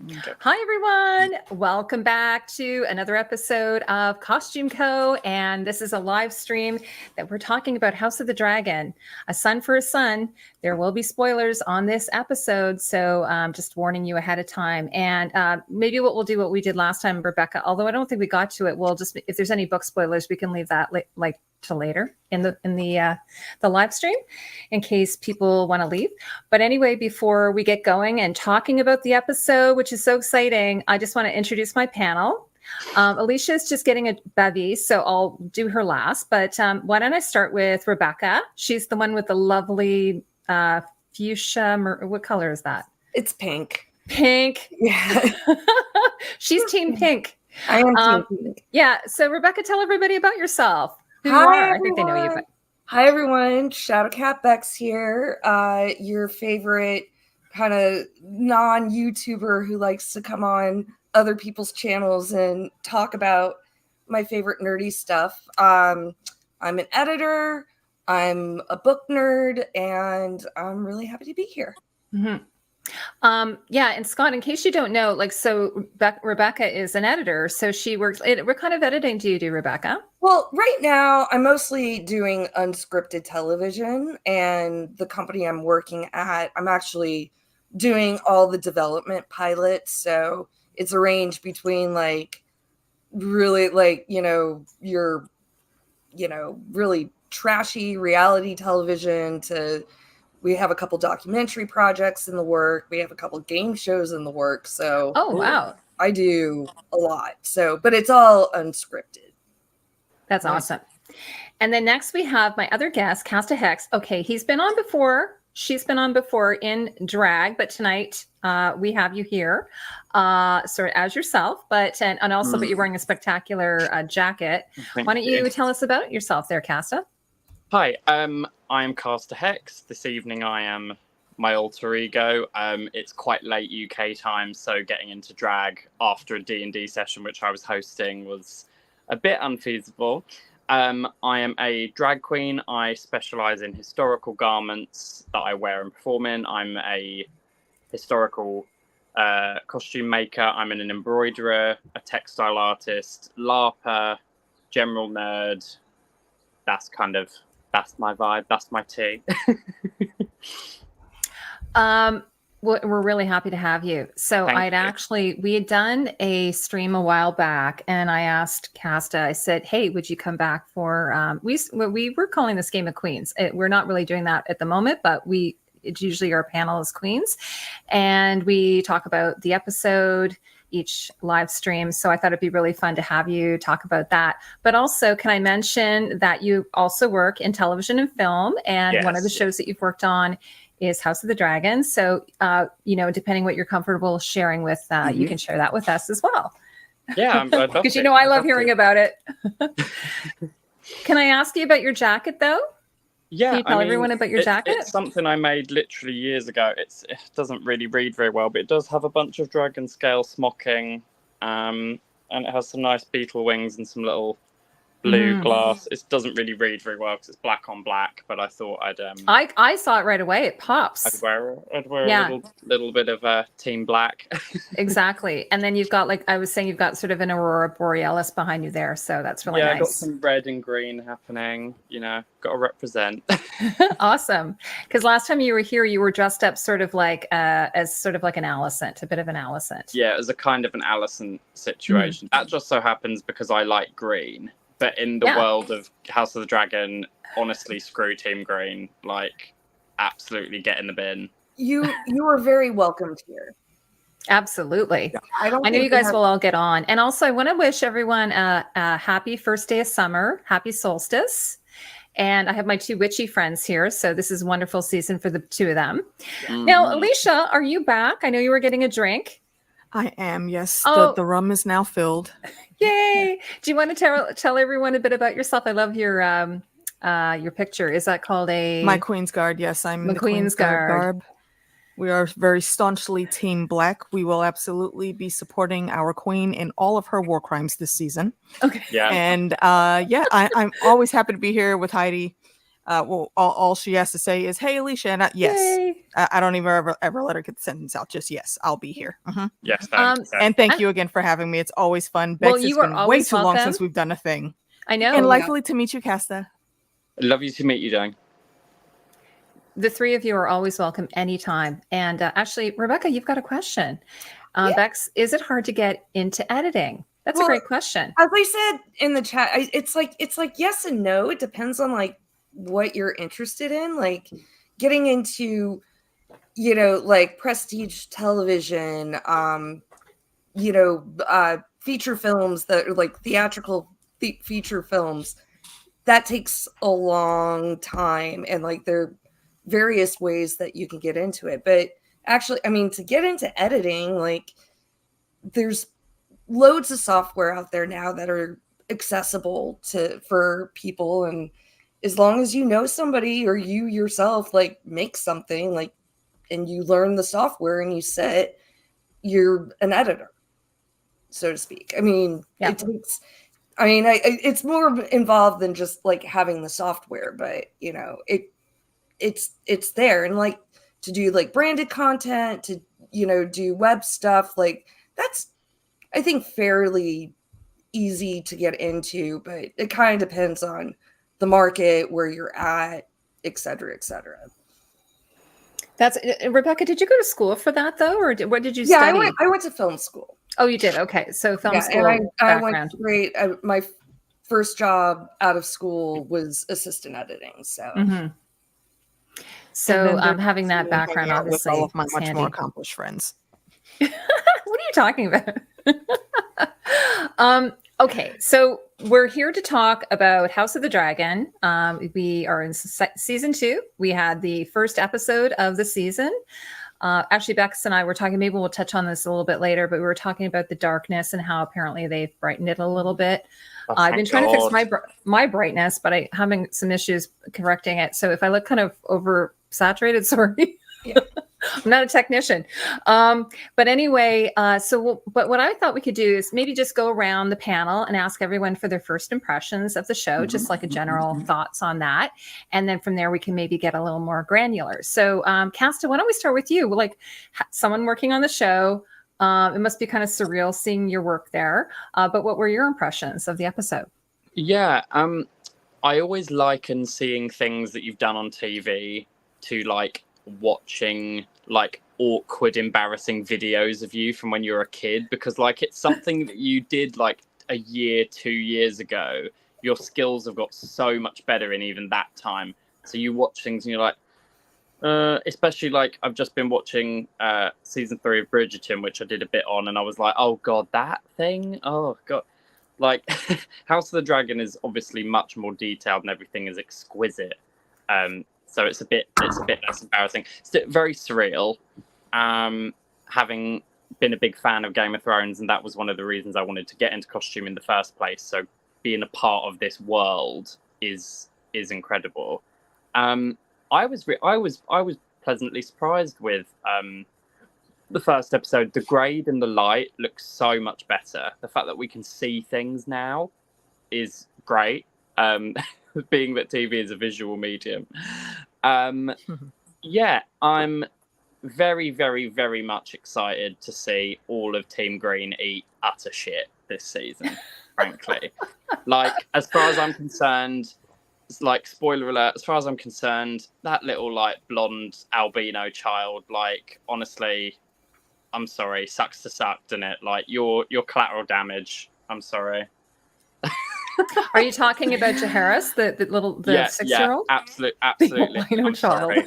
Okay. Hi, everyone. Welcome back to another episode of Costumeco. And this is a live stream that we're talking about House of the Dragon, A Son for a Son. There will be spoilers on this episode. So just warning you ahead of time. And maybe what we'll do, what we did last time, Rebecca, although I don't think we got to it, we'll just, if there's any book spoilers, we can leave that like to later in the live stream in case people want to leave. But anyway, before we get going and talking about the episode, which is so exciting, I just want to introduce my panel. Alicia's just getting a bevy, so I'll do her last. But why don't I start with Rebecca? She's the one with the lovely fuchsia. What color is that? It's pink. Pink. Yeah. She's Team Pink. I am Team Pink. Yeah. So Rebecca, tell everybody about yourself. Who you Hi, are. I think they know you. But... Hi, everyone. Shadowcat Bex here. Your favorite kind of non-YouTuber who likes to come on other people's channels and talk about my favorite nerdy stuff. I'm an editor. I'm a book nerd, and I'm really happy to be here. Mm-hmm. Yeah, and Scott, in case you don't know, Rebecca is an editor, so she works. What kind of editing do you do, Rebecca? Well, right now I'm mostly doing unscripted television, and the company I'm working at, I'm actually doing all the development pilots. So it's a range between really really trashy reality television to. We have a couple documentary projects in the work. We have a couple game shows in the work. So, oh wow, I do a lot. So, but it's all unscripted. That's awesome. And then next we have my other guest, Casta Hex. Okay, he's been on before. She's been on before in drag, but tonight we have you here, sort of as yourself. But also, but you're wearing a spectacular jacket. Why don't you tell us about yourself, there, Casta? Hi, I am Casta Hex. This evening I am my alter ego. It's quite late UK time, so getting into drag after a D&D session, which I was hosting, was a bit unfeasible. I am a drag queen. I specialise in historical garments that I wear and perform in. I'm a historical costume maker. I'm an embroiderer, a textile artist, LARPer, general nerd. That's my vibe. That's my tea. We're really happy to have you. So we had done a stream a while back, and I asked Casta, I said, hey, would you come back for, we were calling this Game of Queens. We're not really doing that at the moment, but it's usually our panel is queens. And we talk about the episode, each live stream. So I thought it'd be really fun to have you talk about that. But also, can I mention that you also work in television and film, and one of the shows that you've worked on is House of the Dragon. So, depending what you're comfortable sharing with, you can share that with us as well. Yeah, because I love hearing about it. Can I ask you about your jacket, though? Yeah, can you tell everyone about your jacket? It's something I made literally years ago. It doesn't really read very well, but it does have a bunch of dragon scale smocking, and it has some nice beetle wings and some little blue glass. It doesn't really read very well because it's black on black, but I thought I'd I saw it right away. It pops. I'd wear a little bit of team black. Exactly. And then you've got, like I was saying, you've got sort of an aurora borealis behind you there, so that's really nice. I got some red and green happening, got to represent. Awesome. Because last time you were here, you were dressed up sort of like as sort of like an Alicent, a bit of an Alicent. Yeah, it was a kind of an Alicent situation. That just so happens because I like green. But in the world of House of the Dragon, honestly, screw Team Green. Absolutely get in the bin. You are very welcomed here. Absolutely. I know you guys will all get on. And also, I want to wish everyone a happy first day of summer, happy solstice. And I have my two witchy friends here. So this is a wonderful season for the two of them. Now, Alicia, are you back? I know you were getting a drink. I am, yes. Oh. The rum is now filled. Yay! Do you want to tell everyone a bit about yourself? I love your picture. Is that called my Queen's Guard? Yes, I'm the Queen's Guard garb. We are very staunchly Team Black. We will absolutely be supporting our queen in all of her war crimes this season. Okay. Yeah. And I'm always happy to be here with Heidi. Well, all she has to say is, "Hey, Alicia," and yes. Yay. I don't even ever let her get the sentence out. Just yes, I'll be here. Yes, thanks. And thank you again for having me. It's always fun. Well, Bex, you it's are been way always too long welcome. since we've done a thing. I know. And likely to meet you, Casta. Lovely to meet you, Dang. The three of you are always welcome anytime. And actually, Rebecca, you've got a question. Bex, is it hard to get into editing? That's a great question. As I said in the chat, it's like yes and no. It depends on like what you're interested in. Like getting into, like prestige television, feature films that are like theatrical feature films. That takes a long time, and like there are various ways that you can get into it. But actually, I mean, to get into editing, like there's loads of software out there now that are accessible for people, and as long as you know somebody or you yourself like make something like and you learn the software and you sit, you're an editor, so to speak. I mean, it takes it's more involved than just like having the software, but it's there, and like to do like branded content, to do web stuff, like that's I think fairly easy to get into, but it kind of depends on the market, where you're at, et cetera, et cetera. That's Rebecca. Did you go to school for that though, or what did you study? Yeah, I went to film school. Oh, you did. Okay, so film school. And I went straight. My first job out of school was assistant editing. So, so having that background, obviously, with all of my much handy. more accomplished friends. What are you talking about? Okay, so we're here to talk about House of the Dragon. We are in season 2. We had the first episode of the season. Actually, Bex and I were talking, maybe we'll touch on this a little bit later, but we were talking about the darkness and how apparently they've brightened it a little bit. I've been trying to fix my brightness, but I'm having some issues correcting it. So if I look kind of oversaturated, sorry. Yeah. I'm not a technician. But anyway, but what I thought we could do is maybe just go around the panel and ask everyone for their first impressions of the show, just like a general thoughts on that. And then from there, we can maybe get a little more granular. So Casta, why don't we start with you? Like someone working on the show, it must be kind of surreal seeing your work there. But what were your impressions of the episode? Yeah, I always liken seeing things that you've done on TV to like watching like awkward, embarrassing videos of you from when you were a kid, because like it's something that you did like a year, 2 years ago. Your skills have got so much better in even that time. So you watch things and you're like, especially like I've just been watching season 3 of Bridgerton, which I did a bit on, and I was like, oh god, that thing, oh god. Like House of the Dragon is obviously much more detailed and everything is exquisite. So it's a bit less embarrassing. Still very surreal. Having been a big fan of Game of Thrones, and that was one of the reasons I wanted to get into costume in the first place. So being a part of this world is incredible. I was pleasantly surprised with the first episode. The grade and the light looks so much better. The fact that we can see things now is great. Being that TV is a visual medium. Yeah, I'm very, very, very much excited to see all of Team Green eat utter shit this season, frankly. Like, as far as I'm concerned, like, spoiler alert, as far as I'm concerned, that little, like, blonde albino child, like, honestly, I'm sorry, sucks to suck, doesn't it? Like, your collateral damage, I'm sorry. Are you talking about Jaharis, the 6-year-old? Yeah, absolutely. I'm child. Sorry.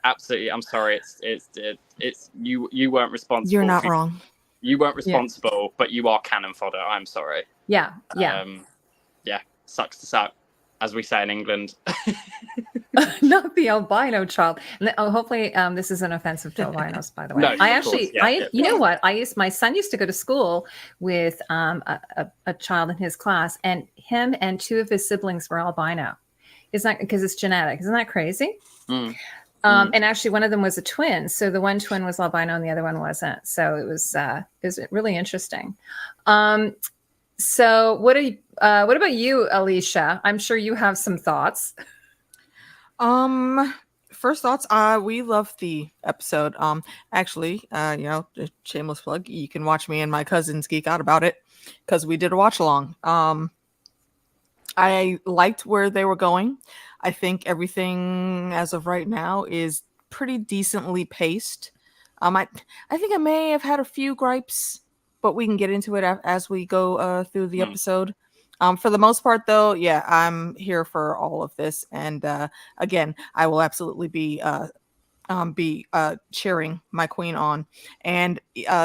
Absolutely, I'm sorry. It's you weren't responsible. You're not wrong. You weren't responsible, but you are cannon fodder. I'm sorry. Yeah. Yeah, sucks to suck, as we say in England. Not the albino child. Hopefully, this isn't offensive to albinos, by the way. No, you know what? My son used to go to school with a child in his class, and him and 2 of his siblings were albino. It's not because it's genetic. Isn't that crazy? And actually, one of them was a twin. So the one twin was albino, and the other one wasn't. So it was really interesting. So what about you, Alicia? I'm sure you have some thoughts. First thoughts. We love the episode. Actually, just shameless plug. You can watch me and my cousins geek out about it because we did a watch along. I liked where they were going. I think everything as of right now is pretty decently paced. I think I may have had a few gripes, but we can get into it as we go through the episode. For the most part, though, yeah, I'm here for all of this, and again, I will absolutely be cheering my queen on, and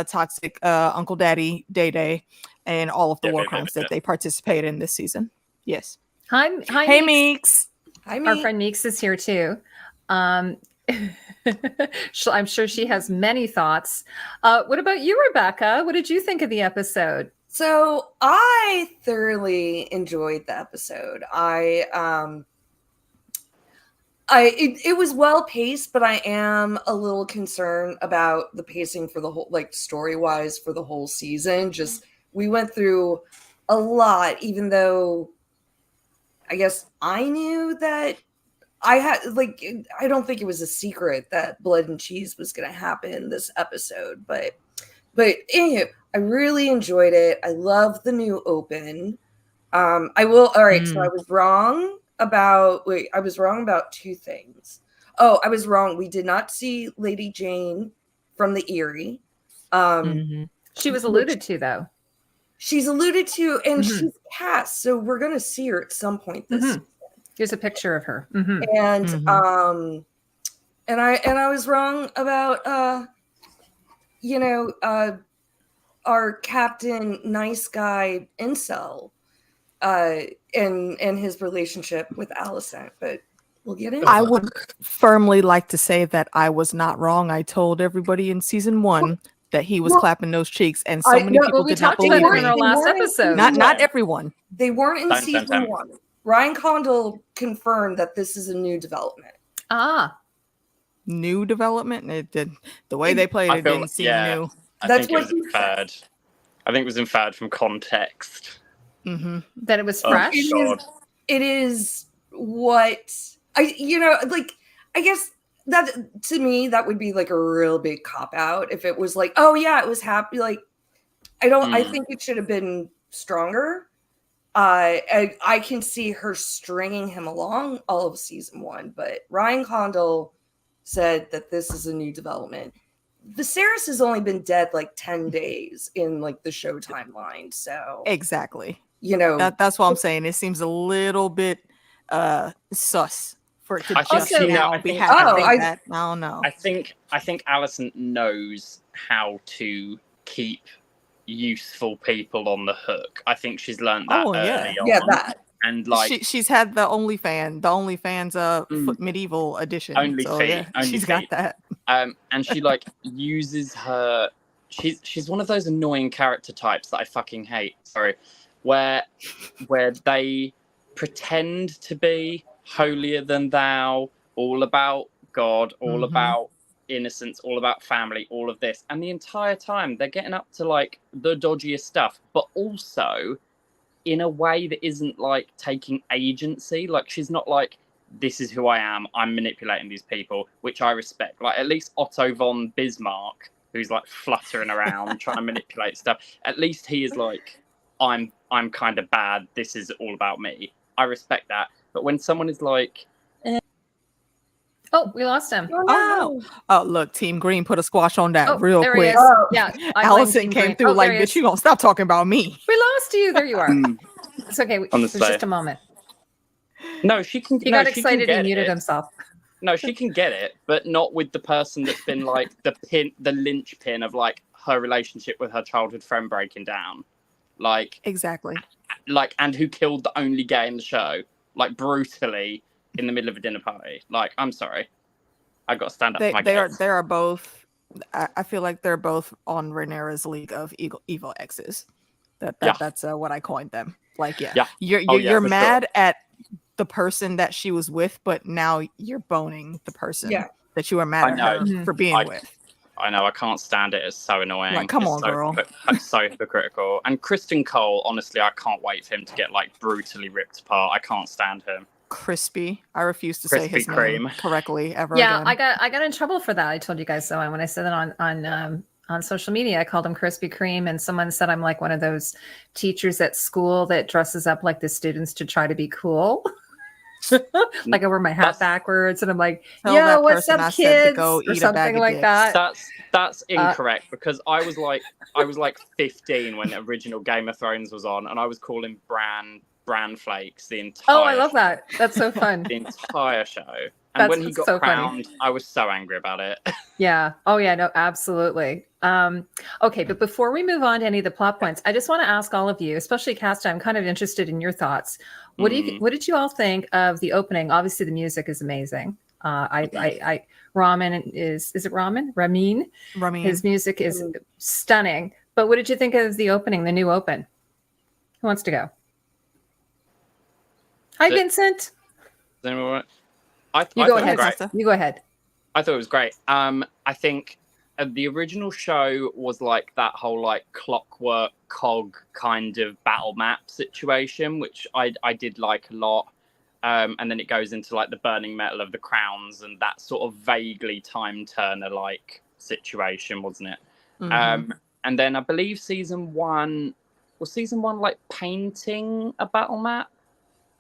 toxic Uncle Daddy Day Day, and all of the war crimes that they participate in this season. Yes. Hi, hey, Meeks. Meeks. Hi, Our friend Meeks is here too. I'm sure she has many thoughts. What about you, Rebecca? What did you think of the episode? So I thoroughly enjoyed the episode. It was well paced, but I am a little concerned about the pacing for the whole, like story wise, for the whole season. Just we went through a lot, even though I guess I knew that I don't think it was a secret that blood and cheese was going to happen this episode, but anyway, I really enjoyed it. I love the new open. So I was wrong about two things. Oh, I was wrong. We did not see Lady Jane from the Eyrie. She was alluded to, though. She's alluded to, and she's cast, so we're going to see her at some point this season. Here's a picture of her. And I was wrong about our Captain Nice Guy Incel and his relationship with Alicent, but we'll get into it. I would firmly like to say that I was not wrong. I told everybody in season 1 that he was clapping those cheeks, and so many people did not believe me. In our last episode. Not everyone. They weren't in season 1. Ryan Condal confirmed that this is a new development. New development? It did. The way they played it didn't seem new. I think it was inferred. I think it was inferred from context. That it was fresh? It is what I guess that to me that would be like a real big cop out if it was like, oh yeah, it was happy. Like I think it should have been stronger. I can see her stringing him along all of season 1, but Ryan Condal said that this is a new development. Viserys has only been dead like 10 days in like the show timeline, so exactly. That's what I'm saying. It seems a little bit sus for it to just now be happening. I don't know. I think Alicent knows how to keep useful people on the hook. I think she's learned that early on. Yeah, that. And like she's had the OnlyFans medieval edition. She's got that. And she like uses her. She's one of those annoying character types that I fucking hate. Sorry, where they pretend to be holier than thou, all about God, all about innocence, all about family, all of this, and the entire time they're getting up to like the dodgiest stuff, but also in a way that isn't like taking agency. Like she's not like, this is who I am, I'm manipulating these people, which I respect. Like at least Otto von Bismarck, who's like fluttering around trying to manipulate stuff, at least he is like, I'm kind of bad, this is all about me. I respect that. But when someone is like, oh, we lost him. Oh, no. Oh, look, Team Green put a squash on that real there quick. He is. Yeah, Alicent came through like, bitch, you gonna stop talking about me. We lost you. There you are. It's okay. It's just a moment. No, she can. He got excited and muted himself. No, she can get it, but not with the person that's been like the linchpin of like her relationship with her childhood friend breaking down. Like exactly. Like, and who killed the only gay in the show, like brutally in the middle of a dinner party. Like, I'm sorry, I got to stand up for my kids. They are both. I feel like they're both on Rhaenyra's league of evil exes. That's what I coined them. Like, you're mad at the person that she was with, but now you're boning the person that you were mad at her for being with. I know, I can't stand it. It's so annoying. Like, come on, girl. It's so hypocritical. And Kristen Cole, honestly, I can't wait for him to get like brutally ripped apart. I can't stand him. Crispy. I refuse to say Krispy his Kreme. name correctly ever Yeah, again. I got in trouble for that. I told you guys so. And when I said that on social media, I called him Krispy Kreme, and someone said I'm like one of those teachers at school that dresses up like the students to try to be cool. Like I wear my hat That's- backwards, and I'm like, Tell "Yo, that what's person up, I said to kids?" go or eat a bag something of like dicks. that. That's incorrect because I was like 15 when the original Game of Thrones was on, and I was calling bran flakes the entire. Oh, I love that. That's so fun. The entire show. And when he got so funny. crowned, I was so angry about it. Yeah. Oh, yeah. No, absolutely. Okay, but before we move on to any of the plot points, I just want to ask all of you, especially Casta, I'm kind of interested in your thoughts. What did you all think of the opening? Obviously, the music is amazing. Ramen is it Ramen? Ramin? His music is stunning. But what did you think of the opening, the new open? Who wants to go? Hi, Vincent. You go ahead. You go ahead. I thought it was great. I think the original show was like that whole like clockwork cog kind of battle map situation, which I did like a lot. And then it goes into like the burning metal of the crowns and that sort of vaguely time turner like situation, wasn't it? Mm-hmm. And then I believe season one like painting a battle map.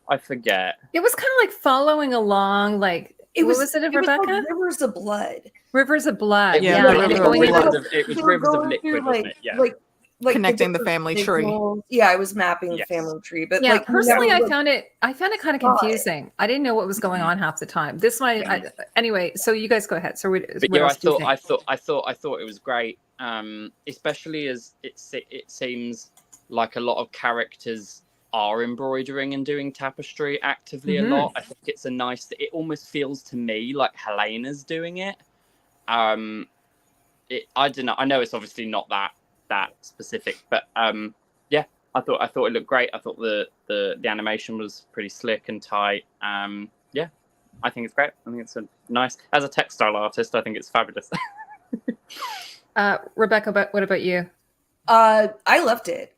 I forget. It was kind of like following along, like was it Rebecca? Was like Rivers of Blood. Rivers of Blood. Yeah, it was Rivers of Liquid, wasn't it? Yeah. Like connecting the family tree. Yeah, I was mapping the family tree. But yeah, personally, I found it kind of confusing. I didn't know what was going on half the time. This one, anyway. So you guys go ahead. So I thought it was great. Especially as it seems like a lot of characters are embroidering and doing tapestry actively a lot. I think it's it almost feels to me like Helena's doing it. I don't know. I know it's obviously not that specific, but yeah, I thought it looked great. I thought the animation was pretty slick and tight. Yeah, I think it's great. I think it's a nice, as a textile artist, I think it's fabulous. Rebecca, what about you? I loved it.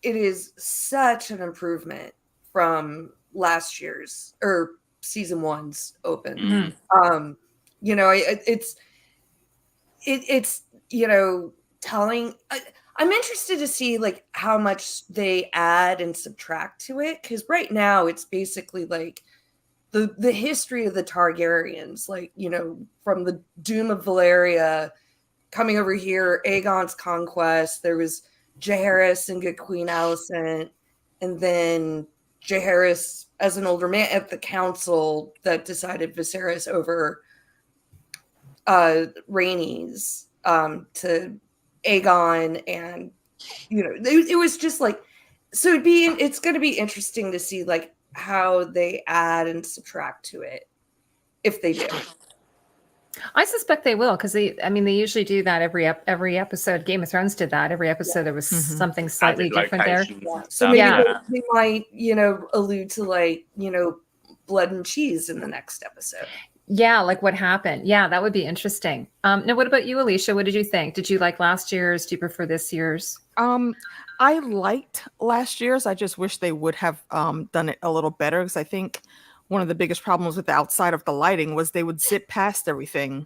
It is such an improvement from last year's or season one's open. You know, it's telling. I'm interested to see like how much they add and subtract to it, because right now it's basically like the history of the Targaryens, like, you know, from the Doom of Valyria coming over here, Aegon's conquest. There was Jaehaerys and good Queen Alicent, and then Jaehaerys as an older man at the council that decided Viserys over Rhaenys to Aegon, and you know, it was just like, so it's going to be interesting to see like how they add and subtract to it, if they do. I suspect they will, because they usually do that every episode. Game of Thrones did that every episode. There was something slightly different there. Yeah. So maybe they might, you know, allude to like, you know, blood and cheese in the next episode. Yeah, like what happened. Yeah, that would be interesting. Now, what about you, Alicia? What did you think? Did you like last year's? Do you prefer this year's? I liked last year's. I just wish they would have done it a little better, because I think one of the biggest problems with the outside of the lighting was they would zip past everything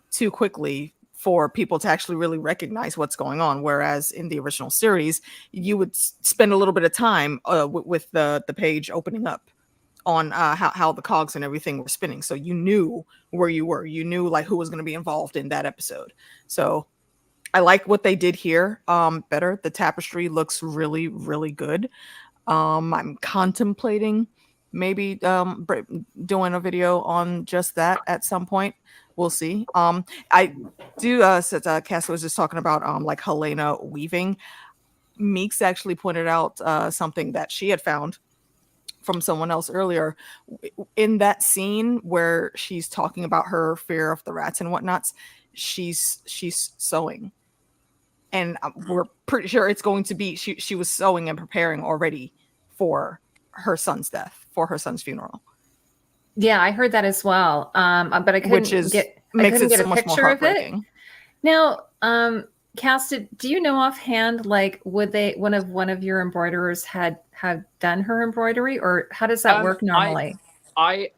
too quickly for people to actually really recognize what's going on. Whereas in the original series, you would spend a little bit of time with the page opening up on how the cogs and everything were spinning. So you knew where you were. You knew like who was going to be involved in that episode. So I like what they did here better. The tapestry looks really, really good. I'm contemplating maybe doing a video on just that at some point. We'll see. I do since Cass was just talking about like Helaena weaving. Meeks actually pointed out something that she had found from someone else earlier in that scene where she's talking about her fear of the rats and whatnots. She's sewing, and we're pretty sure it's going to be she was sewing and preparing already for her son's death, for her son's funeral. Yeah, I heard that as well. But I couldn't get a picture of it. Now, Cass, do you know offhand, like, would they one of your embroiderers have done her embroidery, or how does that work normally? I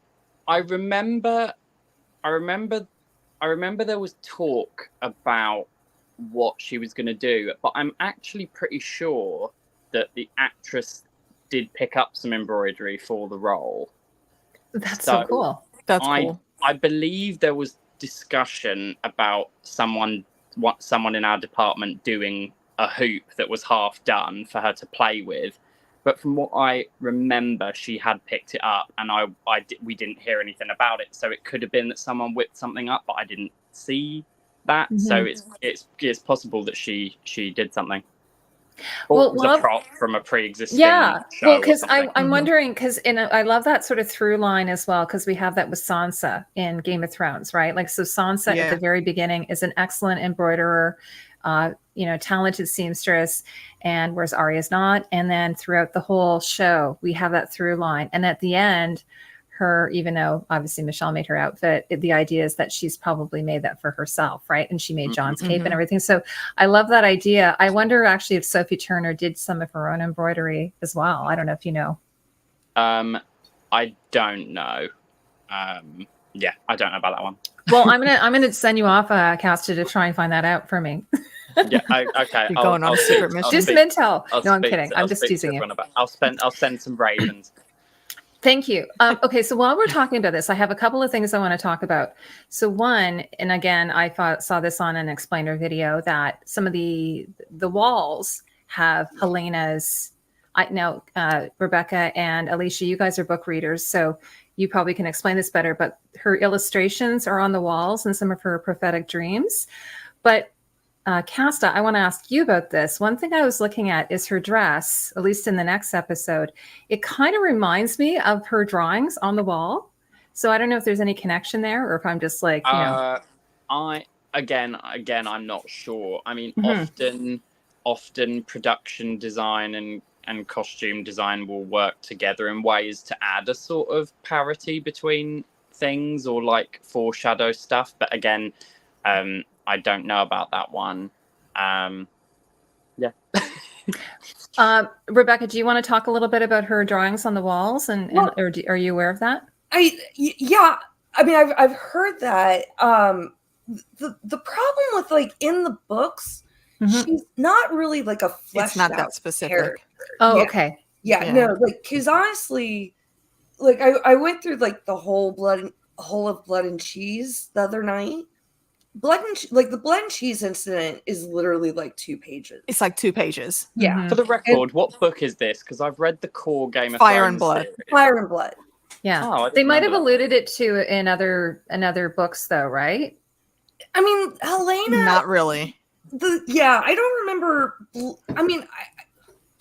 remember there was talk about what she was going to do, but I'm actually pretty sure that the actress did pick up some embroidery for the role. That's so cool. That's cool. I believe there was discussion about someone in our department doing a hoop that was half done for her to play with. But from what I remember, she had picked it up, and we didn't hear anything about it. So it could have been that someone whipped something up, but I didn't see that. Mm-hmm. So it's possible that she did something. Or it was a prop from a pre-existing show. Well, because I'm wondering, because I love that sort of through line as well, because we have that with Sansa in Game of Thrones, right? Like, so Sansa at the very beginning is an excellent embroiderer, talented seamstress, and whereas Arya's not. And then throughout the whole show, we have that through line. And at the end, her, even though obviously Michelle made her outfit, the idea is that she's probably made that for herself, right? And she made John's cape and everything. So I love that idea. I wonder actually if Sophie Turner did some of her own embroidery as well. I don't know if you know. I don't know. I don't know about that one. Well, I'm gonna send you off, Casta, to try and find that out for me. Okay. You're going on a secret mission. Just Mintel. No, I'm kidding. I'm just teasing you. I'll send some ravens. Thank you. Okay, so while we're talking about this, I have a couple of things I want to talk about. So one, and again, I saw this on an explainer video, that some of the walls have Helena's. I know Rebecca and Alicia, you guys are book readers, so you probably can explain this better, but her illustrations are on the walls and some of her prophetic dreams. But Casta, I want to ask you about this. One thing I was looking at is her dress, at least in the next episode. It kind of reminds me of her drawings on the wall. So I don't know if there's any connection there, or if I'm just like, I'm not sure. I mean, often production design and costume design will work together in ways to add a sort of parity between things, or like foreshadow stuff. But again, I don't know about that one. Rebecca, do you want to talk a little bit about her drawings on the walls, or are you aware of that? I mean, I've heard that. The problem with, like, in the books, she's not really like a fleshed It's not out that specific. character. Oh, okay. Yeah, no, like, because honestly, like, I went through like the whole of Blood and Cheese the other night. The blood and cheese incident is literally like 2 pages. It's like 2 pages. Yeah. For the record, what book is this? Because I've read the core Game of Fire Thrones and Blood. series. Fire and Blood. Yeah. They might have alluded it to in other books, though, right? I mean, Helaena. Not really. I don't remember. I mean,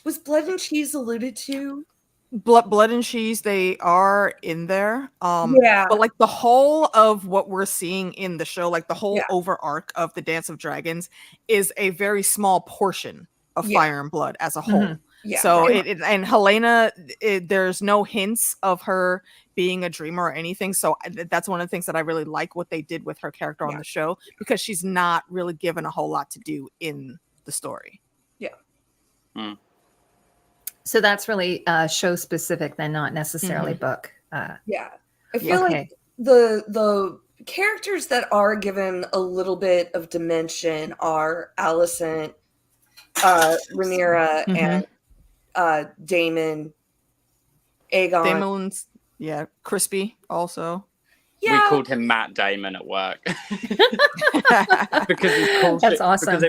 was Blood and Cheese alluded to? Blood and Cheese, they are in there. But like the whole of what we're seeing in the show, like the whole over arc of the Dance of Dragons, is a very small portion of Fire and Blood as a whole. Yeah. So and Helaena, there's no hints of her being a dreamer or anything. So that's one of the things that I really like what they did with her character on the show, because she's not really given a whole lot to do in the story. Yeah. So that's really show specific, then, not necessarily book. I feel like the characters that are given a little bit of dimension are Alicent, Rhaenyra, and Daemon, Aegon. Daemon's Crispy also. Yeah. We called him Matt Damon at work because his call That's sheet, awesome.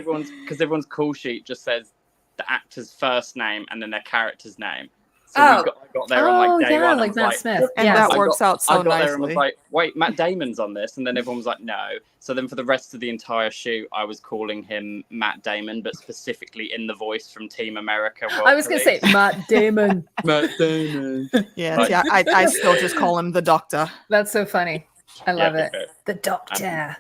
Because everyone's call sheet just says the actor's first name and then their character's name. So I got there on like day one. Like Matt Smith. And that works out so nicely. I got there and was like, wait, Matt Damon's on this. And then everyone was like, no. So then for the rest of the entire shoot, I was calling him Matt Damon, but specifically in the voice from Team America. I was going to say Matt Damon. Matt Damon. I still just call him the Doctor. That's so funny. I love it. The Doctor.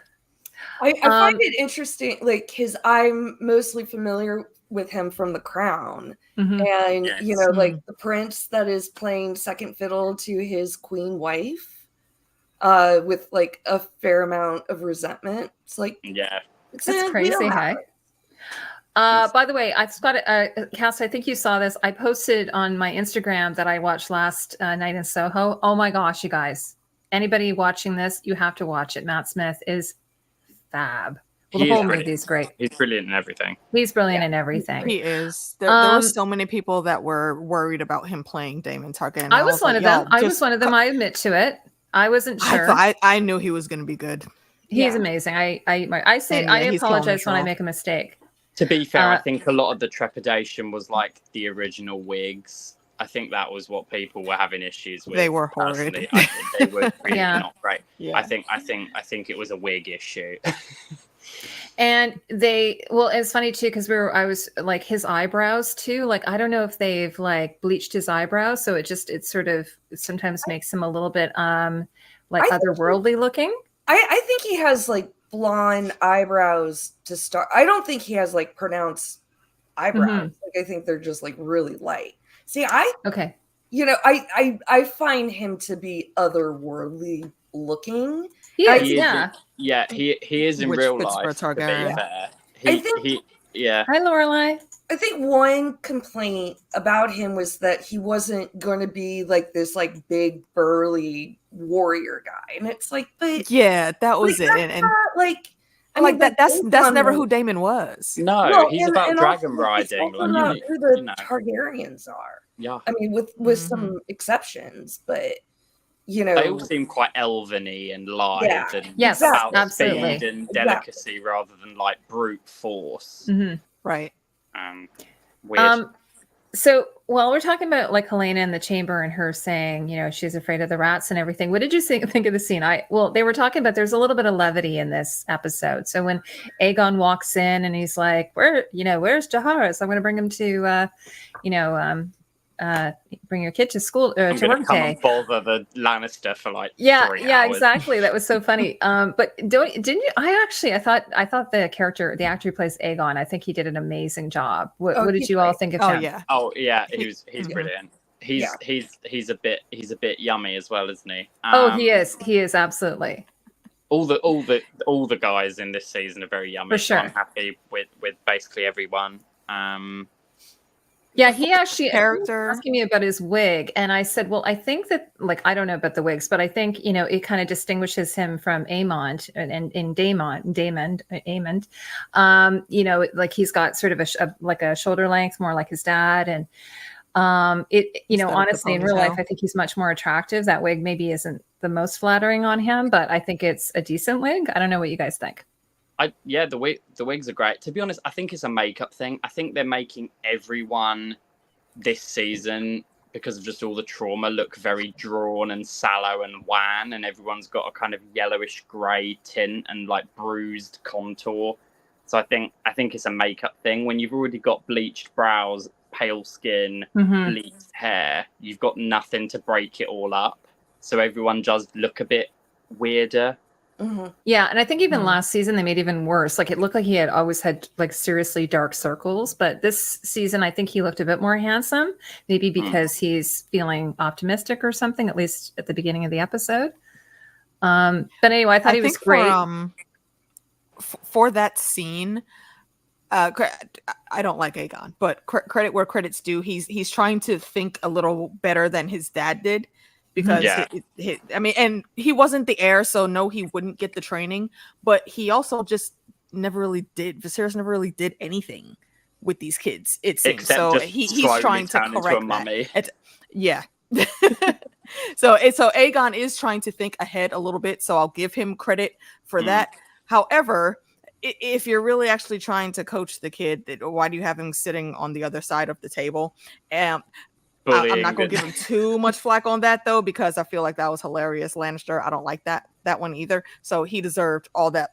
I find it interesting, like, because I'm mostly familiar with him from The Crown, and like the prince that is playing second fiddle to his queen wife, with like a fair amount of resentment. It's like, that's crazy. Hey, By the way, I've got Cass, I think you saw this. I posted on my Instagram that I watched last night in Soho. Oh my gosh, you guys. Anybody watching this, you have to watch it. Matt Smith is fab. Well, the whole movie is great. He's brilliant in everything. He's brilliant in everything. He is. There were so many people that were worried about him playing Daemon Targaryen. I was one of them. I was one of them. I admit to it. I wasn't sure. I knew he was going to be good. He's amazing. I say I apologize when I make a mistake. To be fair, I think a lot of the trepidation was like the original wigs. I think that was what people were having issues with. They were horrid. They were really not great. Yeah. I think it was a wig issue. And it's funny too because I was like his eyebrows too. Like I don't know if they've like bleached his eyebrows, so it sort of sometimes makes him a little bit like otherworldly looking. I think he has like blonde eyebrows to start. I don't think he has like pronounced eyebrows. Like I think they're just like really light. See, I find him to be otherworldly looking. He is, he is in real life. To be fair. Hi, Lorelai. I think one complaint about him was that he wasn't going to be like this like big burly warrior guy, and it's like, but that was it, and that's never who Daemon was. No, he's about dragon riding. It's also not who the Targaryens are. Yeah, I mean, with some exceptions, but they all seem quite elven-y and lithe and about speed and delicacy rather than like brute force. Right. Weird. So while we're talking about like Helaena in the chamber and her saying, she's afraid of the rats and everything, what did you think of the scene? They were talking about there's a little bit of levity in this episode. So when Aegon walks in and he's like, where's Jaharis? I'm going to bring him to, bring your kid to school to work come day. And bother the Lannister for like 3 hours. Exactly. That was so funny. But didn't you? I thought the actor who plays Aegon, I think he did an amazing job. What did you all think of him? He's brilliant. He's a bit yummy as well, isn't he? He is absolutely. All the guys in this season are very yummy. For sure. So I'm happy with basically everyone. Yeah, he actually was asking me about his wig, and I said, well, I think that, like, I don't know about the wigs, but I think, it kind of distinguishes him from Aemond and Daemon. Like he's got sort of a shoulder length, more like his dad, and honestly, in real life, I think he's much more attractive. That wig maybe isn't the most flattering on him, but I think it's a decent wig. I don't know what you guys think. The wigs are great. To be honest, I think it's a makeup thing. I think they're making everyone this season, because of just all the trauma, look very drawn and sallow and wan, and everyone's got a kind of yellowish grey tint and like bruised contour. So I think it's a makeup thing. When you've already got bleached brows, pale skin, bleached hair, you've got nothing to break it all up. So everyone does look a bit weirder. Yeah, and I think even last season they made it even worse. Like it looked like he had always had like seriously dark circles, but this season I think he looked a bit more handsome, maybe because he's feeling optimistic or something, at least at the beginning of the episode. But anyway, I thought he was great. For that scene, I don't like Aegon, but credit where credit's due. He's trying to think a little better than his dad did. Because and he wasn't the heir, so no, he wouldn't get the training. But he also just never really did. Viserys never really did anything with these kids. It seems so. He's trying to correct that. So Aegon is trying to think ahead a little bit. So I'll give him credit for that. However, if you're really actually trying to coach the kid, why do you have him sitting on the other side of the table? I'm not going to give him too much flack on that, though, because I feel like that was hilarious. Lannister, I don't like that one either. So he deserved all that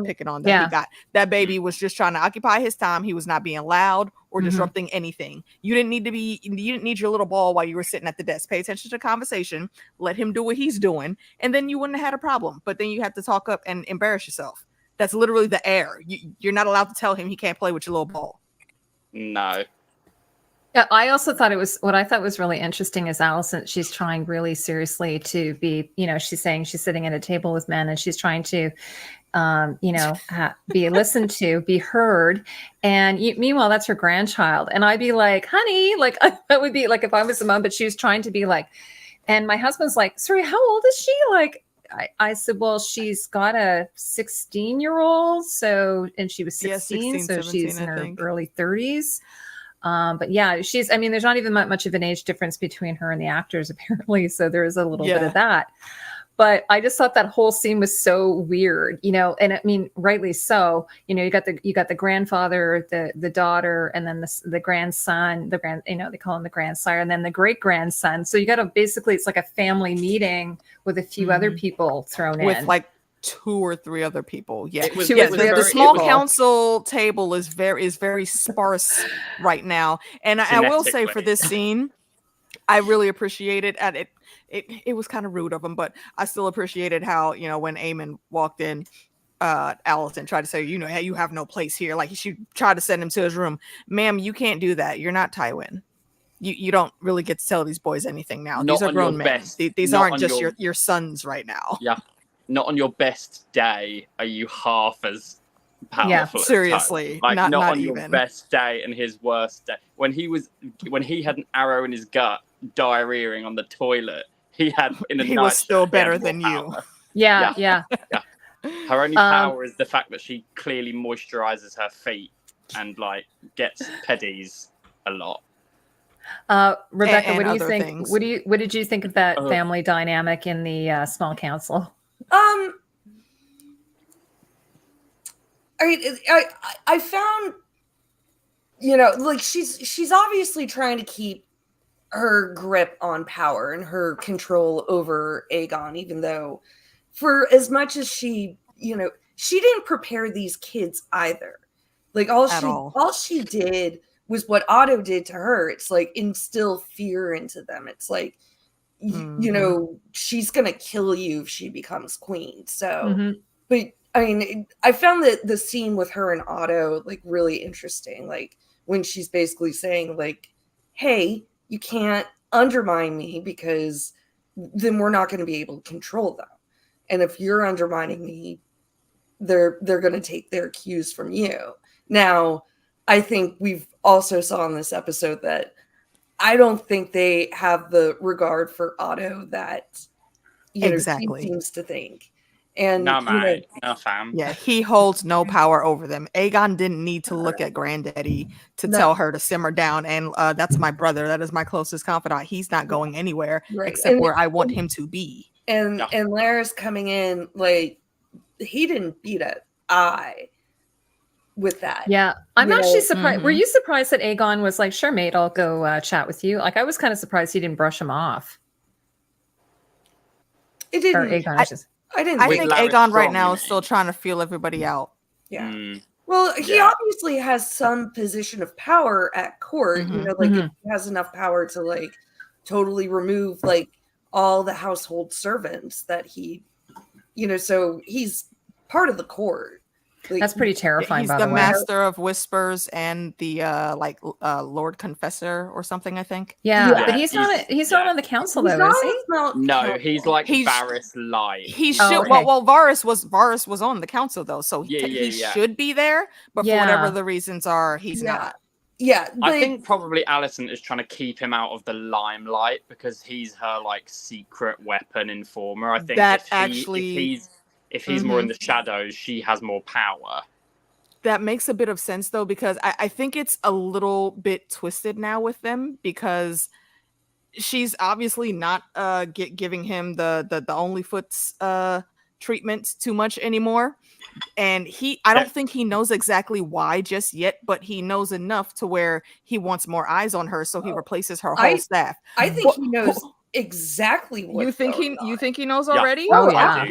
picking on that he got. That baby was just trying to occupy his time. He was not being loud or disrupting anything. You didn't need your little ball while you were sitting at the desk. Pay attention to the conversation. Let him do what he's doing, and then you wouldn't have had a problem. But then you have to talk up and embarrass yourself. That's literally the heir. You're not allowed to tell him he can't play with your little ball. No. Yeah, I also thought what I thought was really interesting is Alicent, she's trying really seriously to be, she's saying she's sitting at a table with men and she's trying to, be listened to, be heard. And meanwhile, that's her grandchild. And I'd be like, honey, like, that would be like if I was a mom, but she was trying to be like, and my husband's like, sorry, how old is she? Like, I said, well, she's got a 16-year-old. So, and she was 16. 16, so 17, she's in I her think. early 30s. But yeah, there's not even much of an age difference between her and the actors, apparently. So there is a little bit of that. But I just thought that whole scene was so weird, and I mean, rightly so. You got the grandfather, the daughter, and then the grandson, they call him the grandsire, and then the great grandson. So you got to basically, it's like a family meeting with a few other people thrown in. With like 2 or 3 other people. Yeah. The small council table is very sparse right now. And I will say for this scene, I really appreciated it was kind of rude of him, but I still appreciated how, when Aemon walked in, Alicent tried to say, hey, you have no place here. Like she tried to send him to his room. Ma'am, you can't do that. You're not Tywin. You don't really get to tell these boys anything now. These are grown men. These aren't just your sons right now. Yeah. Not on your best day are you half as powerful. Yeah, seriously. Like not on even your best day and his worst day. When he had an arrow in his gut, diarrheaing on the toilet, he was still better than you. Yeah. Her only power is the fact that she clearly moisturizes her feet and like gets pedis a lot. Rebecca, what do you think? Things. What did you think of that family dynamic in the small council? I found, like she's obviously trying to keep her grip on power and her control over Aegon, even though for as much as she didn't prepare these kids either. Like all she did was what Otto did to her. It's like instill fear into them. It's like, she's going to kill you if she becomes queen. So, but I mean, I found that the scene with her and Otto, like, really interesting. Like when she's basically saying like, hey, you can't undermine me because then we're not going to be able to control them. And if you're undermining me, they're going to take their cues from you. Now, I think we've also saw in this episode that I don't think they have the regard for Otto that he seems to think. And no, mate. No, fam. Yeah, he holds no power over them. Aegon didn't need to look at Granddaddy to tell her to simmer down. And that's my brother. That is my closest confidant. He's not going anywhere except where I want him to be. And Larys coming in, like, he didn't beat an eye with that. Yeah, I'm actually surprised. Were you surprised that Aegon was like, sure, mate, I'll go chat with you? Like, I was kind of surprised he didn't brush him off. It didn't. Or Aegon, I didn't. I think Aegon right now is still trying to feel everybody out. Yeah. Well, he obviously has some position of power at court. He has enough power to like totally remove like all the household servants that he, so he's part of the court. Like, that's pretty terrifying. He's by the way. Master of Whispers and the Lord Confessor or something, I think. Yeah, but he's not on the council though, is he? No, he's like Varys light. He should. Well, Varys was on the council though, so he should be there. But for whatever the reasons are, he's not. Yeah, I think probably Alicent is trying to keep him out of the limelight because he's her like secret weapon informer. I think that if he's more in the shadows, she has more power. That makes a bit of sense though, because I think it's a little bit twisted now with them because she's obviously not giving him the only foots treatment too much anymore. And I don't think he knows exactly why just yet, but he knows enough to where he wants more eyes on her, so he replaces her whole staff. I think he knows exactly what you think he knows already. Oh yeah,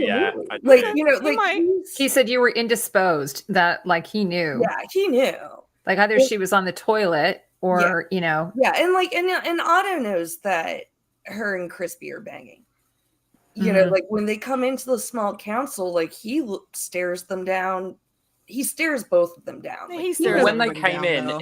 I do. Like he said you were indisposed, that like he knew. Yeah, he knew. Like either she was on the toilet or Yeah, and Otto knows that her and Crispy are banging. Like when they come into the small council, like he stares them down. He stares both of them down. When they came in,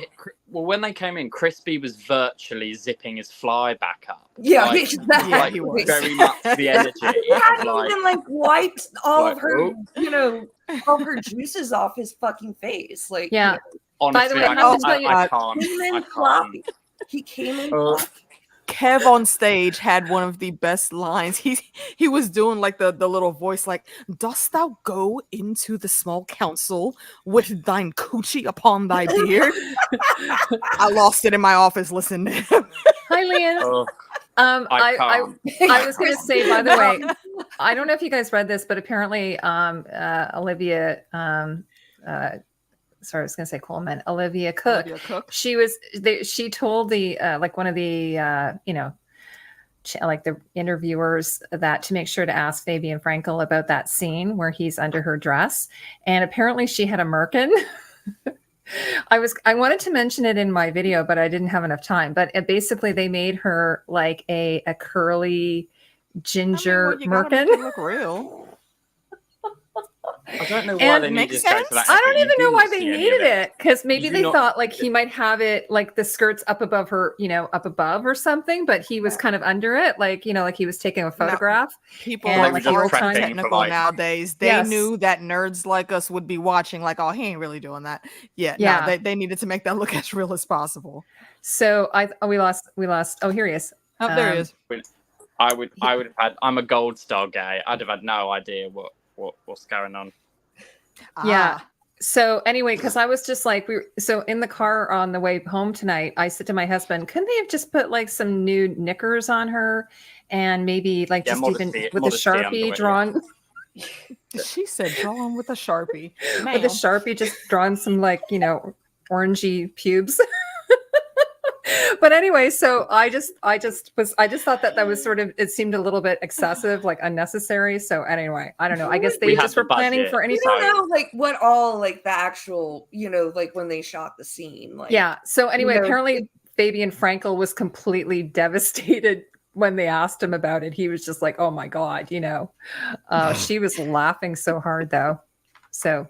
Well, when they came in, Crispy was virtually zipping his fly back up. Yeah, like, exactly. Yeah, he was. Very much the energy. He hadn't of, even like wiped all like, of her, oh. you know, all her juices off his fucking face. Like, Yeah. you know, Honestly, By the way, I have to tell you- I can't. came I in can't. floppy. He came in floppy. Kev on stage had one of the best lines. He was doing like the little voice, like, "Dost thou go into the small council with thine coochie upon thy beard?" I lost it in my office listening to him. Hi, Leanne. Oh, I can't. was going to say, by the way, I don't know if you guys read this, but apparently Olivia, sorry, I was going to say Coleman, Olivia Cook. She told the like one of the like the interviewers that to make sure to ask Fabian Frankel about that scene where he's under her dress, and apparently she had a merkin. I wanted to mention it in my video, but I didn't have enough time. But basically, they made her like a curly ginger merkin. Look real. I don't know why And they makes needed to go to sense. that. I don't effort. even You know do why not they see any needed of it, because maybe You do they not- thought like he might have it like the skirts up above her, up above or something, but he was kind of under it, like like he was taking a photograph. People And, are like, far the too old-time- technical like- nowadays. They Yes. knew that nerds like us would be watching, like, oh, he ain't really doing that. Yeah. Yeah. They needed to make that look as real as possible. So we lost. Oh, here he is. Oh, there he is. I would have had. I'm a gold star gay. I'd have had no idea what's going on. Yeah. Ah. So anyway, because I was just like, so in the car on the way home tonight, I said to my husband, couldn't they have just put like some new knickers on her, and maybe like just even with a Sharpie drawn. She said, "Draw him with a Sharpie." With a Sharpie, just drawn some like orangey pubes. But anyway, so I just thought that was sort of, it seemed a little bit excessive, like unnecessary. So anyway, I don't know. I guess they We had just the were planning budget, for We anything. don't know like what all like the actual, like when they shot the scene. Like Yeah. So anyway, you know, apparently Fabian Frankel was completely devastated when they asked him about it. He was just like, "Oh my God," She was laughing so hard though. So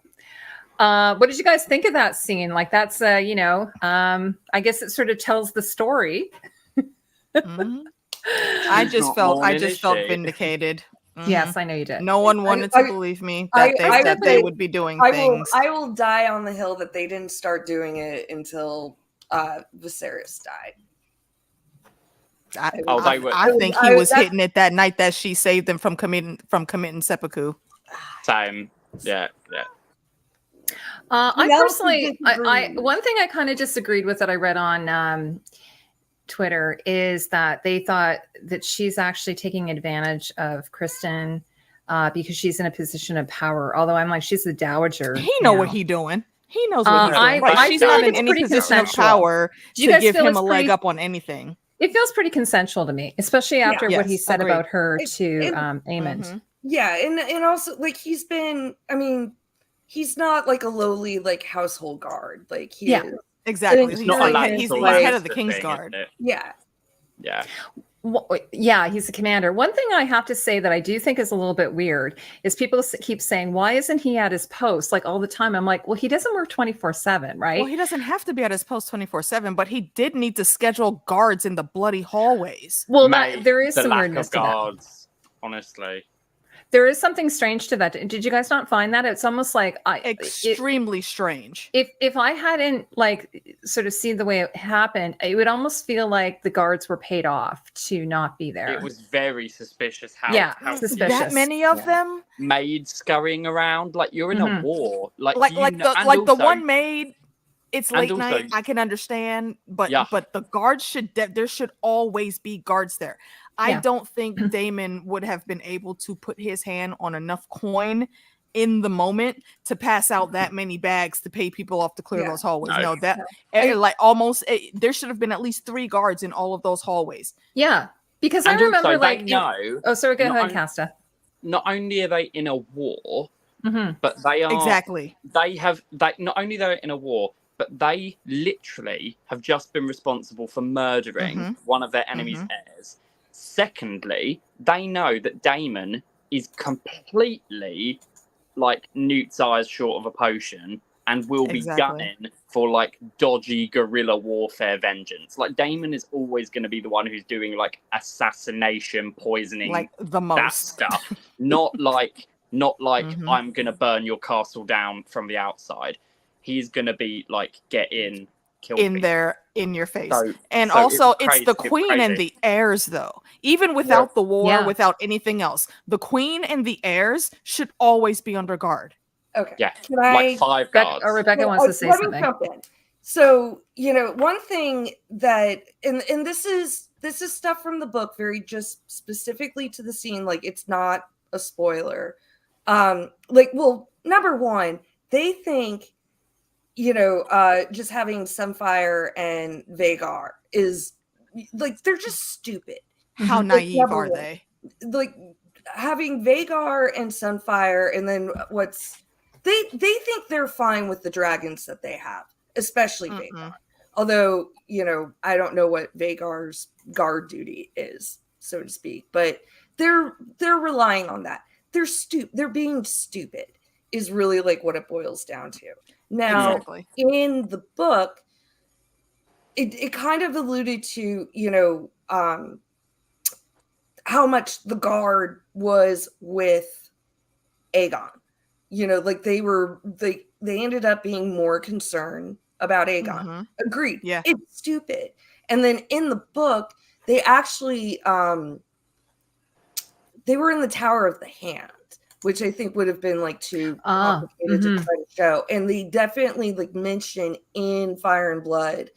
what did you guys think of that scene? Like that's I guess it sort of tells the story. Mhm. I just felt vindicated. Mhm. Yes, I know you did. No one wanted to believe me that they would be doing things. I will die on the hill that they didn't start doing it until Lucerys died. I think he was hitting it that night that she saved them from committing seppuku. Same. Yeah. I personally, one thing I kind of disagreed with that I read on Twitter is that they thought that she's actually taking advantage of Kristen because she's in a position of power. Although I'm like, she's the dowager. He know what he doing. He knows what he's doing. Right? She's not in any position of power to give him a leg up on anything. It feels pretty consensual to me, especially after what he said about her to Aemond. Mm-hmm. Yeah, and also like he's been. I mean, he's not like a lowly like household guard. Like he is. Exactly. He's not like, he's head of the King's Guard. Yeah. Well, yeah, he's a commander. One thing I have to say that I do think is a little bit weird is people keep saying, why isn't he at his post like all the time? I'm like, well, he doesn't work 24/7, right? Well, he doesn't have to be at his post 24/7, but he did need to schedule guards in the bloody hallways. Well, there is some weirdness to guards, honestly. There is something strange to that. Did you guys not find that? It's almost like extremely strange. If I hadn't like sort of seen the way it happened, it would almost feel like the guards were paid off to not be there. It was very suspicious. How suspicious. That many of them maids scurrying around like you're in a war. Like the one maid. It's late night. I can understand, but the guards there should always be guards there. I don't think Daemon would have been able to put his hand on enough coin in the moment to pass out that many bags to pay people off to clear those hallways. No, there should have been at least 3 guards in all of those hallways. Yeah, because I remember also, like sorry, go ahead, Casta. Not only are they in a war, but they are exactly. Not only they're in a war, but they literally have just been responsible for murdering one of their enemy's heirs. Secondly, they know that Daemon is completely like Newt's eyes short of a potion. and will be gunning for like dodgy guerrilla warfare vengeance. Like Daemon is always going to be the one who's doing like assassination, poisoning, like the that most stuff. Not like I'm going to burn your castle down from the outside. He's going to be like get in, kill in people. there in your face. So Also it's it's the queen and the heirs though. Even without the war, without anything else, the queen and the heirs should always be under guard. Okay. Yeah. Can like 5 guards. Rebecca wants to say let something. Me jump in. So, one thing that and this is stuff from the book, very just specifically to the scene, like it's not a spoiler. Number one, they think just having Sunfire and Vhagar is like they're just stupid. How naive are they? Like having Vhagar and Sunfire, and then they think they're fine with the dragons that they have, especially Vhagar. Although, I don't know what Vhagar's guard duty is, so to speak, but they're relying on that. They're being stupid is really like what it boils down to. Now, in the book, it kind of alluded to, how much the guard was with Aegon. Like they ended up being more concerned about Aegon. Agreed. Yeah. It's stupid. And then in the book, they actually they were in the Tower of the Hand, which I think would have been like too complicated to try to show. And they definitely like mention in Fire and Blood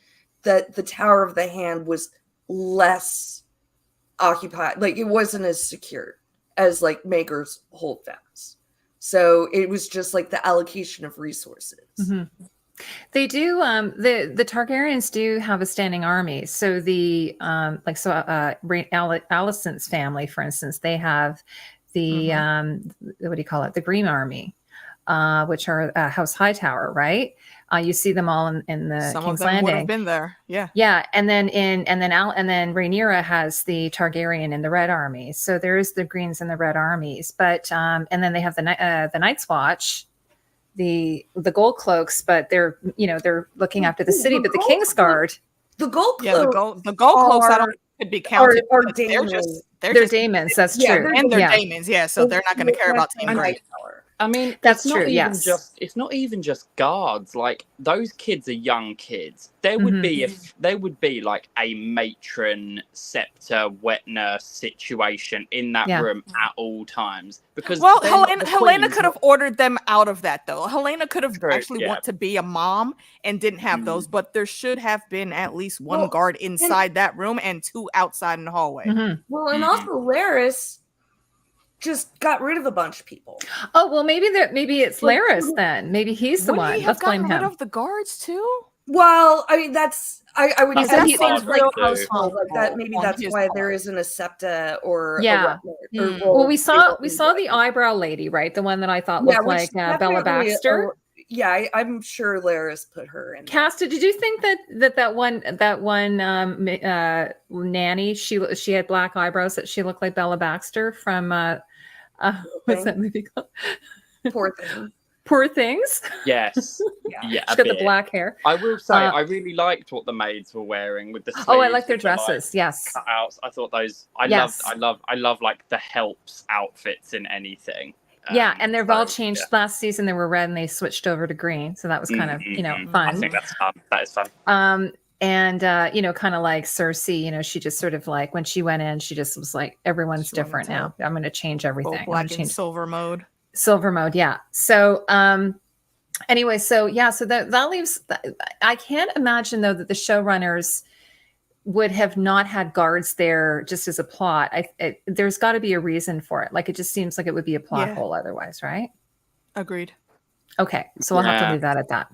that the Tower of the Hand was less occupied, like it wasn't as secure as like Maker's Holdfast. So it was just like the allocation of resources. They do the Targaryens do have a standing army. So the Alicent's family, for instance, they have the what do you call it? The Green Army, which are House Hightower, right? You see them all in the Some King's of them Landing. would have been there, yeah. And then Rhaenyra has the Targaryen in the Red Army. So there's the Greens and the Red Armies, but and then they have the Night's Watch, the Gold Cloaks, but they're looking after the city. But the Kingsguard, the Gold Cloaks, the Gold Cloaks, I don't think could be counted. They're Daemons. That's true, and they're Daemons. Yeah, so they're not going to care about Team Grey. I mean, that's it's true. Not even it's not even just guards. Like those kids are young kids. There would be like a matron, scepter, wet nurse situation in that room at all times. Because Helaena could have ordered them out of that though. Helaena could have want to be a mom and didn't have those, but there should have been at least one guard inside that room and 2 outside in the hallway. Well, and also Larys just got rid of a bunch of people. Oh, well, maybe it's Larys then. Maybe he's the one. Let's blame him. Rid of the guards too? Well, I mean, I would say that seems real household like that. Maybe that's why there isn't a septa or a well, we saw the eyebrow lady, right? The one that I thought looked like Bella Baxter. I'm sure Larys put her in. Casta, did you think that one nanny she had black eyebrows, that she looked like Bella Baxter from what's that movie called? Poor Things. Yes. She's got the black hair. I will say I really liked what the maids were wearing with the sleeves. I like their dresses. Yes. Cutouts. I thought those. I love like the helps outfits in anything. And they've all changed. Last season they were red and they switched over to green, so that was kind of fun. I think that's fun. That is fun. And kind of like Cersei, she just sort of like when she went in, she just was like, everyone's different now. I'm going to change everything. Black and silver mode. Silver mode, yeah. So anyway, so that leaves. I can't imagine though that the showrunners would have not had guards there just as a plot. There's got to be a reason for it. Like it just seems like it would be a plot hole otherwise, right? Agreed. Okay, so we'll have to leave that at that.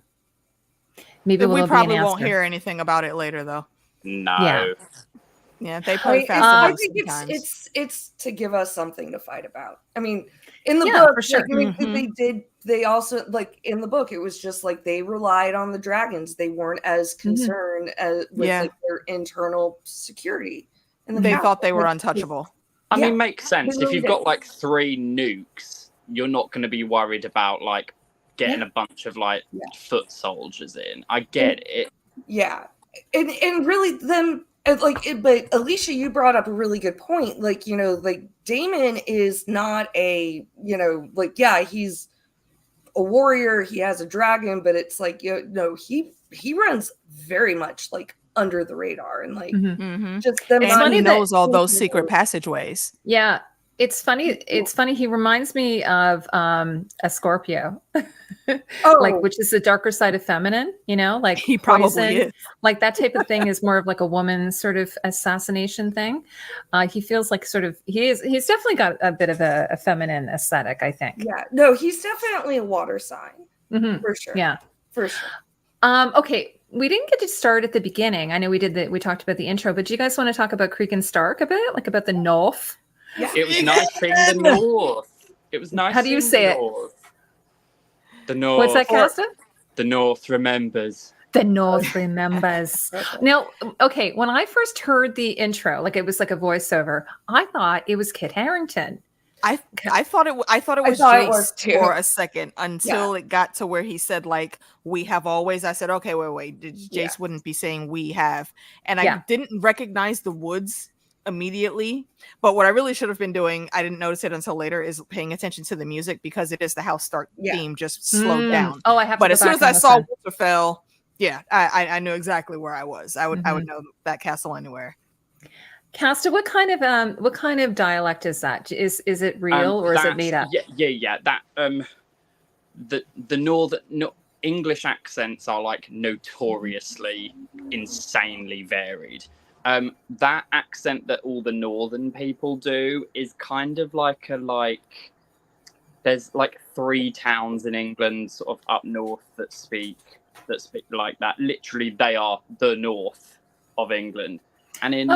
Maybe we probably won't hear anything about it later, though. No. Yeah, they play fast. I think it's to give us something to fight about. I mean, in the book, for sure. They also like in the book, it was just like they relied on the dragons. They weren't as concerned with like, their internal security. And they thought they were untouchable. I mean, makes sense. If you've got like 3 nukes, you're not going to be worried about like getting a bunch of like foot soldiers in. I get it. Yeah, and really them but Alicia, you brought up a really good point. Like, you know, like Daemon is not a, you know, like, yeah, he's a warrior, he has a dragon, but it's like, you know, he runs very much like under the radar, and like just them. And he knows all those secret passageways. Yeah. It's funny. It's funny. He reminds me of a Scorpio, like, which is the darker side of feminine, you know, like He poison, probably is. like that type of thing is more of like a woman's sort of assassination thing. He feels like sort of, he's definitely got a bit of a feminine aesthetic, I think. Yeah, no, he's definitely a water sign for sure. Yeah, for sure. Okay. We didn't get to start at the beginning. I know we talked about the intro, but do you guys want to talk about Creek and Stark a bit, like about the North? Yeah. It was nice seeing the North. It was nice. How do you say it? The North. What's that, Casta? The North remembers. The North remembers. Now, okay, when I first heard the intro, like it was like a voiceover, I thought it was Kit Harington. I thought it was Jace for a second until it got to where he said, like, we have always. I said, okay, wait. Jace wouldn't be saying we have. And I didn't recognize the woods immediately, but what I really should have been doing, I didn't notice it until later, is paying attention to the music, because it is the House Stark theme just slowed down. Oh, I have to but go as soon back as I and saw listen. Winterfell, I knew exactly where I was. I would know that castle anywhere. Casta, what kind of dialect is that? Is it real or is it made up? Yeah. That the northern English accents are like notoriously insanely varied. That accent that all the northern people do is kind of like there's like 3 towns in England sort of up north that speak like that. Literally, they are the north of England. And in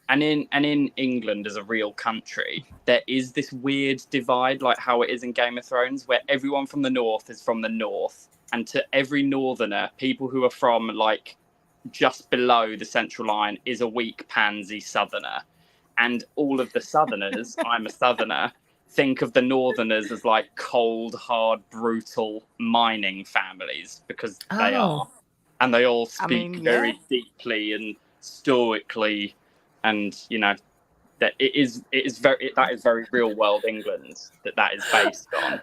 And in England as a real country, there is this weird divide, like how it is in Game of Thrones, where everyone from the north is from the north, and to every northerner, people who are from like just below the central line is a weak pansy southerner, and all of the southerners, I'm a southerner, think of the northerners as like cold, hard, brutal mining families, because they are, and they all speak very deeply and stoically. And you know that that is very real world England that is based on.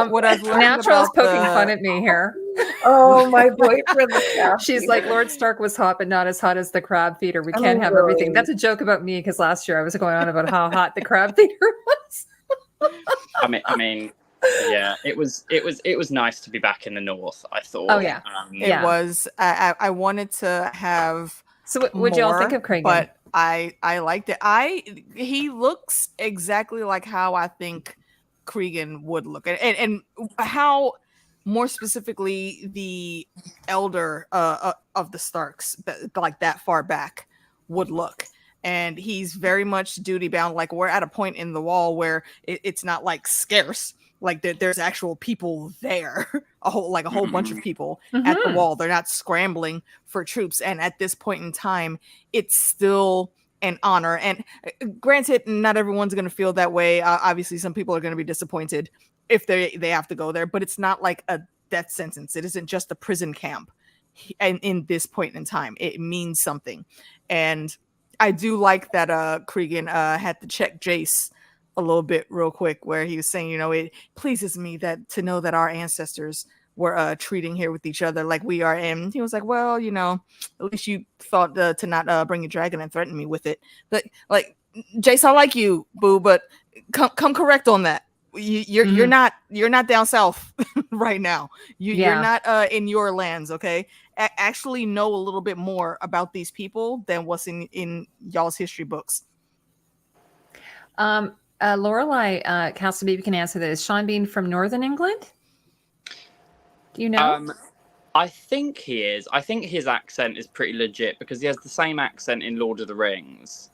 What I've learned Natural's poking fun at me here. Oh, my boyfriend. She's like, Lord Stark was hot, but not as hot as the crab feeder. We can't have everything. That's a joke about me, because last year I was going on about how hot the crab feeder was. I mean, yeah, it was nice to be back in the north, I thought. Oh yeah, it was. I wanted to have. So what would y'all think of Craig? But I liked it. He looks exactly like how I think Cregan would look, and how more specifically the elder of the Starks, like that far back, would look. And he's very much duty bound. Like, we're at a point in the wall where it's not like scarce. Like there's actual people there, a whole bunch of people at the wall. They're not scrambling for troops. And at this point in time, it's still an honor. And granted, not everyone's going to feel that way. Obviously, some people are going to be disappointed if they have to go there. But it's not like a death sentence. It isn't just a prison camp. And in this point in time, it means something. And I do like that Cregan had to check Jace a little bit real quick, where he was saying, you know, it pleases me to know that our ancestors were treating here with each other like we are. And he was like, well, you know, at least you thought to not bring a dragon and threaten me with it. But like, Jace, I like you, boo, but come correct on that. You're not down south right now. You're not in your lands, okay? Actually know a little bit more about these people than what's in y'all's history books. Lorelai, Castle, maybe you can answer this. Sean Bean from Northern England? Do you know? I think he is. I think his accent is pretty legit, because he has the same accent in Lord of the Rings.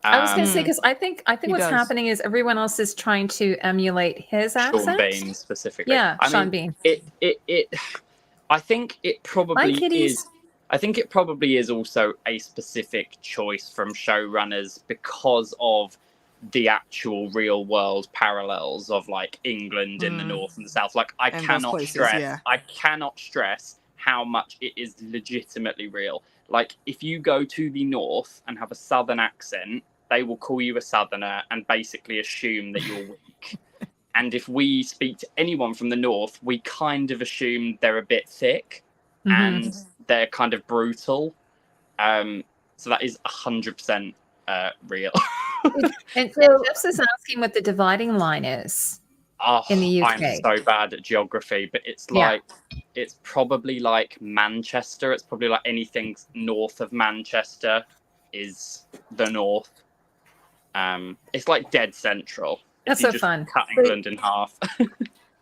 I was going to say, because I think what's happening is everyone else is trying to emulate his accent. Sean Bean specifically. Yeah, Sean Bean. I think it probably is. I think it probably is also a specific choice from showrunners, because of the actual real world parallels of like England in the north and the south. Like I cannot stress how much it is legitimately real. Like if you go to the north and have a southern accent, they will call you a southerner and basically assume that you're weak. And if we speak to anyone from the north, we kind of assume they're a bit thick and they're kind of brutal. So that is 100% real. And so Jeffs is asking what the dividing line is in the UK. I'm so bad at geography, but it's like it's probably like Manchester. It's probably like anything north of Manchester is the north. It's like dead central. That's so fun. Cut England in half.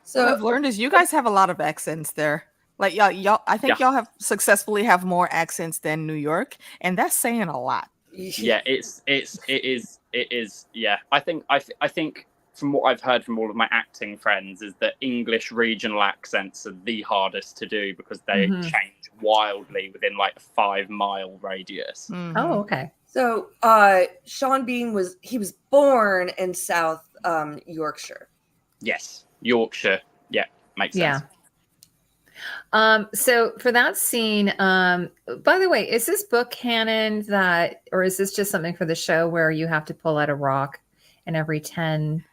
So what I've learned is you guys have a lot of accents there. Like y'all, I think y'all have successfully have more accents than New York, and that's saying a lot. Yeah, it is. Yeah, I think from what I've heard from all of my acting friends is that English regional accents are the hardest to do because they change wildly within like a 5-mile radius. Oh, okay. So Sean Bean was born in South Yorkshire. Yes, Yorkshire. Yeah, makes sense. So for that scene, by the way, is this book canon or is this just something for the show where you have to pull out a rock and every 10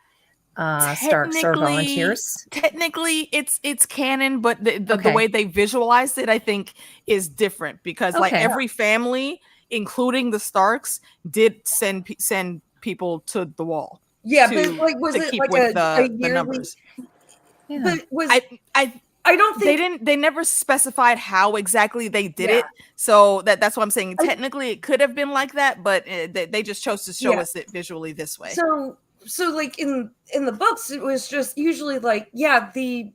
Starks or volunteers? Technically, it's canon, but the way they visualized it, I think, is different because like every family, including the Starks, did send people to the wall. Yeah, but like was it like a yearly... the numbers? Yeah. But was I don't think they never specified how exactly they did it. So that's what I'm saying. Technically it could have been like that, but they just chose to show us it visually this way. So like in the books, it was just usually like, the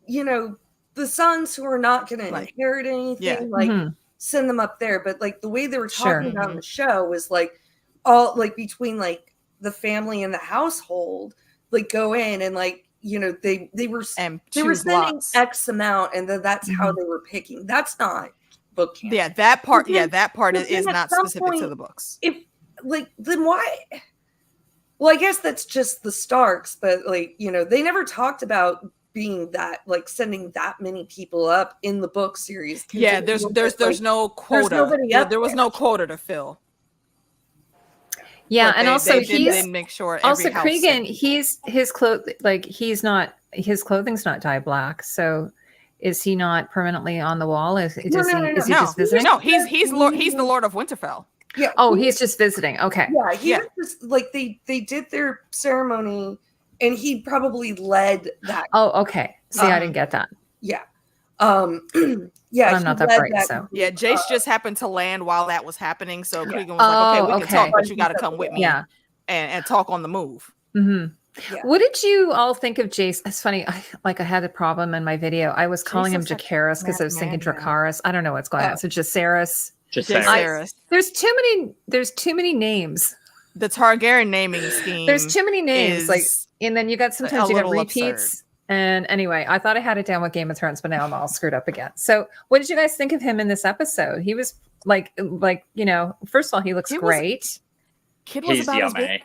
sons who are not going to inherit anything, send them up there. But like the way they were talking about in the show was like all like between like the family and the household, like go in and like, they were sending X amount, and then that's how they were picking. That's not book canon. Yeah, that part. That part is not specific to the books. If then why? Well, I guess that's just the Starks, but like they never talked about being that like sending that many people up in the book series. Yeah, there's no quota. There was no quota to fill. Yeah, and also they didn't make sure. Also, Cregan, his clothing's not dye black. So, is he not permanently on the wall? Is he just visiting? No, he's the Lord of Winterfell. Yeah. Oh, he's just visiting. Okay. Yeah, he was just like they did their ceremony, and he probably led that. Oh, okay. See, I didn't get that. Yeah. Yeah, I'm not that bright. So Jace just happened to land while that was happening. So Cregan was like, "Okay, we can talk, but you got to come with me, and talk on the move." Yeah. What did you all think of Jace? It's funny. I had a problem in my video. I was calling him Jacaerys because I was thinking Dracarys. I don't know what's going on. So Jacaerys. There's too many names. The Targaryen naming scheme. There's too many names. And then you got sometimes you got repeats. Absurd. And anyway, I thought I had it down with Game of Thrones, but now I'm all screwed up again. So what did you guys think of him in this episode? He was first of all, he looks great. Kid was about as big.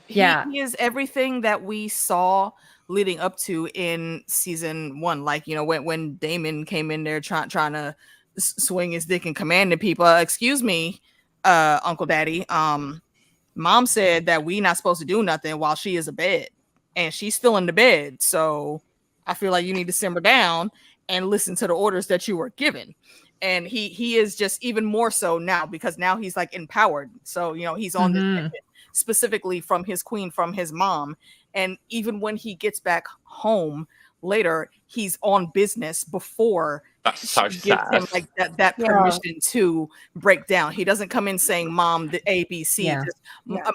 He is everything that we saw leading up to in season 1. Like, when Daemon came in there trying to swing his dick and commanding people. Excuse me, Uncle Daddy. Mom said that we not supposed to do nothing while she is abed. And she's still in the bed. So I feel like you need to simmer down and listen to the orders that you were given. And he is just even more so now because now he's like empowered. So, he's on this specifically from his queen, from his mom. And even when he gets back home later, he's on business before she gives him like that permission to break down. He doesn't come in saying, "Mom, the ABC, just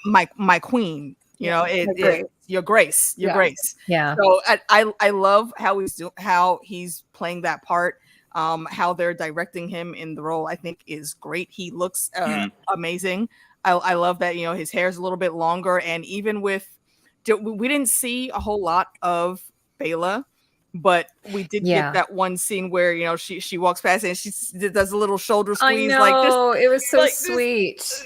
my queen." Your grace. Yeah. So I love how he's playing that part. How they're directing him in the role, I think, is great. He looks amazing. I love that his hair's a little bit longer, and even with we didn't see a whole lot of Bela, But we did Yeah. get that one scene where, you know, she walks past and she does a little shoulder I squeeze, know, like this. it was so like this- sweet.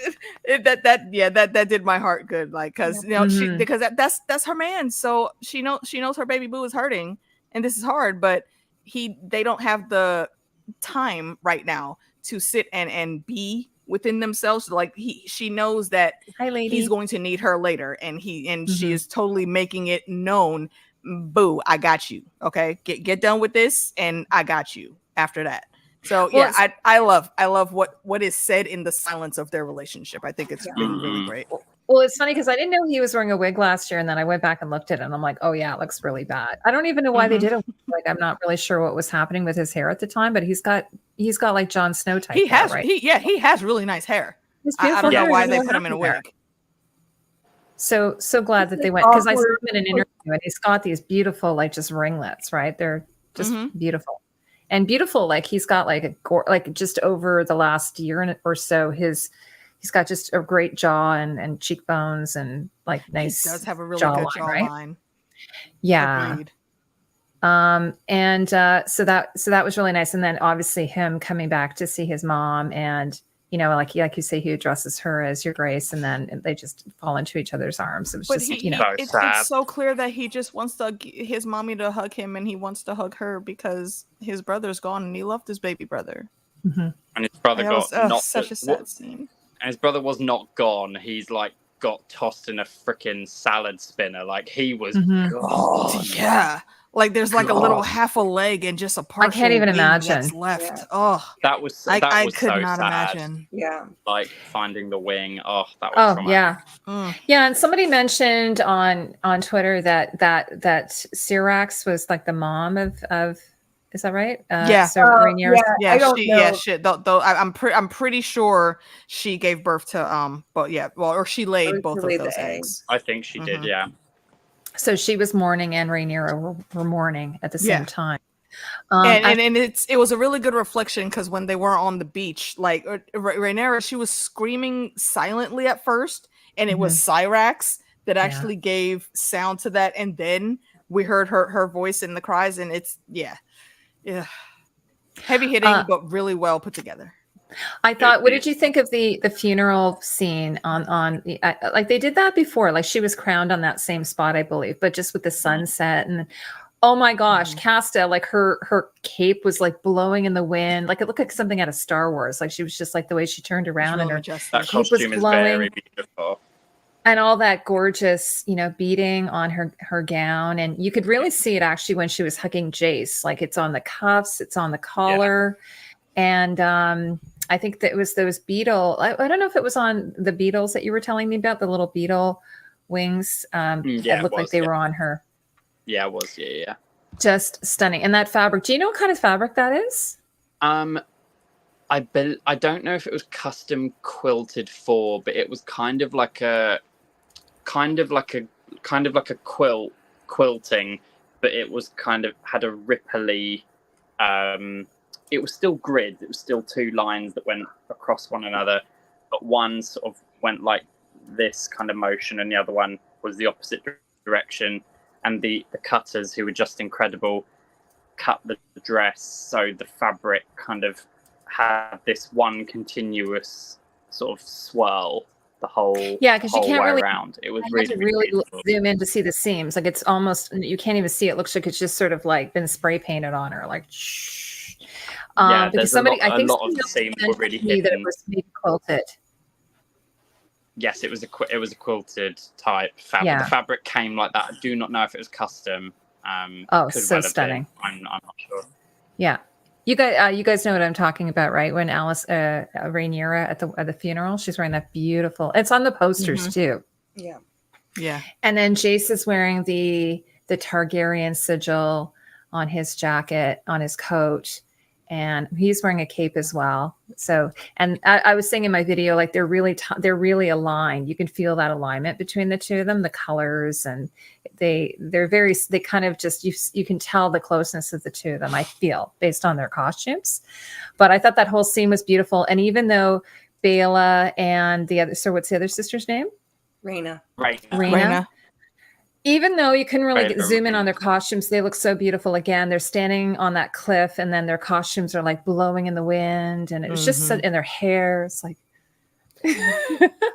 That did my heart good, like, because you know Mhm. because that's her man, so she knows her baby boo is hurting and this is hard, but they don't have the time right now to sit and be within themselves. Like she knows that Hi, lady. he's going to need her later, and she Mhm. is totally making it known. Boo, I got you. Okay, get done with this, and I got you after that. So Well, yeah, I love what is said in the silence of their relationship. I think it's really great. Well, it's funny because I didn't know he was wearing a wig last year, and then I went back and looked at it, and I'm like, oh yeah, it looks really bad. I don't even know why they did it. Like, I'm not really sure what was happening with his hair at the time, but he's got like Jon Snow type. He has hair, right? he has really nice hair. It's I beautiful don't know hair. why He's they really put him in a happy there. wig. So glad that they went, because I saw him in an interview and he's got these beautiful, like, just ringlets, right? They're just beautiful. And beautiful, like he's got like like just over the last year or so, he's got just a great jaw and cheekbones and like nice. He does have a really jawline, good jawline. Right? Yeah. Agreed. So that was really nice. And then obviously him coming back to see his mom, and you know, like you say, he addresses her as your grace, and then they just fall into each other's arms. It was just, you know, it's so clear that he just wants his mommy to hug him, and he wants to hug her because his brother's gone, and he loved his baby brother. Mm-hmm. And his brother such a sad scene. And his brother was not gone. He's like got tossed in a freaking salad spinner. Like he was gone. Yeah. Like there's like a little half a leg and just a partial. I can't even imagine that's left. Yeah. Oh, that was I was could so not sad. imagine. Yeah. Like finding the wing. Oh, that was traumatic. Yeah. And somebody mentioned on Twitter that Syrax was like the mom of is that right? Yeah. So Rhaenyra. I don't know. Yeah, shit. Though I'm pretty sure she gave birth to but yeah, well, or she laid both of those eggs. I think she did. Yeah. So she was mourning, and Rhaenyra were mourning at the same time. And it was a really good reflection, because when they were on the beach, like Rhaenyra, she was screaming silently at first, and it was Syrax that actually gave sound to that, and then we heard her voice in the cries, and it's heavy hitting, but really well put together. I thought, what did you think of the funeral scene on like they did that before? Like she was crowned on that same spot, I believe, but just with the sunset, and oh my gosh, Casta, like her cape was like blowing in the wind, like it looked like something out of Star Wars. Like she was just like the way she turned around, and her that cape costume was is blowing, very beautiful, and all that gorgeous, you know, beading on her gown, and you could really see it actually when she was hugging Jace. Like it's on the cuffs, it's on the collar, and I think that it was those beetle. I don't know if it was on the beetles that you were telling me about, the little beetle wings. It looked like they were on her. Yeah, it was. Yeah. Just stunning. And that fabric. Do you know what kind of fabric that is? I don't know if it was custom quilted for, but it was kind of like a quilting, but it was kind of had a ripply. It was still grid. It was still two lines that went across one another, but one sort of went like this kind of motion, and the other one was the opposite direction. And the cutters, who were just incredible, cut the dress so the fabric kind of had this one continuous sort of swirl the whole because you can't really around. It was really zoom in to see the seams. Like it's almost, you can't even see it. Looks like it's just sort of like been spray painted on her, like shh. Because somebody, I think, a lot of the seams were really hidden. That it was maybe quilted. Yes, it was a quilted type fabric. Yeah. The fabric came like that. I do not know if it was custom. So stunning. I'm not sure. Yeah, you guys know what I'm talking about, right? When Rhaenyra at the funeral, she's wearing that beautiful. It's on the posters too. Yeah. And then Jace is wearing the Targaryen sigil on his jacket, on his coat. And he's wearing a cape as well. So, and I was saying in my video, like they're really aligned. You can feel that alignment between the two of them, the colors, and they kind of just, you can tell the closeness of the two of them, I feel, based on their costumes. But I thought that whole scene was beautiful. And even though Bela and what's the other sister's name? Rhaena. Rhaena. Even though you couldn't really Favorite zoom in on moment. their costumes, they look so beautiful. Again, they're standing on that cliff, and then their costumes are like blowing in the wind, and it was just so, and their hair. It's like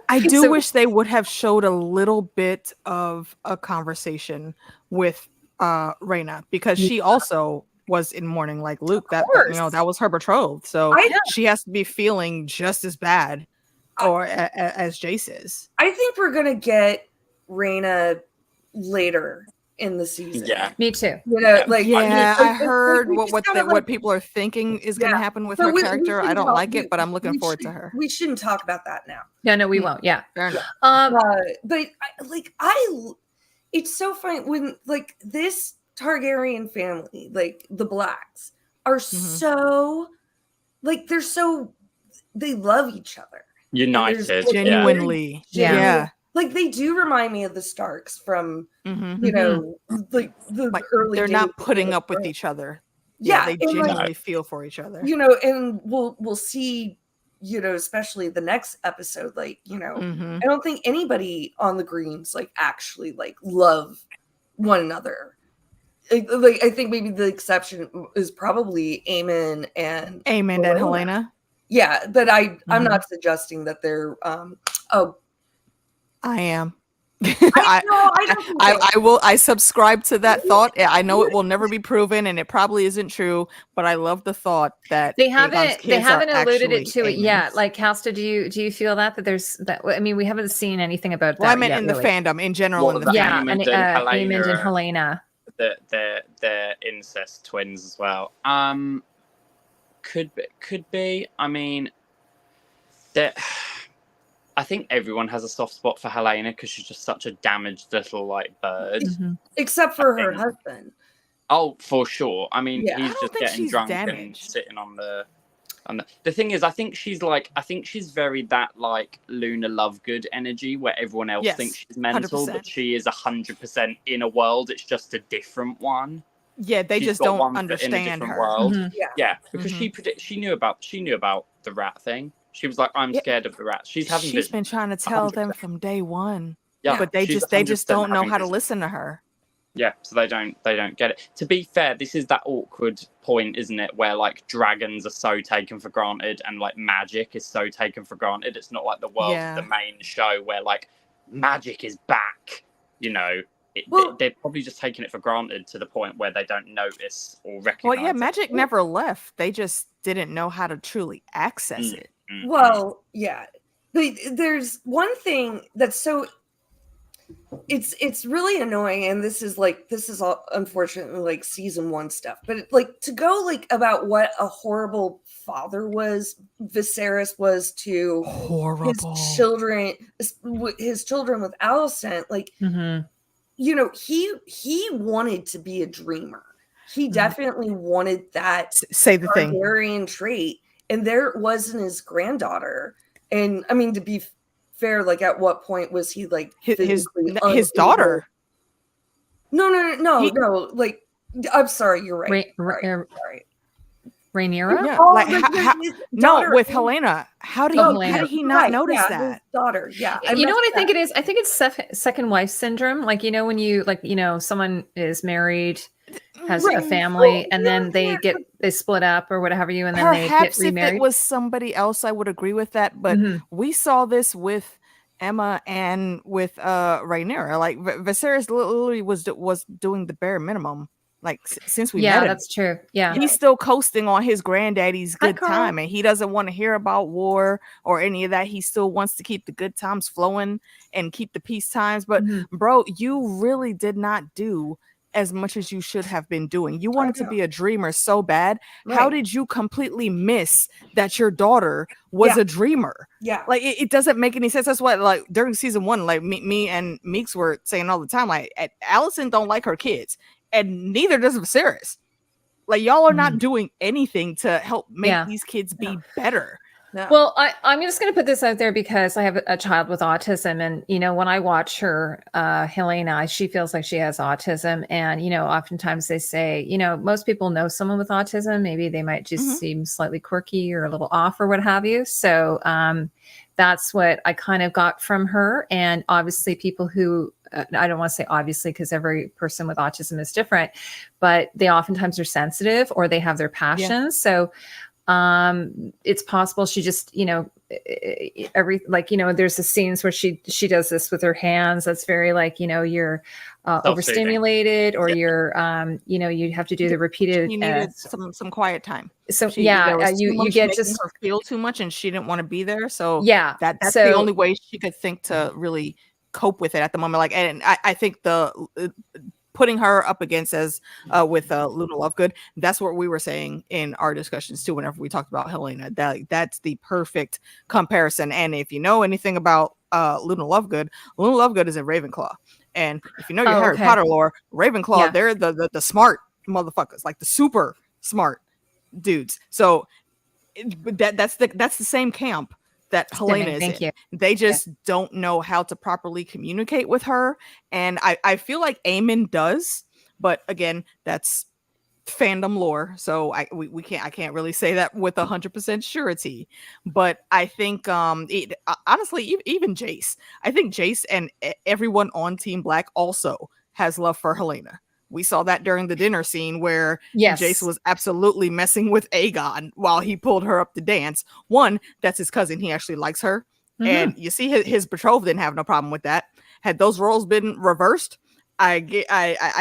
I do So- wish they would have showed a little bit of a conversation with Rhaena, because she also was in mourning like Luke. That you know, course. that was her betrothed, so I- she has to be feeling just as bad, or as Jace is. I think we're gonna get Rhaena later in the season. Yeah. Me too. You know, Yeah. like Yeah, like, I heard we just what gotta, like, people are thinking is going to happen with but her we character. I shouldn't don't talk- like it, but I'm looking we forward to should- her. We shouldn't talk about that now. No, we won't. Yeah. Fair enough. But it's so funny when like this Targaryen family, like the Blacks, are so like they love each other. United. There's- Yeah. Genuinely, Yeah. yeah. Like they do remind me of the Starks from Mhm. you know like the Like, early. they're days not of putting Game of up with Thrones. each other. Yeah, they and, like, genuinely feel for each other. you know, and we'll see, you know, especially the next episode, like, you know, Mhm. I don't think anybody on the Greens like actually like love one another. Like I think maybe the exception is probably Aemon and Helaena. Yeah, but I'm Mhm. not suggesting that they're I am. I don't think I will. I subscribe to that thought. I know it will never be proven, and it probably isn't true. But I love the thought that They Aegon's haven't kids alluded are it to actually it yet. Aemons. Like, Casta, do you feel that there's that? I mean, we haven't seen anything about Well, that I meant yet, in really. the fandom in general. Well, in the the Yeah, fandom. and Aemond and Helaena. They're incest twins as well. Could be. I mean, I think everyone has a soft spot for Helaena because she's just such a damaged little like bird. except for her think- husband. Oh, for sure. I mean, Yeah. I he's don't just think getting she's drunk and damaged. sitting on the. The thing is, I think she's very that like Luna Lovegood energy where everyone else Yes, thinks she's mental, 100%. but she is 100% in a world. It's just a different one. Yeah, they She's just got don't one foot in a understand different her. world. Mhm. Yeah, because she knew about the rat thing. She was like, I'm Yeah. scared of the rat. She's having She's visions. been trying to tell them 100%. from day one, Yeah, but they she's just 100% don't know having how to visions. listen to her. Yeah, so they don't get it. To be fair, this is that awkward point, isn't it, where like dragons are so taken for granted and like magic is so taken for granted. It's not like the world Yeah. of the main show where like magic is back. You know, they're probably just taking it for granted to the point where they don't notice or recognize. Well, yeah, it. magic never left. They just didn't know how to truly access it. Mm-hmm. Well, yeah. But there's one thing that's so it's really annoying, and this is all unfortunately like season 1 stuff, but like to go like about what a horrible father Viserys was to Horrible. his children with Alicent, like you know, he wanted to be a dreamer. He definitely wanted that Say the thing. Targaryen trait, and there wasn't his granddaughter. And I mean, to be fair, like at what point was he like His physically daughter? No. Like, I'm sorry, you're right. Sorry. Rhaenyra? Yeah, Oh, like his no, daughter- with Helena. How did he not Right, notice yeah, that? his daughter, yeah. You know what I think it is? I think it's second wife syndrome. Like, you know, when you like, you know, someone is married, has a family, and then they split up or whatever you, and then they get Perhaps if remarried. it was somebody else, I would agree with that. But we saw this with Emma and with Rhaenyra. Like Viserys literally was doing the bare minimum. Like since we met him. That's true. Yeah, he's still coasting on his granddaddy's good Carl. time, and he doesn't want to hear about war or any of that. He still wants to keep the good times flowing and keep the peace times. But bro, you really did not do as much as you should have been doing. You wanted to be a dreamer so bad. Right. How did you completely miss that your daughter was a dreamer? Yeah. Like it doesn't make any sense. That's what, like, during season 1, like me and Meeks were saying all the time, like Alicent don't like her kids, and neither does Viserys. Like, y'all are not doing anything to help make these kids be better. No. Well, I'm just going to put this out there because I have a child with autism, and you know, when I watch her, Helaena, she feels like she has autism, and you know, oftentimes they say, you know, most people know someone with autism. Maybe they might just seem slightly quirky or a little off or what have you. So that's what I kind of got from her, and obviously, people who I don't want to say obviously because every person with autism is different, but they oftentimes are sensitive or they have their passions. So it's possible she just, there's the scenes where she does this with her hands. That's very like, you're overstimulated or you're, you have to do the repeated. You needed some quiet time. So you get making just her feel too much, and she didn't want to be there. So that's so, the only way she could think to really cope with it at the moment. Like, and I think putting her up against as with Luna Lovegood, that's what we were saying in our discussions too. Whenever we talked about Helaena, that's the perfect comparison. And if you know anything about Luna Lovegood is a Ravenclaw. And if you know your Harry Potter lore, Ravenclaw, they're the smart motherfuckers, like the super smart dudes. So that's the same camp that Helaena is in. They just don't know how to properly communicate with her. And I feel like Aemon does, but again, that's fandom lore. So I can't really say that with 100% surety. But I think honestly, even Jace, I think Jace and everyone on Team Black also has love for Helaena. We saw that during the dinner scene where Jace was absolutely messing with Aegon while he pulled her up to dance. One, that's his cousin. He actually likes her. Mm-hmm. And you see his betrothed didn't have no problem with that. Had those roles been reversed, I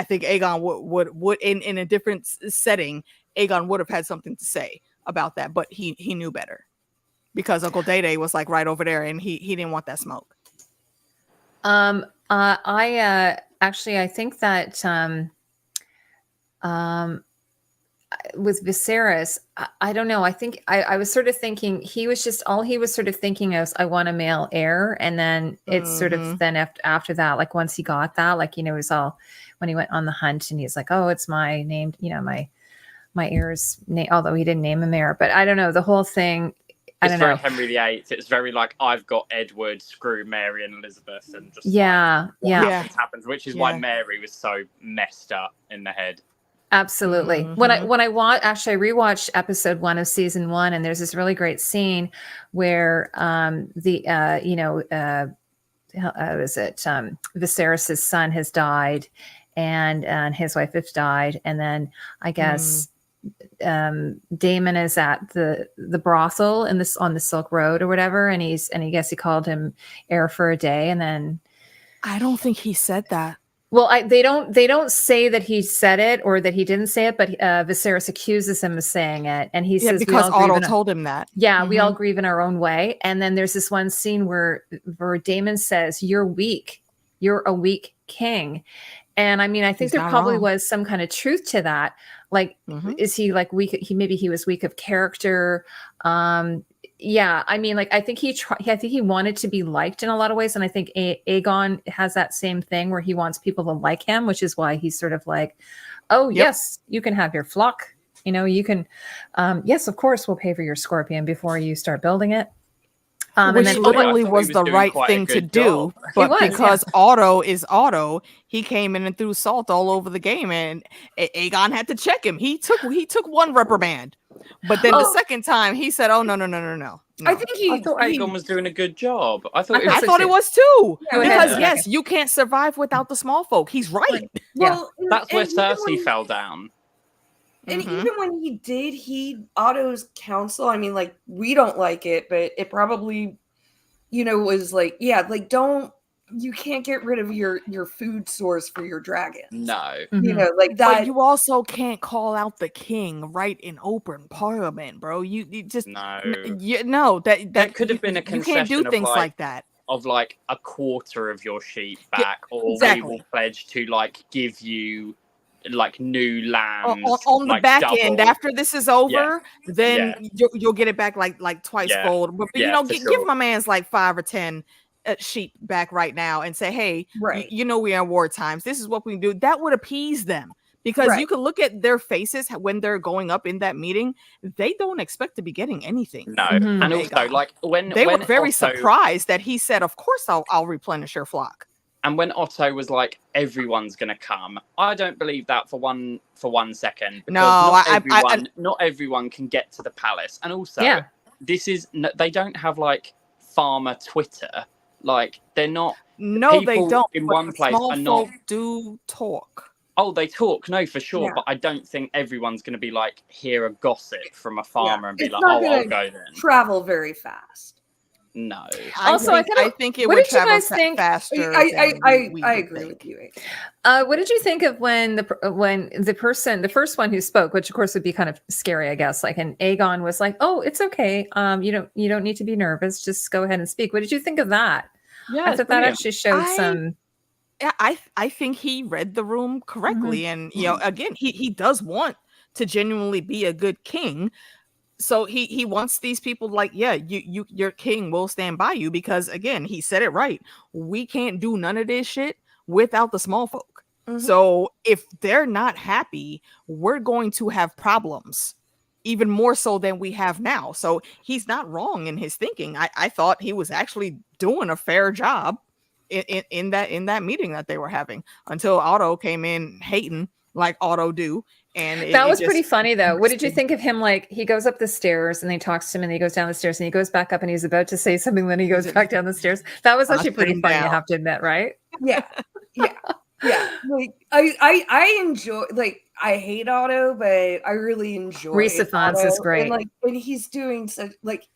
think Aegon would in a different setting, Aegon would have had something to say about that. But he knew better because Uncle Day was like right over there and he didn't want that smoke. I think that with Viserys, I don't know. I think I was sort of thinking he was sort of thinking is I want a male heir, and then it's sort of then after that, like once he got that, like it was all when he went on the hunt and he's like, oh, it's my name, my heir's name, although he didn't name him heir, but I don't know the whole thing. I don't know. It's very Henry VIII. It's very like I've got Edward, screw Mary and Elizabeth, and just happens, which is why Mary was so messed up in the head. Absolutely. When I rewatched episode 1 of season 1, and there's this really great scene where Viserys' son has died, and his wife has died, and then I guess Daemon is at the brothel on the Silk Road or whatever, and I guess he called him heir for a day, and then I don't think he said that. Well, they don't say that he said it or that he didn't say it, but Viserys accuses him of saying it, and he says because Otto told him that. Yeah, we all grieve in our own way. And then there's this one scene where Daemon says, "You're weak. You're a weak king." And I mean, I think there probably was some kind of truth to that. Like, is he like weak? Maybe he was weak of character. Yeah, I mean, like I think he wanted to be liked in a lot of ways, and I think Aegon has that same thing where he wants people to like him, which is why he's sort of like, "Oh yes, you can have your flock. You can, yes, of course, we'll pay for your scorpion before you start building it." Which literally was the right thing to do, but because Otto is Otto, he came in and threw salt all over the game, and Aegon had to check him. He took one reprimand, but then the second time he said, "Oh no. I think I thought Aegon was doing a good job. I thought it was too, because yes, you can't survive without the small folk. He's right. Well, that's where Cersei fell down. And even when he did heed Otto's counsel, I mean, like, we don't like it, but it probably, was like, you can't get rid of your food source for your dragons. No. Like that. But you also can't call out the king right in open parliament, bro. You just that could have been a concession. You can't do things like that. Of like a quarter of your sheep back, or we will pledge to like give you like new lands on the back end after this is over. Then you'll get it back like twice fold. But give my man's like 5 or 10 sheep back right now and say, hey, we are in war times. This is what we do. That would appease them. Because you can look at their faces when they're going up in that meeting, they don't expect to be getting anything. No, and also like when they were very surprised that he said, "Of course, I'll replenish your flock." And when Otto was like, "Everyone's gonna come," I don't believe that for one second. Because not everyone can get to the palace, and also they don't have like farmer Twitter Like they're not. No, they People don't. in But one the place small are not. folk do talk. Oh, they talk, no, for sure. Yeah. But I don't think everyone's going to be like hear a gossip from a farmer and be It's like, not "Oh, I'll gonna go then." travel very fast. No. Also, I think it what would did you travel guys think? faster. I than we would agree think. with you. What did you think of when the first one who spoke, which of course would be kind of scary, I guess, like, and Aegon was like, "Oh, it's okay. You don't need to be nervous. Just go ahead and speak." What did you think of that? Yeah, I it's thought that brilliant. actually showed some. Yeah, I think he read the room correctly, and again, he does want to genuinely be a good king. So he wants these people like, yeah, your king will stand by you, because again, he said it right. We can't do none of this shit without the small folk. So if they're not happy, we're going to have problems, even more so than we have now. So he's not wrong in his thinking. I thought he was actually doing a fair job in that meeting that they were having, until Otto came in hating like Otto do. And That was pretty funny, though. What did you think of him? Like, he goes up the stairs and he talks to him, and he goes down the stairs and he goes back up and he's about to say something, then he goes back down the stairs. That was actually pretty funny, I have to admit, right? Yeah. Like I enjoy, like, I hate Otto, but I really enjoy Rhys Ifans is great. and he's doing such, like,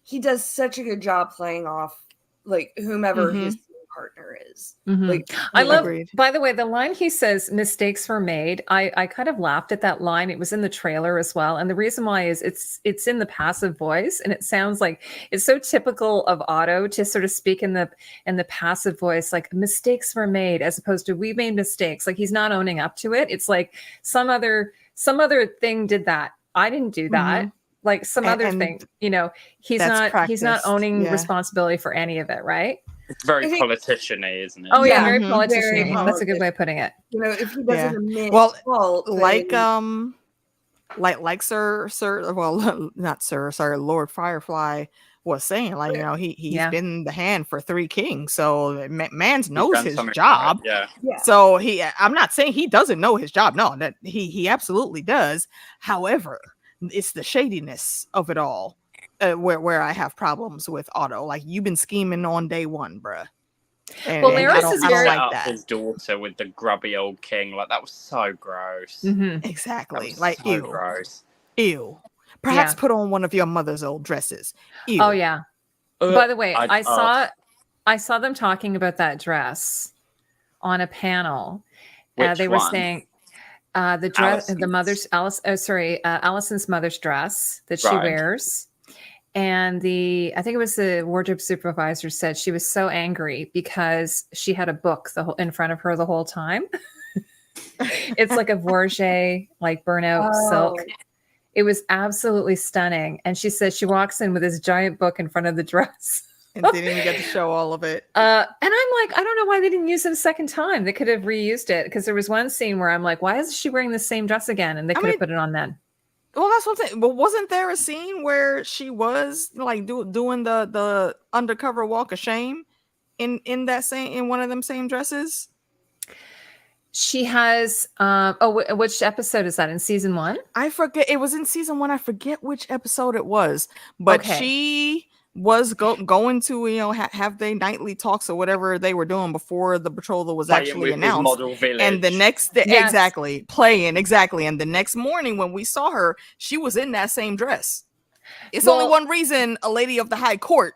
he does such a good job playing off like whomever his partner is. Like, I love, Agreed. by the way, the line he says, "Mistakes were made." I kind of laughed at that line. It was in the trailer as well. And the reason why is it's in the passive voice, and it sounds like it's so typical of Otto to sort of speak in the passive voice, like "mistakes were made," as opposed to "we made mistakes." Like, he's not owning up to it. It's like some other thing did that. I didn't do that. Like some other thing, he's not owning responsibility for any of it, right? It's very politician-y, isn't it? Oh yeah, Yeah, very very politician. That's a good way of putting it. if he doesn't admit fault, like then- like Sir, well, not Sir, sorry, Lord Firefly was saying, like, he's been the hand for 3 kings, so man knows his job. Right. Yeah. So I'm not saying he doesn't know his job. No, that he absolutely does. However, it's the shadiness of it all where I have problems with Otto. Like, you've been scheming on day one, bruh. And, well, and Larys is very I don't like that. His daughter with the grubby old king, like, that was so gross. Exactly. Like, so ew. gross. Ew. Perhaps put on one of your mother's old dresses. Ew. Oh yeah. By the way, I saw them talking about that dress on a panel. They were saying the dress, Alicent's mother's dress that she wears. And I think it was the wardrobe supervisor said she was so angry because she had a book in front of her the whole time. It's like a Vorget, like burnout silk. It was absolutely stunning. And she says she walks in with this giant book in front of the dress. And didn't even get to show all of it. And I'm like, I don't know why they didn't use it a second time. They could have reused it, because there was one scene where I'm like, why is she wearing the same dress again? And they could have put it on then. Well, that's what I'm saying. But wasn't there a scene where she was like doing the undercover walk of shame in one of them same dresses? She has which episode is that, in season 1? I forget. It was in season 1. I forget which episode it was, but she was going to have their nightly talks or whatever they were doing before the betrothal was actually announced. Model Village. And the next day, exactly. And the next morning when we saw her, she was in that same dress. It's only one reason a lady of the High Court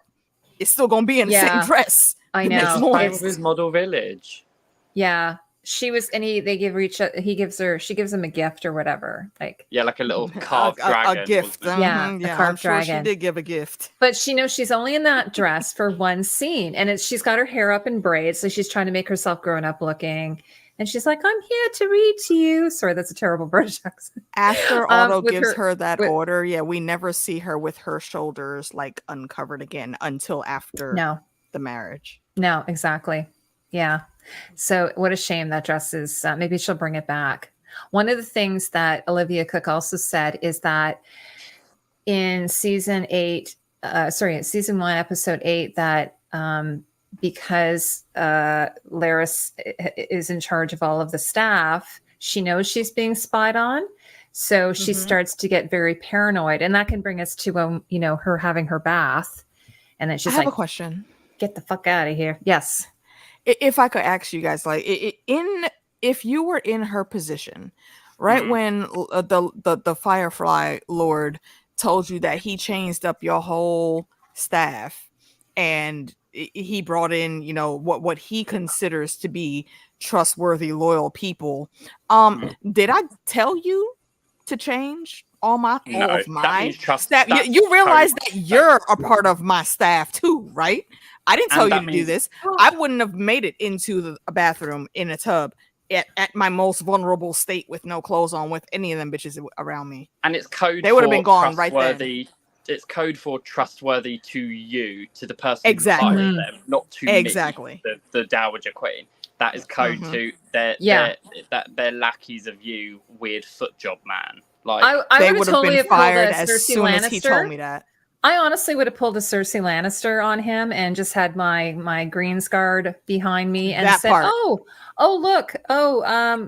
is still gonna be in the same dress. I know. It was Model Village. Yeah. She was, and she gives him a gift or whatever, like a little carved dragon, a gift. A carved I'm sure dragon. She did give a gift, but she knows she's only in that dress for one scene, and she's got her hair up in braids, so she's trying to make herself grown up looking, and she's like, "I'm here to read to you." Sorry, that's a terrible British accent. After Otto gives her that order, we never see her with her shoulders like uncovered again until after the marriage. No, exactly. Yeah. So what a shame that dress is. Maybe she'll bring it back. One of the things that Olivia Cook also said is that in season 1, episode 8, that because Larys is in charge of all of the staff, she knows she's being spied on. So she starts to get very paranoid. And that can bring us to, her having her bath. And then she's I have a question. Get the fuck out of here. Yes. If I could ask you guys, like, if you were in her position, right, when the Firefly Lord told you that he changed up your whole staff, and he brought in, you know, what he considers to be trustworthy, loyal people, did I tell you to change all of my staff? You realize that you're a part of my staff too, right? I didn't tell you to do this. I wouldn't have made it into a bathroom in a tub at my most vulnerable state with no clothes on with any of them bitches around me. And it's code. They would have been gone right then. It's code for trustworthy to you, to the person who hired them, not to me, the Dowager Queen. That is code to they're lackeys of you, weird foot job man. Like I would have been fired as soon as he told me that. I honestly would have pulled a Cersei Lannister on him and just had my Greensguard behind me and said, "Oh, look!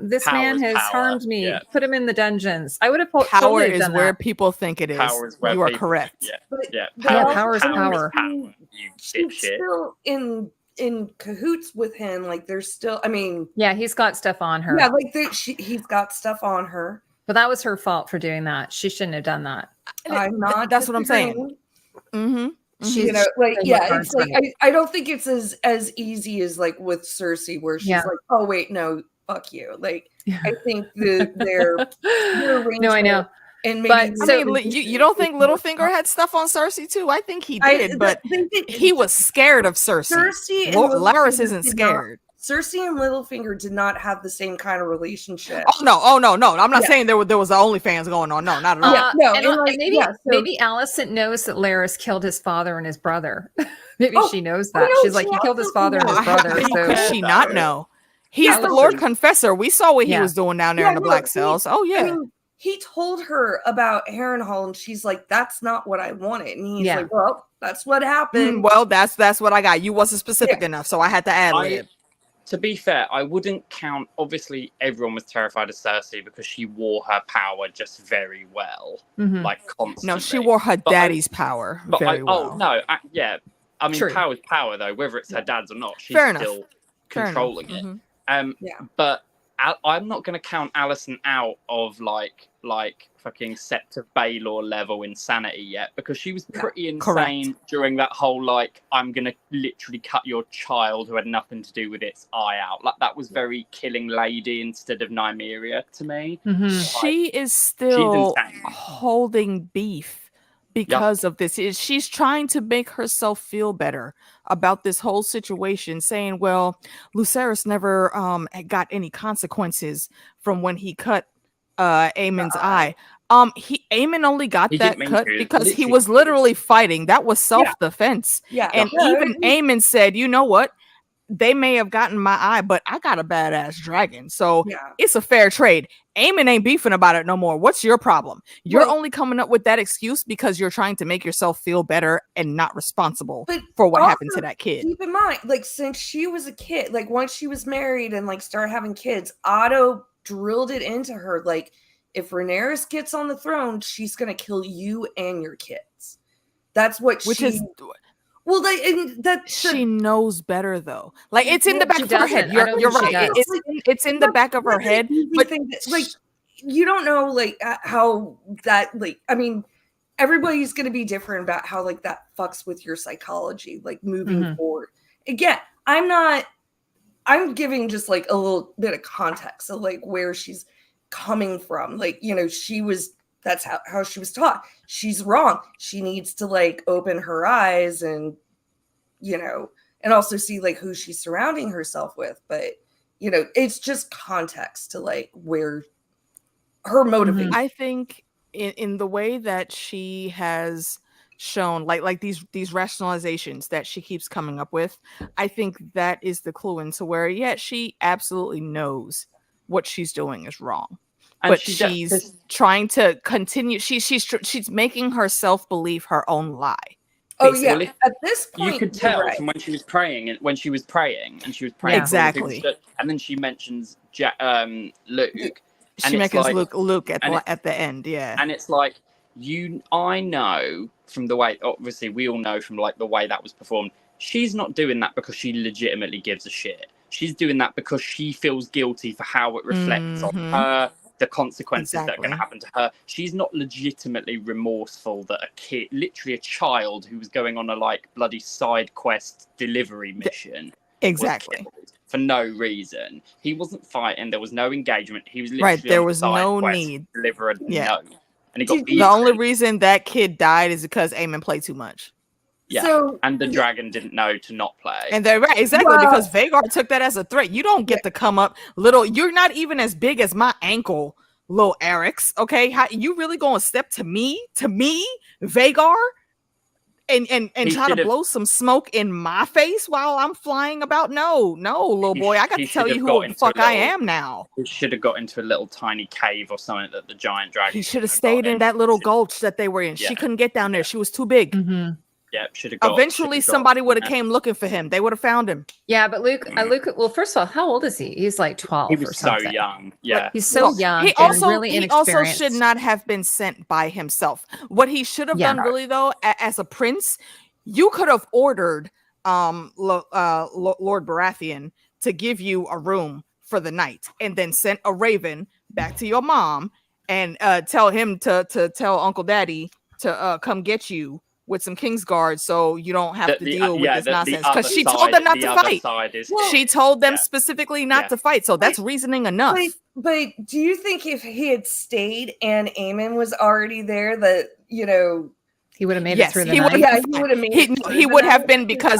This man has harmed me. Yeah. Put him in the dungeons." I would have power totally is done where that. People think it is. You are correct. Power is power. You she's still in cahoots with him. Like there's still. I mean, yeah, he's got stuff on her. Yeah, like he's got stuff on her. But that was her fault for doing that. She shouldn't have done that. I'm not. That's what I'm saying. You know, like, yeah, it's like I don't think it's as easy as like with Cersei, where she's like, "Oh wait, no, fuck you." Like, I think their no, I know. And maybe, but I mean, you don't think Littlefinger had stuff on Cersei too? I think he did, but he was scared of Cersei. Larys isn't scared. Cersei and Littlefinger did not have the same kind of relationship. Oh no! I'm not saying there was the OnlyFans going on. No, not at all. Maybe Alicent knows that Larys killed his father and his brother. Maybe she knows that. She's like, he killed his father and his brother. How could she not know? He's the Lord Confessor. We saw what he was doing down there in the Black Cells. Oh yeah. I mean, he told her about Harrenhal, and she's like, "That's not what I wanted." And he's like, "Well, that's what happened." Well, that's what I got. You wasn't specific enough, so I had to add it. To be fair, I wouldn't count. Obviously, everyone was terrified of Cersei because she wore her power just very well, like constantly. No, she wore her daddy's power very well. Oh no, I mean, power is power, though. Whether it's her dad's or not, she's still controlling it. But I'm not going to count Alicent out of like fucking Sept of Baelor level insanity yet, because she was pretty insane during that whole like, I'm going to literally cut your child who had nothing to do with its eye out. Like, that was very Killing Lady instead of Nymeria to me. She is still holding beef because of this. She's trying to make herself feel better about this whole situation, saying, well, Lucerys never got any consequences from when he cut Aemon's eye. Aemon only got that cut because he was literally fighting. That was self-defense. And even Aemon said, you know what? They may have gotten my eye, but I got a badass dragon. So it's a fair trade. Aemon ain't beefing about it no more. What's your problem? You're only coming up with that excuse because you're trying to make yourself feel better and not responsible for what happened to that kid. Keep in mind, like, since she was a kid, like once she was married and like started having kids, Otto drilled it into her, like, if Rhaenyra gets on the throne, she's gonna kill you and your kids. That's what well, she knows better though. Like, it's in the back of her head. You're right. It's in the back of her head. But like, you don't know like how that, like, I mean, everybody's gonna be different about how like that fucks with your psychology, like moving forward. Again, I'm giving just like a little bit of context of like where she's coming from. Like, you know, that's how she was taught. She's wrong. She needs to like open her eyes and, you know, and also see like who she's surrounding herself with. But, you know, it's just context to like where her motivation. I think in the way that she has shown like these rationalizations that she keeps coming up with, I think that is the clue into where she absolutely knows what she's doing is wrong. And but she's trying to continue. She's making herself believe her own lie. Oh yeah. At this point, you could tell from when she was praying, and she was praying exactly. And then she mentions Luke. She mentions Luke at the end. Yeah. And it's like, I know from the way, obviously we all know from like the way that was performed, she's not doing that because she legitimately gives a shit. She's doing that because she feels guilty for how it reflects on her, the consequences that are going to happen to her. She's not legitimately remorseful that a kid, literally a child who was going on a like bloody side quest delivery mission, exactly, was killed for no reason. He wasn't fighting. There was no engagement. He was literally there on was side no quest need to deliver a note, and he got the only reason that kid died is because Aemon played too much. Yeah, So, and the dragon didn't know to not play. And they're right, exactly, because Vhagar took that as a threat. You don't get to come up little. You're not even as big as my ankle, little Eric's. Okay, how you really gonna step to me, Vhagar, and try to blow some smoke in my face while I'm flying about? No, little boy, I got to tell you who the fuck I am now. He should have got into a little tiny cave or something that the giant dragon. He should have stayed in that little gulch that they were in. She couldn't get down there. She was too big. Yeah, should have. Eventually, somebody would have came looking for him. They would have found him. Yeah, but Luke. Well, first of all, how old is he? He's like 12. He was so young. Yeah, he's so young. He also really inexperienced. should not have been sent by himself. What he should have done, really, though, as a prince, you could have ordered Lord Baratheon to give you a room for the night, and then sent a raven back to your mom and tell him to tell Uncle Daddy to come get you with some Kingsguard, so you don't have to deal with this nonsense. Because she told them not to fight. She told them specifically not to fight, so that's reasoning enough. But do you think if he had stayed and Aemon was already there, that he would have made it through the night? Yeah, he would have made it. He would have been because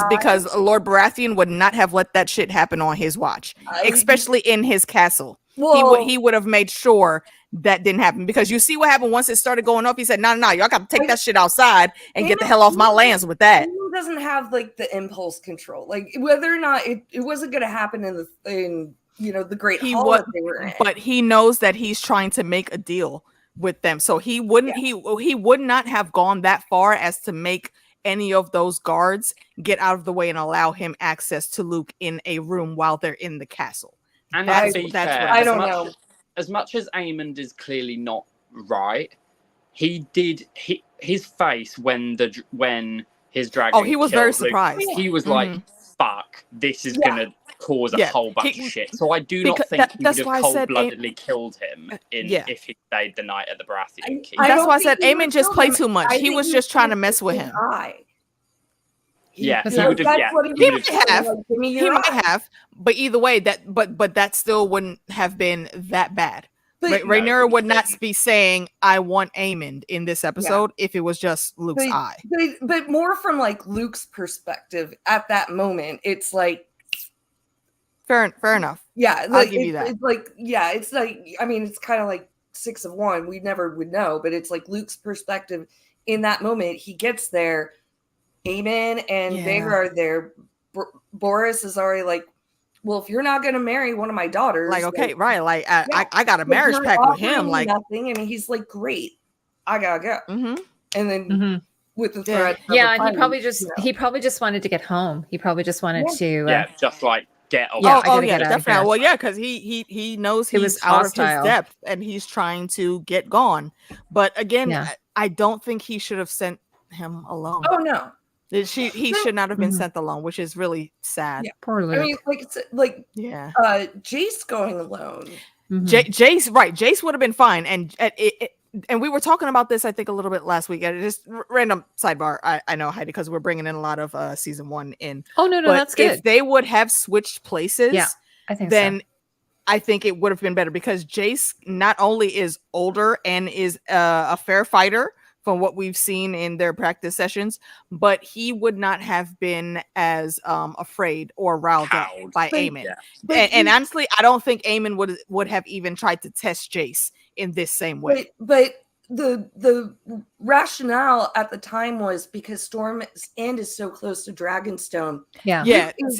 Lord Baratheon would not have let that shit happen on his watch, especially in his castle. He would have made sure that didn't happen, because you see what happened once it started going up. He said, no, y'all got to take that shit outside and get the hell off my lands with that. He doesn't have like the impulse control, like whether or not it wasn't going to happen in the Great Hall that they were in. But he knows that he's trying to make a deal with them, so he wouldn't. He would not have gone that far as to make any of those guards get out of the way and allow him access to Luke in a room while they're in the castle. And I don't know. As much as Aemond is clearly not right, his face when his dragon. Oh, he was very surprised. Luke, he was like, "Fuck, this is gonna cause a whole bunch of shit." So I do not think he would have cold-bloodedly killed him if he stayed the night at the Baratheon Keep. That's why I said Aemon just played too much. He was just trying to mess with him. Yeah, he would have. Yeah, he might have. But either way, that still wouldn't have been that bad. Rhaenyra would not be saying, "I want Aemond" in this episode if it was just Luke's eye. But more from like Luke's perspective at that moment, it's like fair enough. Yeah, I'll give you that. It's like I mean, it's kind of like 6 of 1. We never would know, but it's like Luke's perspective in that moment. He gets there. Aemon and Vhagar are there. Boris is already like, well, if you're not going to marry one of my daughters, like, okay, right, like I got a marriage pact with him, like nothing, and he's like, great, I gotta go. And then with the threat, he probably just wanted to get home. He probably just wanted to, just like get away. Definitely. Well, yeah, because he knows he's out of his depth and he's trying to get gone. But again, I don't think he should have sent him alone. Oh no. He should not have been sent alone, which is really sad. Yeah, poor Luke. I mean, Jace going alone. Jace, right? Jace would have been fine, and we were talking about this, I think, a little bit last week. Just random sidebar. I know, Heidi, because we're bringing in a lot of season 1 in. Oh no, that's good. If they would have switched places, I think then I think it would have been better, because Jace not only is older and is a fair fighter from what we've seen in their practice sessions, but he would not have been as afraid or riled up by Aemon. And honestly, I don't think Aemon would have even tried to test Jace in this same way. But the rationale at the time was because Storm's End is so close to Dragonstone. It's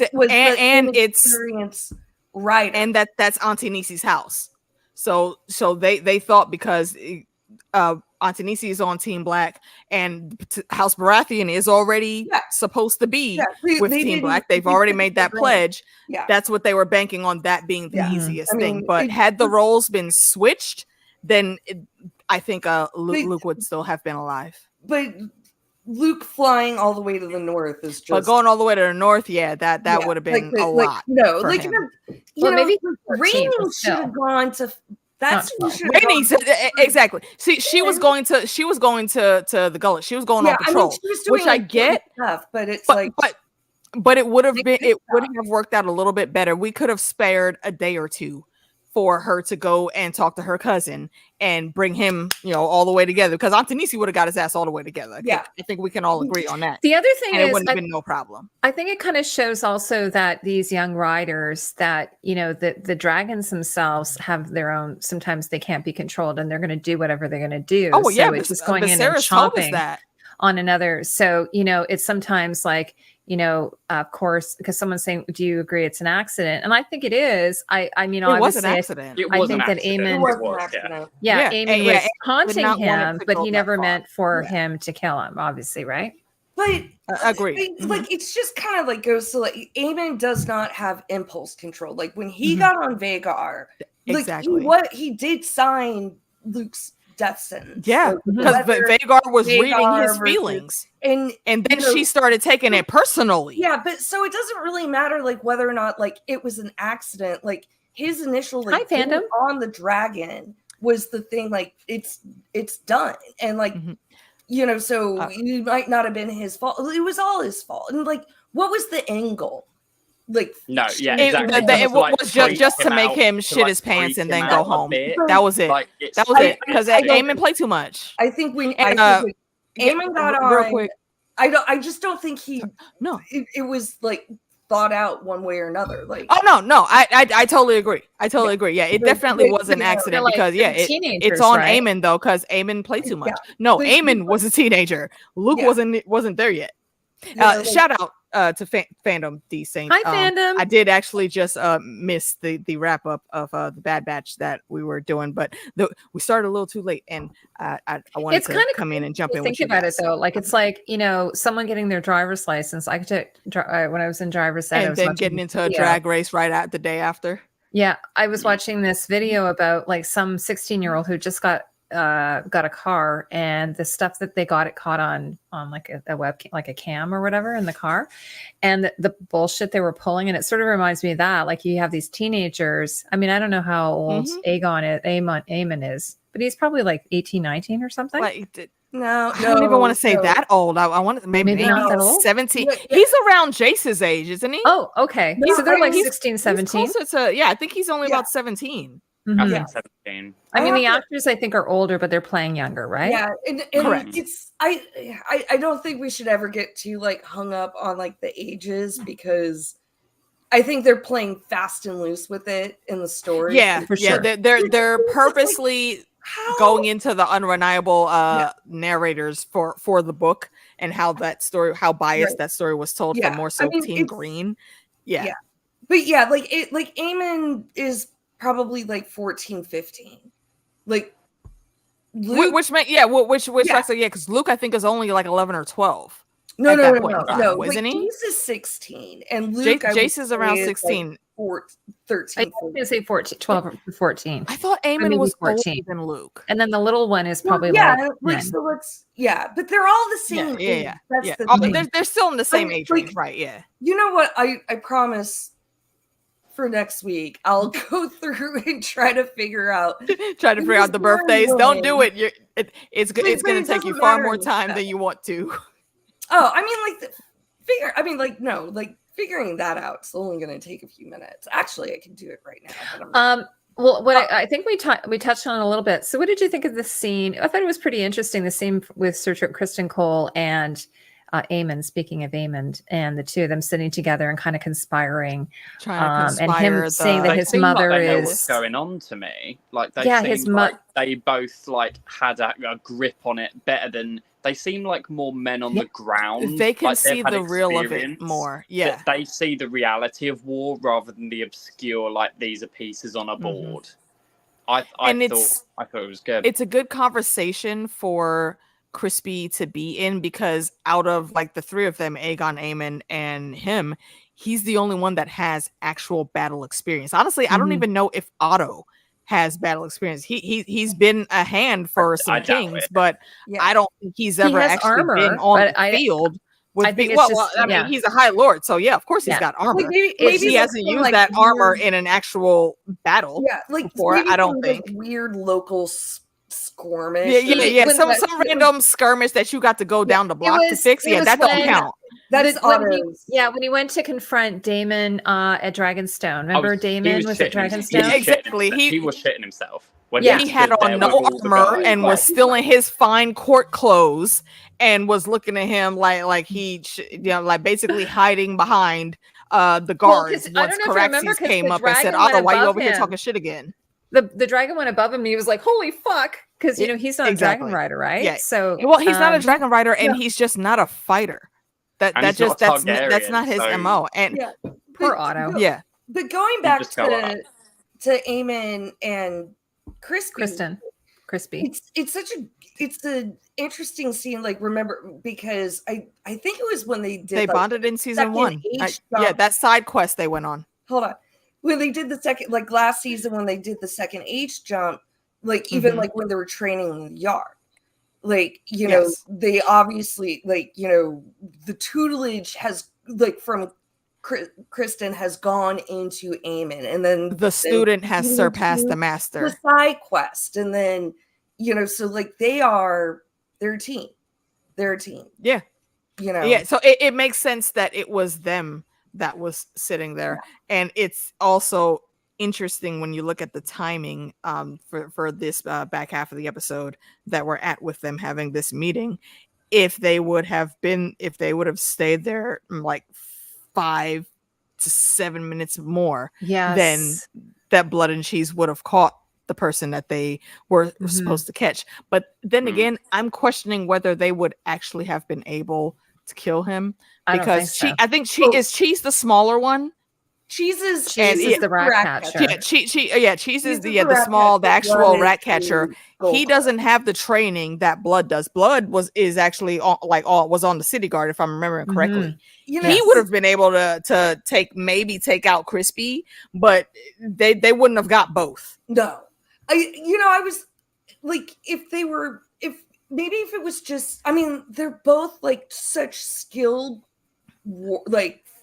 right, and that's Auntie Nisi's house. So they thought, because Auntie Nisi is on Team Black, and House Baratheon is already supposed to be with Team Black. They've already made that pledge. Yeah. That's what they were banking on, that being the easiest thing. But had the roles been switched, then I think Luke would still have been alive. But Luke flying all the way to the north is just. But going all the way to the north, that would have been a lot. No, for like him. Maybe Rainy should have gone to. That's who should have Rainy exactly. See, she was going to the gullet. She was going on patrol, she was doing, which I get. Stuff, but it's but it would have been it would have worked out a little bit better. We could have spared a day or two for her to go and talk to her cousin and bring him, all the way together. Because Antonisi would have got his ass all the way together. I think we can all agree on that. The other thing is, it wouldn't have been no problem. I think it kind of shows also that these young riders that, the dragons themselves have their own, sometimes they can't be controlled and they're going to do whatever they're going to do. Oh, yeah. So it's just going in and chomping on another. So, it's sometimes like, of course, because someone's saying, do you agree it's an accident? And I think it is. I mean, it was an accident. I think that Aemon Aemon was taunting him, but he never meant for him to kill him, obviously, right? But agree. It's just kind of like goes to like Aemon does not have impulse control. Like when he got on Vhagar, he did sign Luke's death sentence. Yeah, because Vhagar was reading his feelings. And then she started taking it personally. Yeah, but so it doesn't really matter like whether or not like it was an accident. Like his initial like on the dragon was the thing, like it's done. And like so it might not have been his fault. It was all his fault. And like what was the angle? Like exactly. It was just to make him shit his pants and then go home. That was it. That was it. Because Aemon played too much. I think Aemon got on real quick. I just don't think he. No, it was like thought out one way or another. Like no. I totally agree. Agree. Yeah, it definitely was an accident because it's on Aemon though because Aemon played too much. No, Aemon was a teenager. Luke wasn't there yet. Shout out to Fandom D Saint. Hi, Fandom. I did actually just miss the wrap up of the Bad Batch that we were doing, but we started a little too late, and I wanted to come in and jump in. Think about it though, like it's like someone getting their driver's license. I could when I was in driver's ed, and then getting into a drag race right at the day after. Yeah, I was watching this video about like some 16-year-old who just got a car, and the stuff that they got it caught on like a webcam, like a cam or whatever in the car, and the bullshit they were pulling. And it sort of reminds me of that, like you have these teenagers. I mean, I don't know how old Aemon is, but he's probably like 18, 19 or something. No, I don't even want to say that old. I want to maybe not that old. 17. He's around Jace's age, isn't he? Oh, okay. So they're like 16, 17. I think he's only about 17. I think 17. I mean, the actors I think are older, but they're playing younger, right? Yeah, and correct. It's I don't think we should ever get too like hung up on like the ages because I think they're playing fast and loose with it in the story. Yeah, for sure. They're purposely going into the unreliable narrators for the book and how that story, how biased that story was told for more so Team Green. Yeah. But yeah, like Aemon is probably like 14, 15. Like Luke, which because Luke I think is only like 11 or 12. No, isn't he? Jace is 16 and Luke Jace is around 16. Like 13. I was going to say 14, 12 or 14. I thought Aemon was 14 than Luke. And then the little one is probably but they're all the same age. That's the thing. They're still in the same age range, right? Yeah. You know what? I promise for next week I'll go through and try to figure out the birthdays. Don't do it. It's going to take you far more time than you want to. Oh, I mean, figuring that out is only going to take a few minutes. Actually, I can do it right now. Well, what I think we touched on a little bit. So, what did you think of this scene? I thought it was pretty interesting. The scene with Sir Kristen Cole and Aemon. Speaking of Aemon, and the two of them sitting together and kind of conspiring, and him saying that his mother like they know is what's going on to me. Like they seem like they both like had a grip on it better than. They seem like more men on the ground. They can see the real of it more. Yeah. They see the reality of war rather than the obscure, like these are pieces on a board. I thought it was good. It's a good conversation for Crispy to be in because out of like the three of them, Aegon, Aemon, and him, he's the only one that has actual battle experience. Honestly, I don't even know if Otto has battle experience. He's been a hand for I some doubt kings, it. but Yeah. I don't think he's He ever has actually been armor, on but the field. I think it's just I mean, he's a high lord, so yeah, of course he's Yeah. got armor. Like maybe It's- He like hasn't some, used like, that armor weird- in an actual battle Yeah, like before, maybe I don't some, think. like, weird local skirmish. Yeah. when Some the- random skirmish that you got to go down the block to fix. it Yeah, was that don't when- count. That's when he, autos. when he went to confront Daemon at Dragonstone. Remember Daemon was at Dragonstone? Yeah, exactly. He was shitting himself. When Yeah. He had stood there on no with all the armor guys. and was still in his fine court clothes and was looking at him like he, like basically hiding behind the guards. 'cause I Once don't know if you remember, Caraxes 'cause came the up and said, dragon went "Otto, why you above over here him. talking shit again?" The dragon went above him and he was like, holy fuck, because he's not a Exactly. dragon rider, right? Yeah. So Well, he's not a dragon rider, and no. he's just not a fighter. And That's he's not not Targaryen, his so- MO. And Yeah. poor But- Otto. yeah, But going You back just go up. to Aemon and Kristen. Crispy. it's an interesting scene. Like, remember, because I think it was when they did they bonded in season second 1. age Yeah, jump. that side quest they went on. Hold on, when they did the second, like last season when they did the second age jump, like even Mhm. like when they were training in the yard, like Yes. they obviously the tutelage has like from Kristen has gone into Aemon, and then The student has into surpassed the the master. side quest, and then so like they're a team. They're a team. Yeah. Yeah. So it makes sense that it was them that was sitting there. And it's also interesting when you look at the timing for this back half of the episode that we're at with them having this meeting. If they would have stayed there like 5 to 7 minutes more, then that blood and cheese would have caught the person that they were supposed to catch. But then again, I'm questioning whether they would actually have been able to kill him, because I think Cheese the smaller one. Cheese is the rat catcher. Cheese is the actual rat catcher. He doesn't have the training that Blood does. Blood was on the city guard, if I'm remembering correctly. He would have been able to take out Crispy, but they wouldn't have got both. No. I was like, if it was just, I mean, they're both like such skilled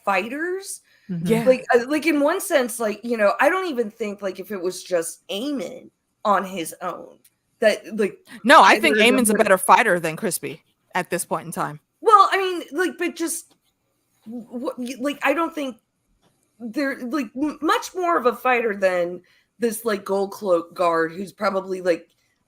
fighters. Yeah. Like in one sense, I don't even think like if it was just Aemon on his own that no, I think Aemon's a better fighter than Crispy at this point in time. Well, I mean, but just I don't think they're much more of a fighter than this gold cloak guard who's probably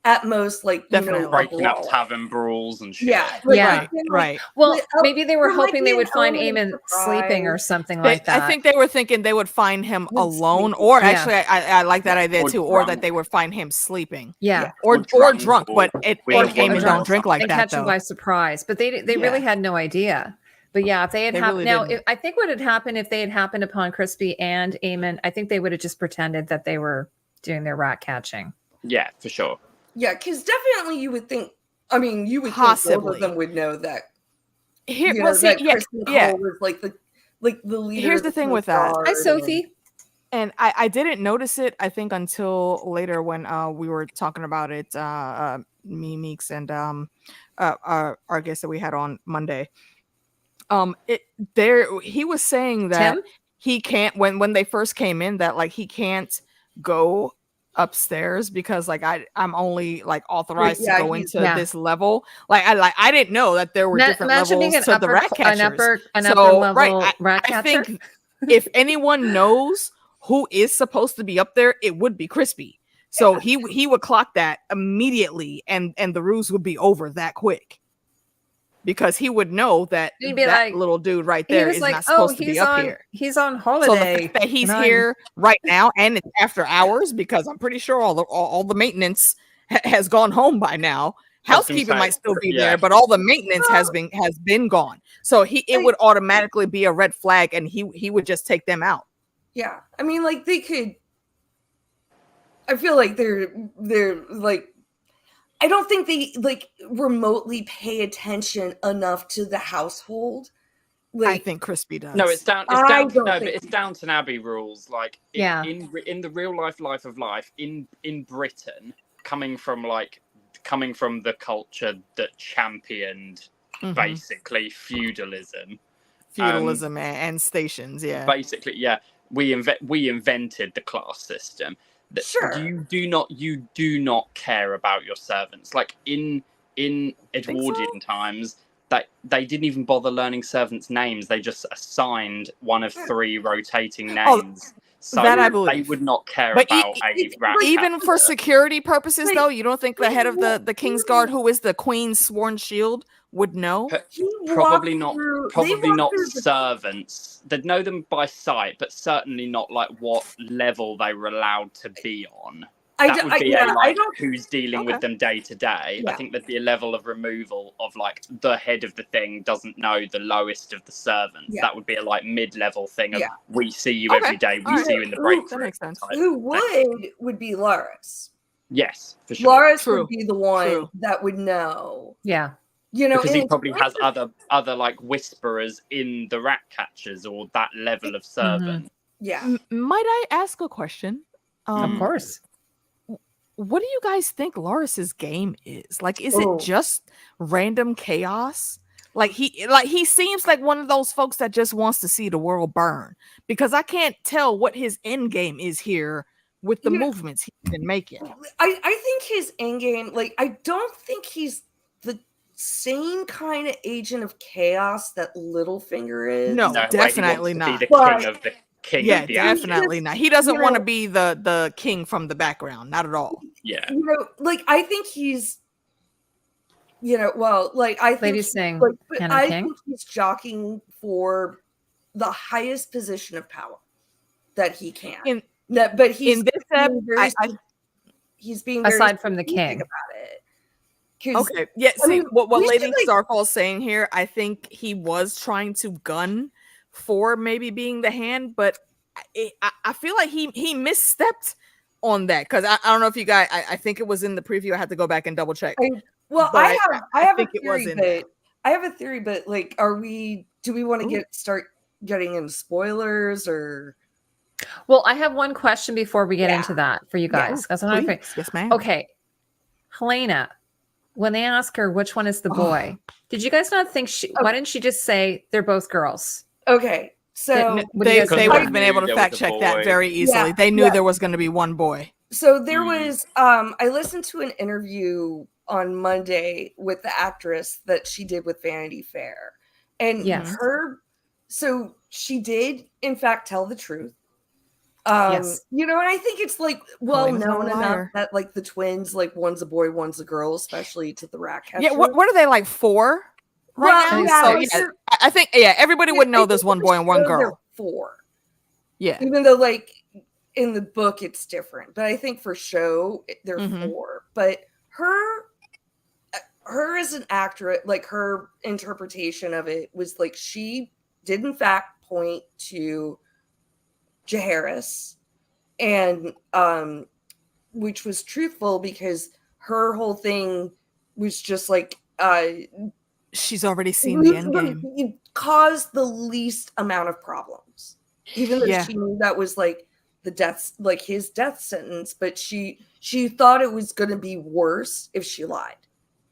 at most Definitely breaking up tavern brawls and shit. Yeah, right. Well, maybe they were hoping they would find Aemon Aemon sleeping or something like that. I think they were thinking they would find him alone, or actually, I like that idea too, or that they would find him sleeping. Yeah, or drunk, but Aemon don't drink like and that catch though. him by surprise. But they really had no idea. But yeah, if they had happened I think what had happened if they had happened upon Crispy and Aemon, I think they would have just pretended that they were doing their rat catching. Yeah, for sure. Yeah, because definitely you would think. I mean, you would Possibly. think both of them would know that. Here, Kristen Cole was the leader. Here's the thing with that. Hi, Sophie. And I didn't notice it, I think, until later when we were talking about it, me, Meeks, and our guest that we had on Monday. He was saying that Tim? he can't when they first came in, that he can't go upstairs because I'm only authorized to go into this level. I didn't know that there were different levels to the rat catchers. An upper level rat catcher. I think if anyone knows who is supposed to be up there, it would be Crispy. So he would clock that immediately, and the ruse would be over that quick. Because he would know that that little dude right there is not supposed to be up here. He's on holiday. So the fact that he's here right now, and it's after hours, because I'm pretty sure all the maintenance has gone home by now. Housekeeping might still be there, but all the maintenance has been gone. So it would automatically be a red flag, and he would just take them out. Yeah, I mean, they could. I feel like they're I don't think they remotely pay attention enough to the household Like, I think Crispy does. No, it's down. I It's don't down. No, but think- it's Downton Abbey rules. Like Yeah. in the real life of life in Britain, coming from the culture that championed basically feudalism. Feudalism and stations. Yeah. Basically, yeah. We invented the class system. Sure. You do not care about your servants. Like in Edwardian times, that they didn't even bother learning servants' names. They just assigned one of 3 rotating names. So that I they believe. would not care But about a rat even for catcher. security purposes, Like, though, you don't think the head of the King's Guard, who is the Queen's sworn shield, would know? Probably not. They Probably walk not through the- servants. They'd know them by sight, but certainly not like what level they were allowed to be on. That would be who's dealing with them day to day. I think there'd be a level of removal of like the head of the thing doesn't know the lowest of the servants. Yeah. That would be a like mid-level thing of we see you Okay. every day, we Alright. see you in the Ooh, break. that makes sense. Who would be Loris? Yes, for sure. Loris True. would be the one True. that would know. Yeah. You know, Because he and probably has other like whisperers in the rat catchers or that level of servant. yeah. Might I ask a question? Of course. What do you guys think Loris's game is? Like, is Oh. it just random chaos? Like he seems like one of those folks that just wants to see the world burn. Because I can't tell what his end game is here with the movements he's been making. I think his end game, like, I don't think he's the same kind of agent of chaos that Littlefinger is. No, No, definitely he wants to not. be the But- king of the king Yeah, of the action. definitely not. He doesn't You want to know- be the king from the background. Not at all. Yeah. You know, like, I think he's, you know, well, like, I think, Ladies saying like, but Hannah I King. think he's jockeying for the highest position of power that he can. But he's In this being very, he's being very Aside from the strategic king. about it. 'Cause, Okay. Yeah. I See mean, what we should, Lady like- Starfall is saying here. I think he was trying to gun for maybe being the hand, but I feel like he misstepped on that because I don't know if you guys. I think it was in the preview. I had to go back and double check. Well, But I have a think it was theory, in but there. I have a theory, but like, do we want to start getting into spoilers or? Well, I have one question before we get Yeah. into that for you Yeah. guys. That's what I'm Please. Yes, ma'am. Okay. Helaena, when they ask her which one is the boy, did you guys not think why didn't she just say they're both girls? Okay, so What do you guys They think? would have been able There to was fact a check that boy. very easily. Yeah, They knew yeah. there was going to be one boy. so there was I listened to an interview on Monday with the actress that she did with Vanity Fair, and Yes. so she did in fact tell the truth. Yes. You know, and I think it's like well Helena's not a known enough liar. that like the twins, like one's a boy, one's a girl, especially to the rat catcher. Yeah. What are they like 4? Well, Right yeah, now? it's- So, yeah, I think everybody would know there's one boy and one They're girl. 4. Yeah. Even though like in the book it's different, but I think for show they're Mhm. 4. But her as an actress, like her interpretation of it was like she did in fact point to Jaehaerys, and which was truthful because her whole thing was just like She's already seen the end game. it caused the least amount of problems, even though Yeah. she knew that was like the death, like his death sentence, but she thought it was going to be worse if she lied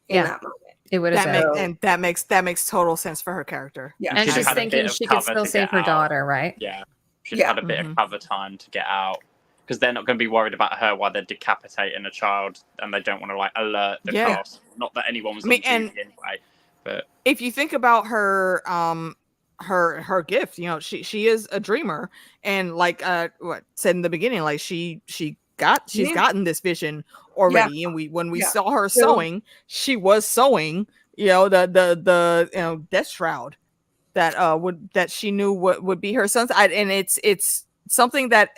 in Yeah. that moment. It would have been. That makes total sense for her character. Yeah, And She'd she's have had a thinking bit of she could cover still to save get her out. daughter, right? Yeah. She's Yeah. had a bit of cover time to get out. Because they're not going to be worried about her while they're decapitating a child, and they don't want to like alert the Yeah. cast. Not that anyone was I mean, on and- duty anyway. But If you think about her her gift, you know, she is a dreamer, and like what said in the beginning, like she's gotten this vision already, and when we saw her sewing, she was sewing, you know, the you know, death shroud that she knew what would be her son's. And it's something that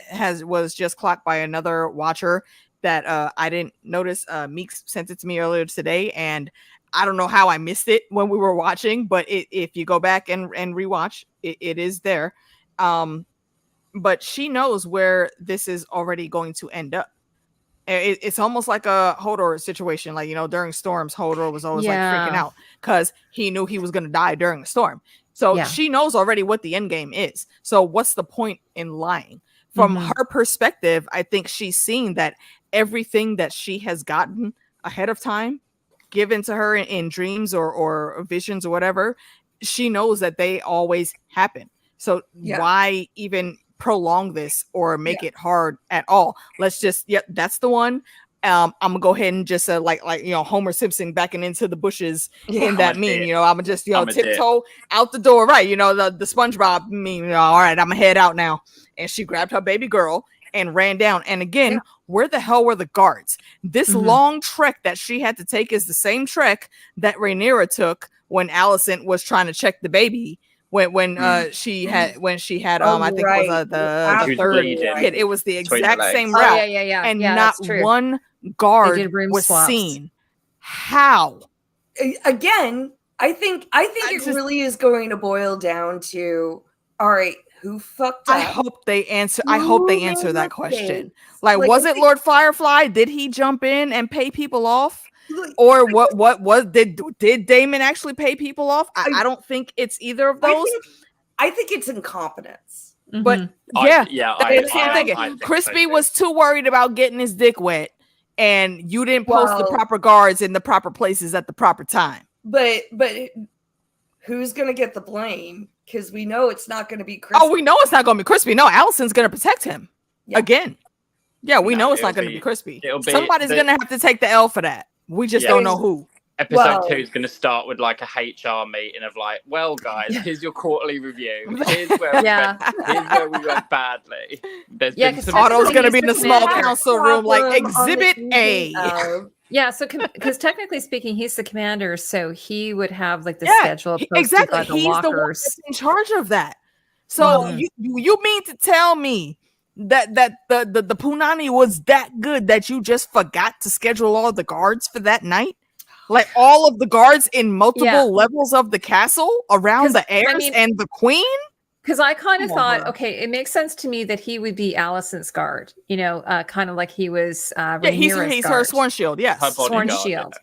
was just clocked by another watcher that I didn't notice. Meeks sent it to me earlier today, and I don't know how I missed it when we were watching, but if you go back and rewatch, it is there. But she knows where this is already going to end up. It's almost like a Hodor situation. Like, you know, during storms, Hodor was always like freaking out because he knew he was going to die during a storm. So she knows already what the end game is. So what's the point in lying? From her perspective, I think she's seeing that everything that she has gotten ahead of time, given to her in dreams or visions or whatever, she knows that they always happen. So why even prolong this or make it hard at all? Let's just, that's the one. I'm gonna go ahead and just like Homer Simpson backing into the bushes in that meme. I'm gonna just tiptoe out the door, right? The SpongeBob meme. All right, I'm gonna head out now. And she grabbed her baby girl and ran down. And again, where the hell were the guards? This long trek that she had to take is the same trek that Rhaenyra took when Alicent was trying to check the baby. When she had I think it was the third kid. It was the exact same route. And not one guard was seen. How? Again, I think it really is going to boil down to, all right, who fucked up? I hope they answer that question. Like, was it Lord Firefly? Did he jump in and pay people off? Or what was did Daemon actually pay people off? I don't think it's either of those. I think it's incompetence. But Crispy was too worried about getting his dick wet, and you didn't post the proper guards in the proper places at the proper time. But who's gonna get the blame? Because we know it's not gonna be Crispy. Oh, we know it's not gonna be Crispy. No, Alicent's gonna protect him again. Yeah, we know it's not gonna be Crispy. Somebody's gonna have to take the L for that. We just don't know who. Episode 2 is going to start with like a HR meeting of like, well, guys, here's your quarterly review. Here's where we went badly. There's been some Otto's going to be in the small council room, like Exhibit A. Yeah, so because technically speaking, he's the commander, so he would have like the schedule. Exactly, he's the one that's in charge of that. So you mean to tell me that the Punani was that good that you just forgot to schedule all the guards for that night? Like all of the guards in multiple levels of the castle around the heirs and the queen? Because I kind of thought, okay, it makes sense to me that he would be Alicent's guard, kind of like he was he's her sworn shield, yes. Sworn shield.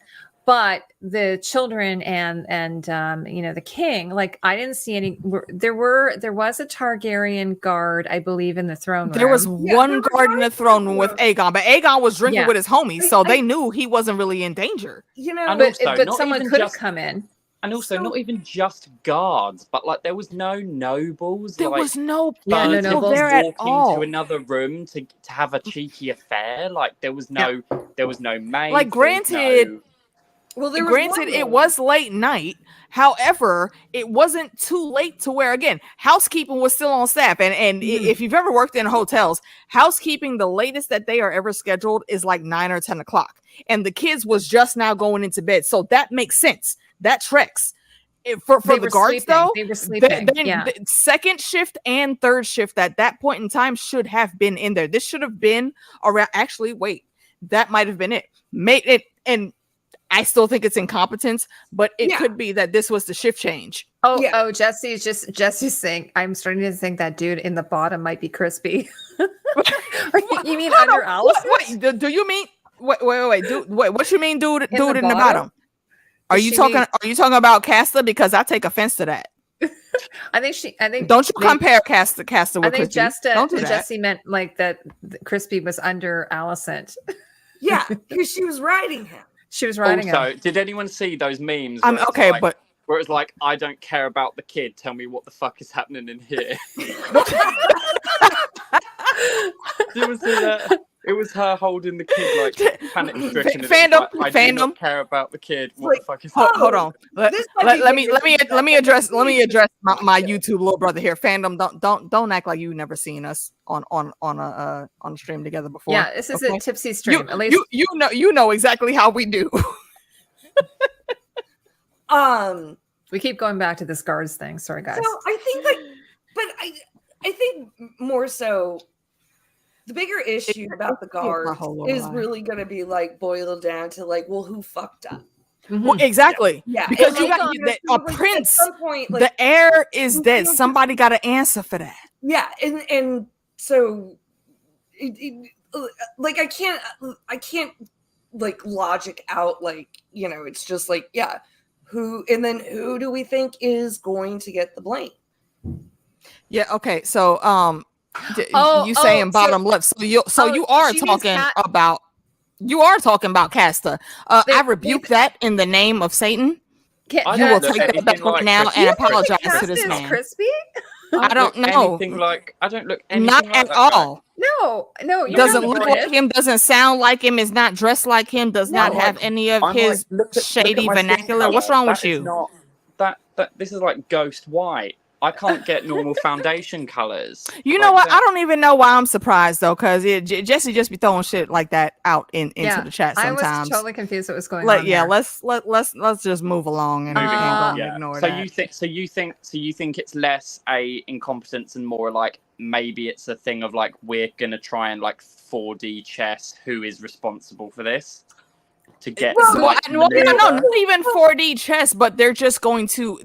But the children and the king, like I didn't see any. There was a Targaryen guard, I believe, in the throne room. There was one guard in the throne room with Aegon, but Aegon was drinking with his homies, so they knew he wasn't really in danger. But someone could have come in. And also, not even just guards, but like there was no nobles. There was no nobles there at all. To another room to have a cheeky affair. Like there was no maid. Like granted. It was late night. However, it wasn't too late to where, again, housekeeping was still on staff. And if you've ever worked in hotels, housekeeping, the latest that they are ever scheduled is like 9 or 10 o'clock. And the kids was just now going into bed. So that makes sense. That treks. For the guards, though, they were sleeping. The second shift and third shift at that point in time should have been in there. This should have been around. Actually, wait, that might have been it. Made it and. I still think it's incompetence, but it could be that this was the shift change. Jesse's saying, I'm starting to think that dude in the bottom might be Crispy. You mean under Alicent? Wait, do you mean wait? What you mean, dude in the bottom? Are you talking about Casta? Because I take offense to that. I think don't you compare Casta with Crispy? I think Jesse meant like that Crispy was under Alicent. Yeah, because she was riding him. She was riding him. Did anyone see those memes? Where it's like, I don't care about the kid. Tell me what the fuck is happening in here. Did you see that? It was her holding the kid like panic stricken. Fandom. I do not care about the kid. What the fuck is happening? Hold on. Let me address my YouTube little brother here. Fandom, don't act like you've never seen us on a stream together before. Yeah, this is a tipsy stream. At least you know exactly how we do. We keep going back to this guards thing. Sorry, guys. So I think I think more so. The bigger issue about the guards is really going to be like boiled down to like, well, who fucked up? Well, exactly. Yeah. Because you got a prince. At some point, like, the heir is dead. Somebody got to answer for that. Yeah, and so, like I can't like logic out like it's just like who do we think is going to get the blame? Yeah. Okay. So, you saying so bottom lip. So you are she means talking about Casta. I rebuke that in the name of Satan. I You will don't look take that back anything right like now Crispy. and You don't think apologize to Casta this is man. crispy? I don't know. I don't look anything Not like at that guy. all. No, you Doesn't know look the like brand. him. Doesn't sound like him. Is not dressed like him. Does not have any of his shady my skin vernacular. What's colour. wrong with That is you? not that this is like ghost white. I can't get normal foundation colors. You know what? I don't even know why I'm surprised though, because Jesse just be throwing shit like that out into the chat sometimes. I was totally confused what was going on. Yeah, there. let's just move along and ignore that. So you think it's less a incompetence and more like maybe it's a thing of like we're gonna try and like 4D chess who is responsible for this to get no, not even 4D chess, but they're just going to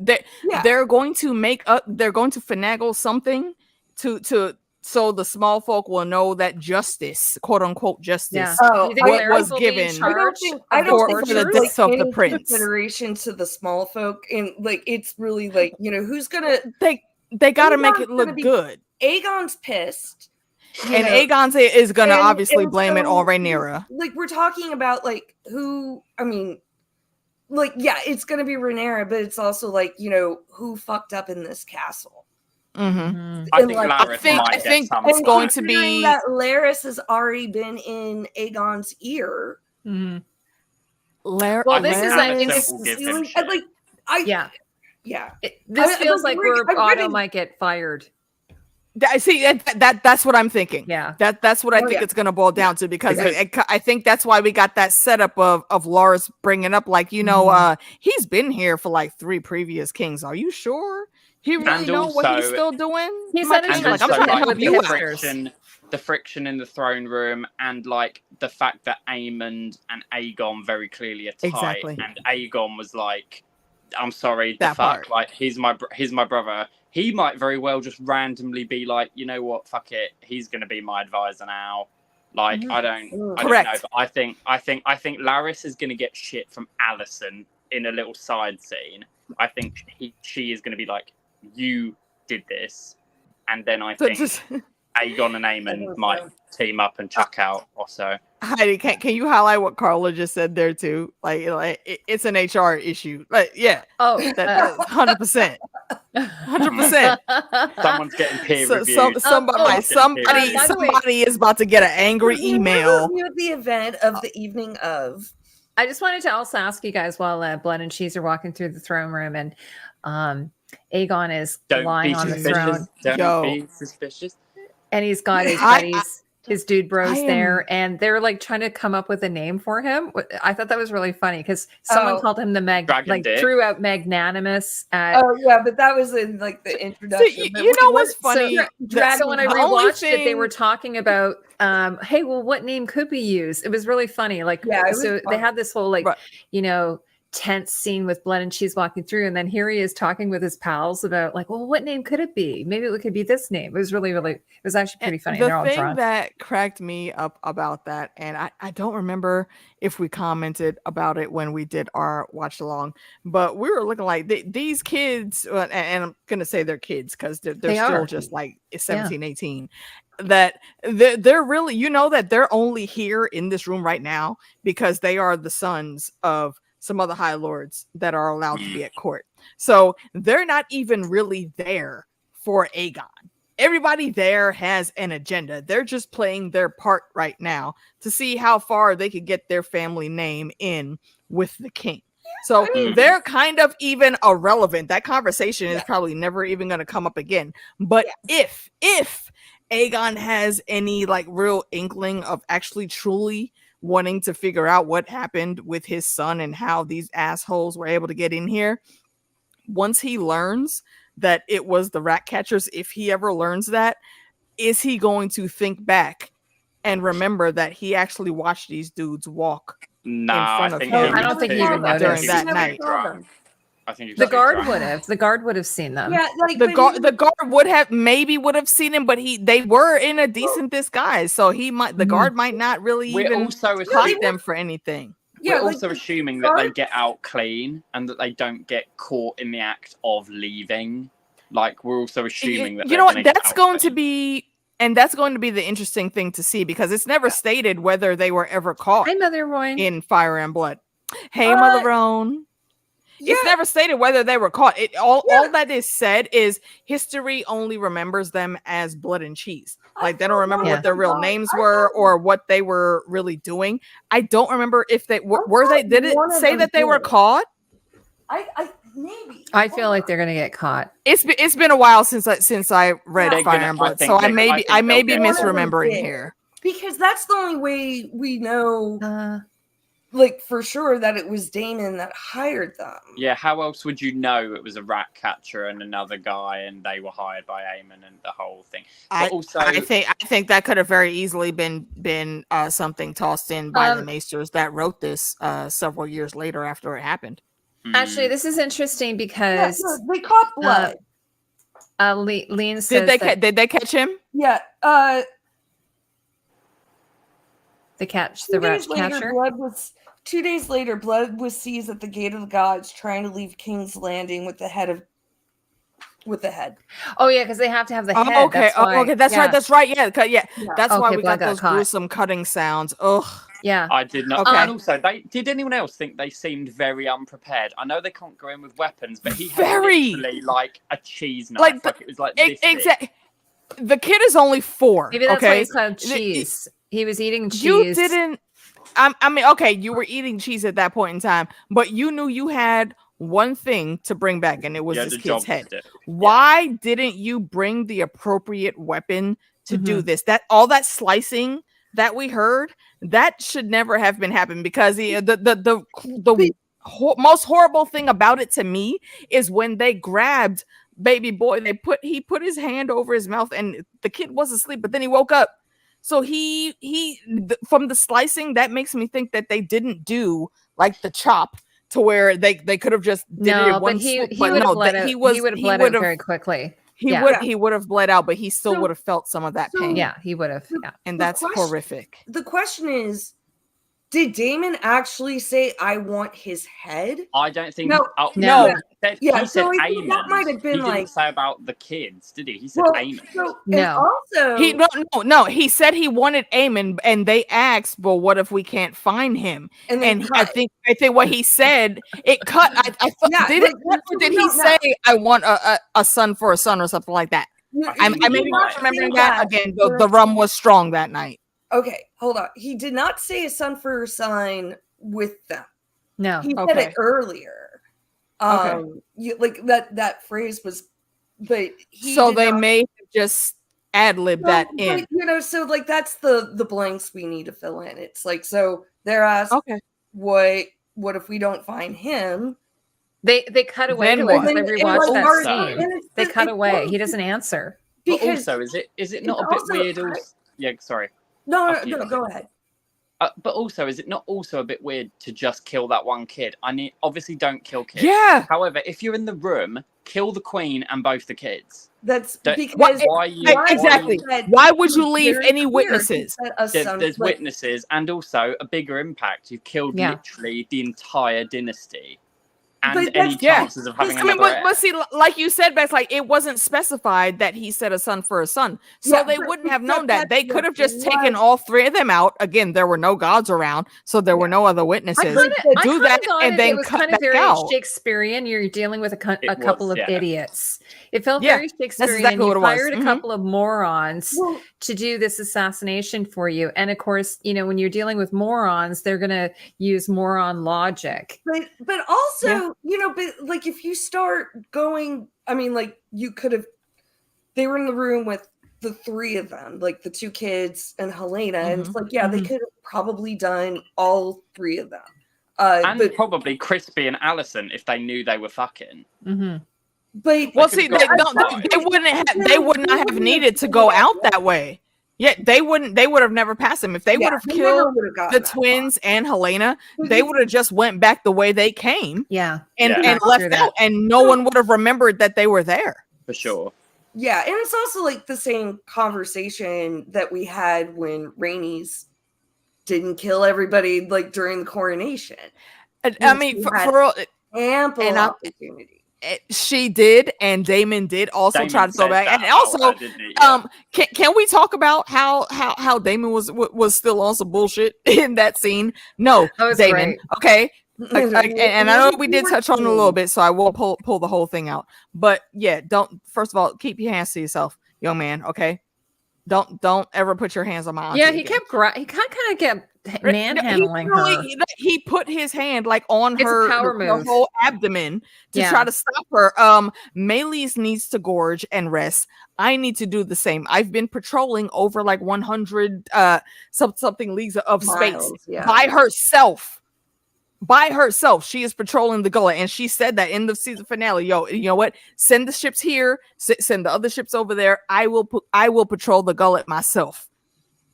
they're going to finagle something to so the small folk will know that justice, quote unquote justice, was given I don't think for the death of the prince. Consideration to the small folk, and like it's really like who's gonna they got to make it look good. Aegon's pissed. And Aegon is gonna obviously blame it on Rhaenyra. Like we're talking about like who, I mean, like it's gonna be Rhaenyra, but it's also like who fucked up in this castle. Mm-hmm. I think it's going to be that Larys has already been in Aegon's ear. Mm-hmm. This feels like Otto might get fired. See, that's what I'm thinking. Yeah, that's what I think it's going to boil down to, because I think that's why we got that setup of Loras bringing up like he's been here for like 3 previous kings. Are you sure he really know what he's still doing? He said I'm trying to help you out. The friction in the throne room and like the fact that Aemond and Aegon very clearly are tight, and Aegon was like, "I'm sorry, the fuck, like he's my brother." He might very well just randomly be like, you know what, fuck it, he's going to be my advisor now. Like, I don't know, but I think Larys is going to get shit from Alicent in a little side scene. I think she is going to be like, you did this, and then I think Aegon and Aemon might team up and chuck out also. Heidi, can you highlight what Carla just said there too? Like it's an HR issue. Like, yeah. Oh, 100%. 100%. Someone's getting peer reviewed. Somebody is about to get an angry email. The event of the evening of. I just wanted to also ask you guys while Blood and Cheese are walking through the throne room and Aegon is lying on the throne. Don't be suspicious. And he's got his buddies, his dude bros there, and they're like trying to come up with a name for him. I thought that was really funny because someone called him the threw out magnanimous. But that was in like the introduction. So, you know what's funny? So when I rewatched it, they were talking about, hey, well, what name could we use? It was really funny. Like, so they had this whole tense scene with Blood and Cheese walking through, and then here he is talking with his pals about like, well, what name could it be? Maybe it could be this name. It was really, it was actually pretty funny. The thing that cracked me up about that, and I don't remember if we commented about it when we did our watch along, but we were looking like these kids, and I'm gonna say they're kids because they're still just like 17, 18. That they're really, that they're only here in this room right now because they are the sons of some other high lords that are allowed to be at court. So they're not even really there for Aegon. Everybody there has an agenda. They're just playing their part right now to see how far they could get their family name in with the king. So they're kind of even irrelevant. That conversation is probably never even going to come up again. But if Aegon has any like real inkling of actually truly wanting to figure out what happened with his son and how these assholes were able to get in here, once he learns that it was the rat catchers, if he ever learns that, is he going to think back and remember that he actually watched these dudes walk in front of him? I don't think he even noticed during that night. I think the guard would have. The guard would have seen them. Yeah, like the guard would have seen him, but they were in a decent disguise, so the guard might not really even clock them for anything. we're also assuming that they get out clean and that they don't get caught in the act of leaving. Like, we're also assuming that that's going to be the interesting thing to see, because it's never stated whether they were ever caught Hi, Mother Rowan. in Fire and Blood. Hey, Mother Rowan. Yeah. It's never stated whether they were caught. All that is said is history only remembers them as blood and cheese. Like, they don't remember what their real names were or what they were really doing. I don't remember if they were they. Did it say that they were caught? Maybe. I feel like they're gonna get caught. It's been a while since I read Fire and Blood, so I may be misremembering here. Because that's the only way we know, like, for sure that it was Daemon that hired them. Yeah, how else would you know it was a rat catcher and another guy and they were hired by Aemon and the whole thing? But I think that could have very easily been something tossed in by the maesters that wrote this several years later after it happened. Actually, this is interesting because they caught blood. Lean says did they catch him? Yeah. They catch the rat catcher. 2 days later, blood was seized at the gate of the gods, trying to leave King's Landing with the head. Oh yeah, because they have to have the head. Okay. That's right. That's right. Yeah. That's why we got those caught. gruesome cutting sounds. Ugh. Yeah. I did not. Okay. And also, did anyone else think they seemed very unprepared? I know they can't go in with weapons, but he had literally like a cheese knife. Like it was like this exactly. The kid is only 4. Maybe that's why he's called cheese. He was eating cheese. You didn't. I mean, okay, you were eating cheese at that point in time, but you knew you had one thing to bring back, and it was this kid's head. Why didn't you bring the appropriate weapon to do this? All that slicing that we heard, that should never have been happening, because the most horrible thing about it to me is when they grabbed baby boy, he put his hand over his mouth and the kid was asleep, but then he woke up. So from the slicing, that makes me think that they didn't do like the chop to where they could have just did it in one swoop. He would have bled out very quickly. He would have bled out, but he still would have felt some of that pain. Yeah, he would have. Yeah. And that's horrific. The question is, did Daemon actually say, "I want his head"? I don't think. No. No. He said Aemon. That might have been he didn't say about the kids, did he? He said Aemon. No. He said he wanted Aemon, and they asked, "Well, what if we can't find him?" And I think what he said, it cut. I thought, did he say, "I want a son for a son" or something like that? I may be not remembering that again. The rum was strong that night. Okay, hold on. He did not say a son for a son with them. No, he said it earlier. Like that phrase was, but they may have just ad-lib that in. So like that's the blanks we need to fill in. It's like, so they're asked, what if we don't find him? They cut away. They rewatched that scene. They cut away. He doesn't answer. But also, is it not a bit weird? Yeah, sorry. No, go ahead. But also, is it not also a bit weird to just kill that one kid? Obviously don't kill kids. Yeah. However, if you're in the room, kill the queen and both the kids. That's because why would you leave any witnesses? There's witnesses, and also a bigger impact. You've killed literally the entire dynasty. And any chances of having another heir. But see, like you said, Beth, like it wasn't specified that he said a son for a son. So they wouldn't have known that. They could have just taken all 3 of them out. Again, there were no gods around, so there were no other witnesses. Do that and then cut back out. Shakespearean. You're dealing with a couple of idiots. It felt very Shakespearean. That's exactly what it was. You hired a couple of morons to do this assassination for you. And of course, when you're dealing with morons, they're going to use moron logic. But also, but like if you start going, I mean, like you could have, they were in the room with the 3 of them, like the 2 kids and Helaena. And it's like, they could have probably done all 3 of them. And probably Crispy and Alicent if they knew they were fucking. But they would not have needed to go out that way. Yeah, they would have never passed him. If they would have killed the twins and Helaena, they would have just went back the way they came. Yeah. And left out, and no one would have remembered that they were there. For sure. Yeah, and it's also like the same conversation that we had when Rhaenys didn't kill everybody like during the coronation. I mean, for ample opportunity. She did, and Daemon did also try to throw back. And also, can we talk about how Daemon was still on some bullshit in that scene? No, Daemon. Great. Okay. And I know we did touch on it a little bit, so I will pull the whole thing out. But yeah, first of all, keep your hands to yourself, young man. Okay. Don't ever put your hands on my auntie. Yeah, he kept he kind of kept manhandling her. He put his hand like on her whole abdomen to try to stop her. Maylis needs to gorge and rest. I need to do the same. I've been patrolling over like 100 something leagues of space by herself. By herself, she is patrolling the gullet, and she said that in the season finale. Yo, you know what? Send the ships here. Send the other ships over there. I will patrol the gullet myself.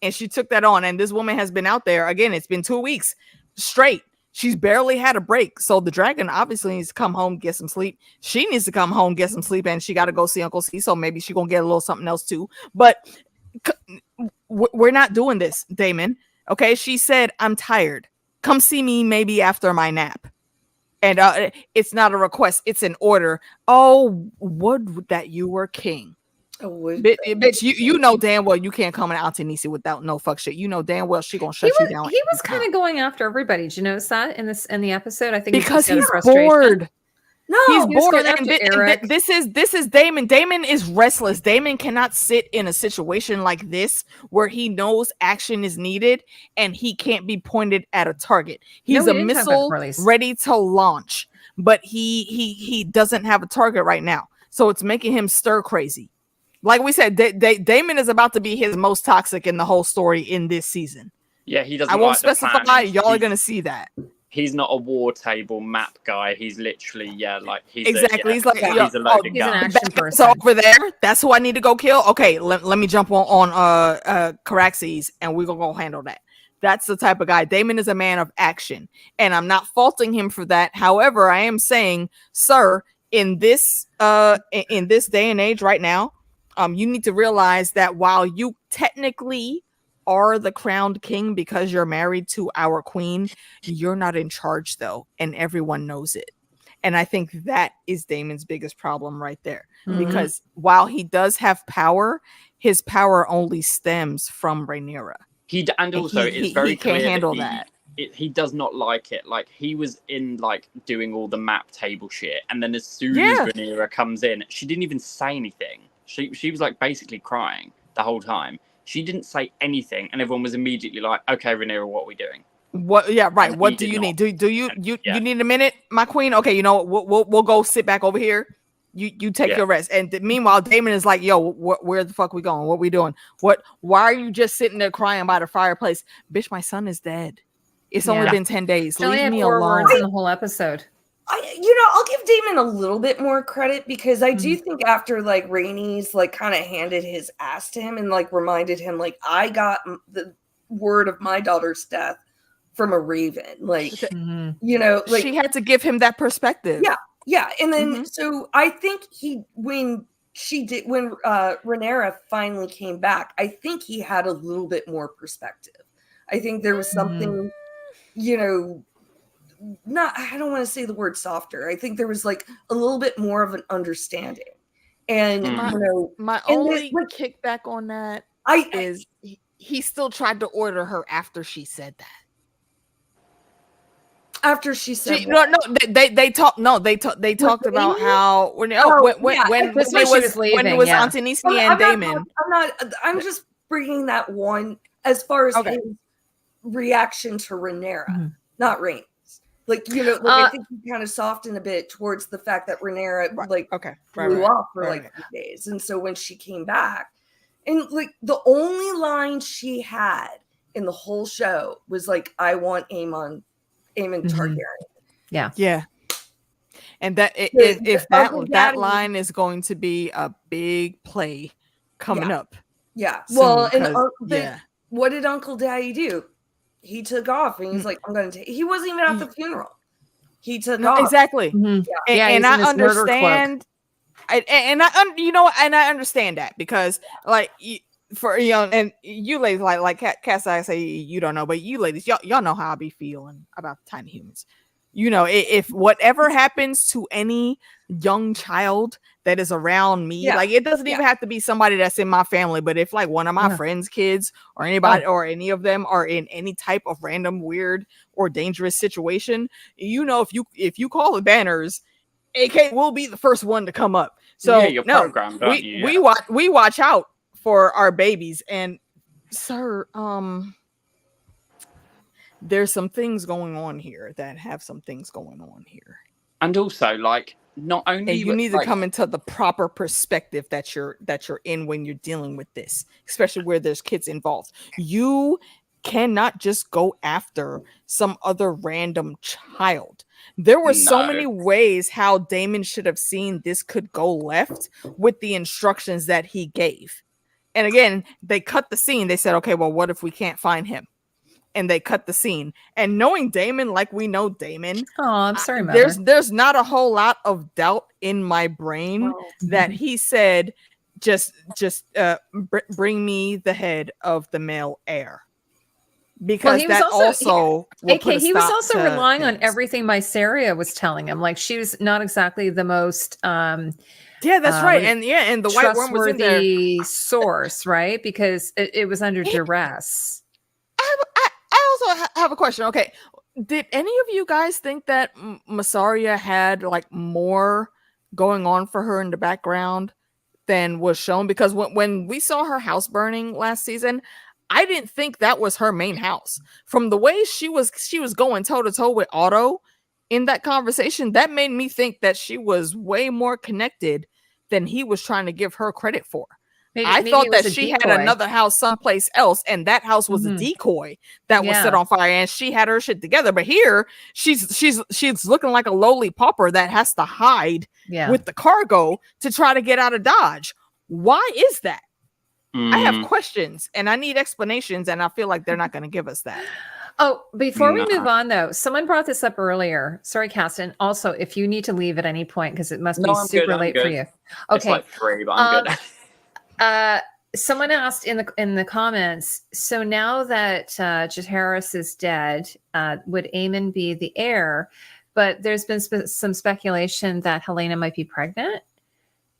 And she took that on. And this woman has been out there again. It's been 2 weeks straight. She's barely had a break. So the dragon obviously needs to come home, get some sleep. She needs to come home, get some sleep, and she got to go see Uncle C. So maybe she's gonna get a little something else too. But we're not doing this, Daemon. Okay, she said, "I'm tired. Come see me maybe after my nap." And it's not a request, it's an order. Oh, would that you were king. Bitch, you know damn well you can't come in Auntie Nisi without no fuck shit. You know damn well she gonna shut you down. He was kind of going after everybody. Did you notice that in the episode? I think because he's bored. No, he's bored. And this is Daemon. Daemon is restless. Daemon cannot sit in a situation like this where he knows action is needed and he can't be pointed at a target. He's a missile ready to launch, but he doesn't have a target right now. So it's making him stir crazy. Like we said, Daemon is about to be his most toxic in the whole story in this season. Yeah, he doesn't. I won't specify. Y'all are gonna see that. He's not a war table map guy. He's literally, he's exactly. He's an action person. So over there, that's who I need to go kill. Okay, let me jump on Caraxes, and we're gonna go handle that. That's the type of guy. Daemon is a man of action, and I'm not faulting him for that. However, I am saying, sir, in this day and age right now, you need to realize that while you technically are the crowned king because you're married to our queen, you're not in charge though, and everyone knows it. And I think that is Daemon's biggest problem right there. Because while he does have power, his power only stems from Rhaenyra. It's very clear can't handle that. He does not like it. Like, he was in like doing all the map table shit, and then as soon as Rhaenyra comes in, she didn't even say anything. She was like basically crying the whole time. She didn't say anything, and everyone was immediately like, "Okay, Rhaenyra, what are we doing?" What? Yeah, right. And what do you need? Do you need a minute, my queen? Okay, you know what? We'll go sit back over here. You take your rest. And meanwhile, Daemon is like, "Yo, where the fuck we going? What we doing? Why are you just sitting there crying by the fireplace, bitch? My son is dead. It's only been 10 days. Leave me alone." Words in the whole episode. I'll give Daemon a little bit more credit because I do think after like Rhaenys like kind of handed his ass to him and like reminded him like, I got the word of my daughter's death from a raven, like like she had to give him that perspective. Yeah, and then so I think when Rhaenyra finally came back, I think he had a little bit more perspective. I think there was something, I don't want to say the word softer. I think there was like a little bit more of an understanding. And my only kickback on that is he still tried to order her after she said that. After she said they talked about how when it was Auntie Nisi and Daemon. I'm just bringing that one as far as his reaction to Rhaenyra, not Rhaenys. Like, I think he kind of softened a bit towards the fact that Rhaenyra blew off for 3 days. And so when she came back, and like the only line she had in the whole show was like, I want Aemon Targaryen. Yeah. And that if that line is going to be a big play coming up. Yeah. Well, what did Uncle Daddy do? He took off and he's like, I'm going to take. He wasn't even at the funeral. He took off. Exactly. And I understand. I understand that because like for and you ladies like Cass, I say you don't know, but you ladies, y'all know how I be feeling about tiny humans. If whatever happens to any young child that is around me, like it doesn't even have to be somebody that's in my family, but if like one of my friends' kids or anybody or any of them are in any type of random weird or dangerous situation, if you call the banners, AK will be the first one to come up. So you're programmed, aren't you? We watch out for our babies. And sir, there's some things going on here that have some things going on here. And also, like, not only and you need to come into the proper perspective that you're in when you're dealing with this, especially where there's kids involved. You cannot just go after some other random child. There were so many ways how Daemon should have seen this could go left with the instructions that he gave. And again, they cut the scene. They said, okay, well, what if we can't find him? And they cut the scene. And knowing Daemon like we know Daemon, I'm sorry, Mother. There's not a whole lot of doubt in my brain that he said, just bring me the head of the male heir. Because he was he was also relying on everything Mysaria was telling him. Like, she was not exactly the most that's right. And the White Worm was in there. Source, right? Because it was under duress. I also have a question. Okay, did any of you guys think that Mysaria had like more going on for her in the background than was shown? Because when we saw her house burning last season, I didn't think that was her main house. From the way she was going toe to toe with Otto in that conversation, that made me think that she was way more connected than he was trying to give her credit for. I thought that she had another house someplace else, and that house was a decoy that was set on fire, and she had her shit together. But here, she's looking like a lowly pauper that has to hide with the cargo to try to get out of Dodge. Why is that? I have questions, and I need explanations, and I feel like they're not going to give us that. Oh, before we move on, though, someone brought this up earlier. Sorry, Caston. Also, if you need to leave at any point, because it must be super late for you. Okay. It's like 3, but I'm good. Someone asked in the comments, so now that Jaehaerys is dead, would Aemon be the heir? But there's been some speculation that Helaena might be pregnant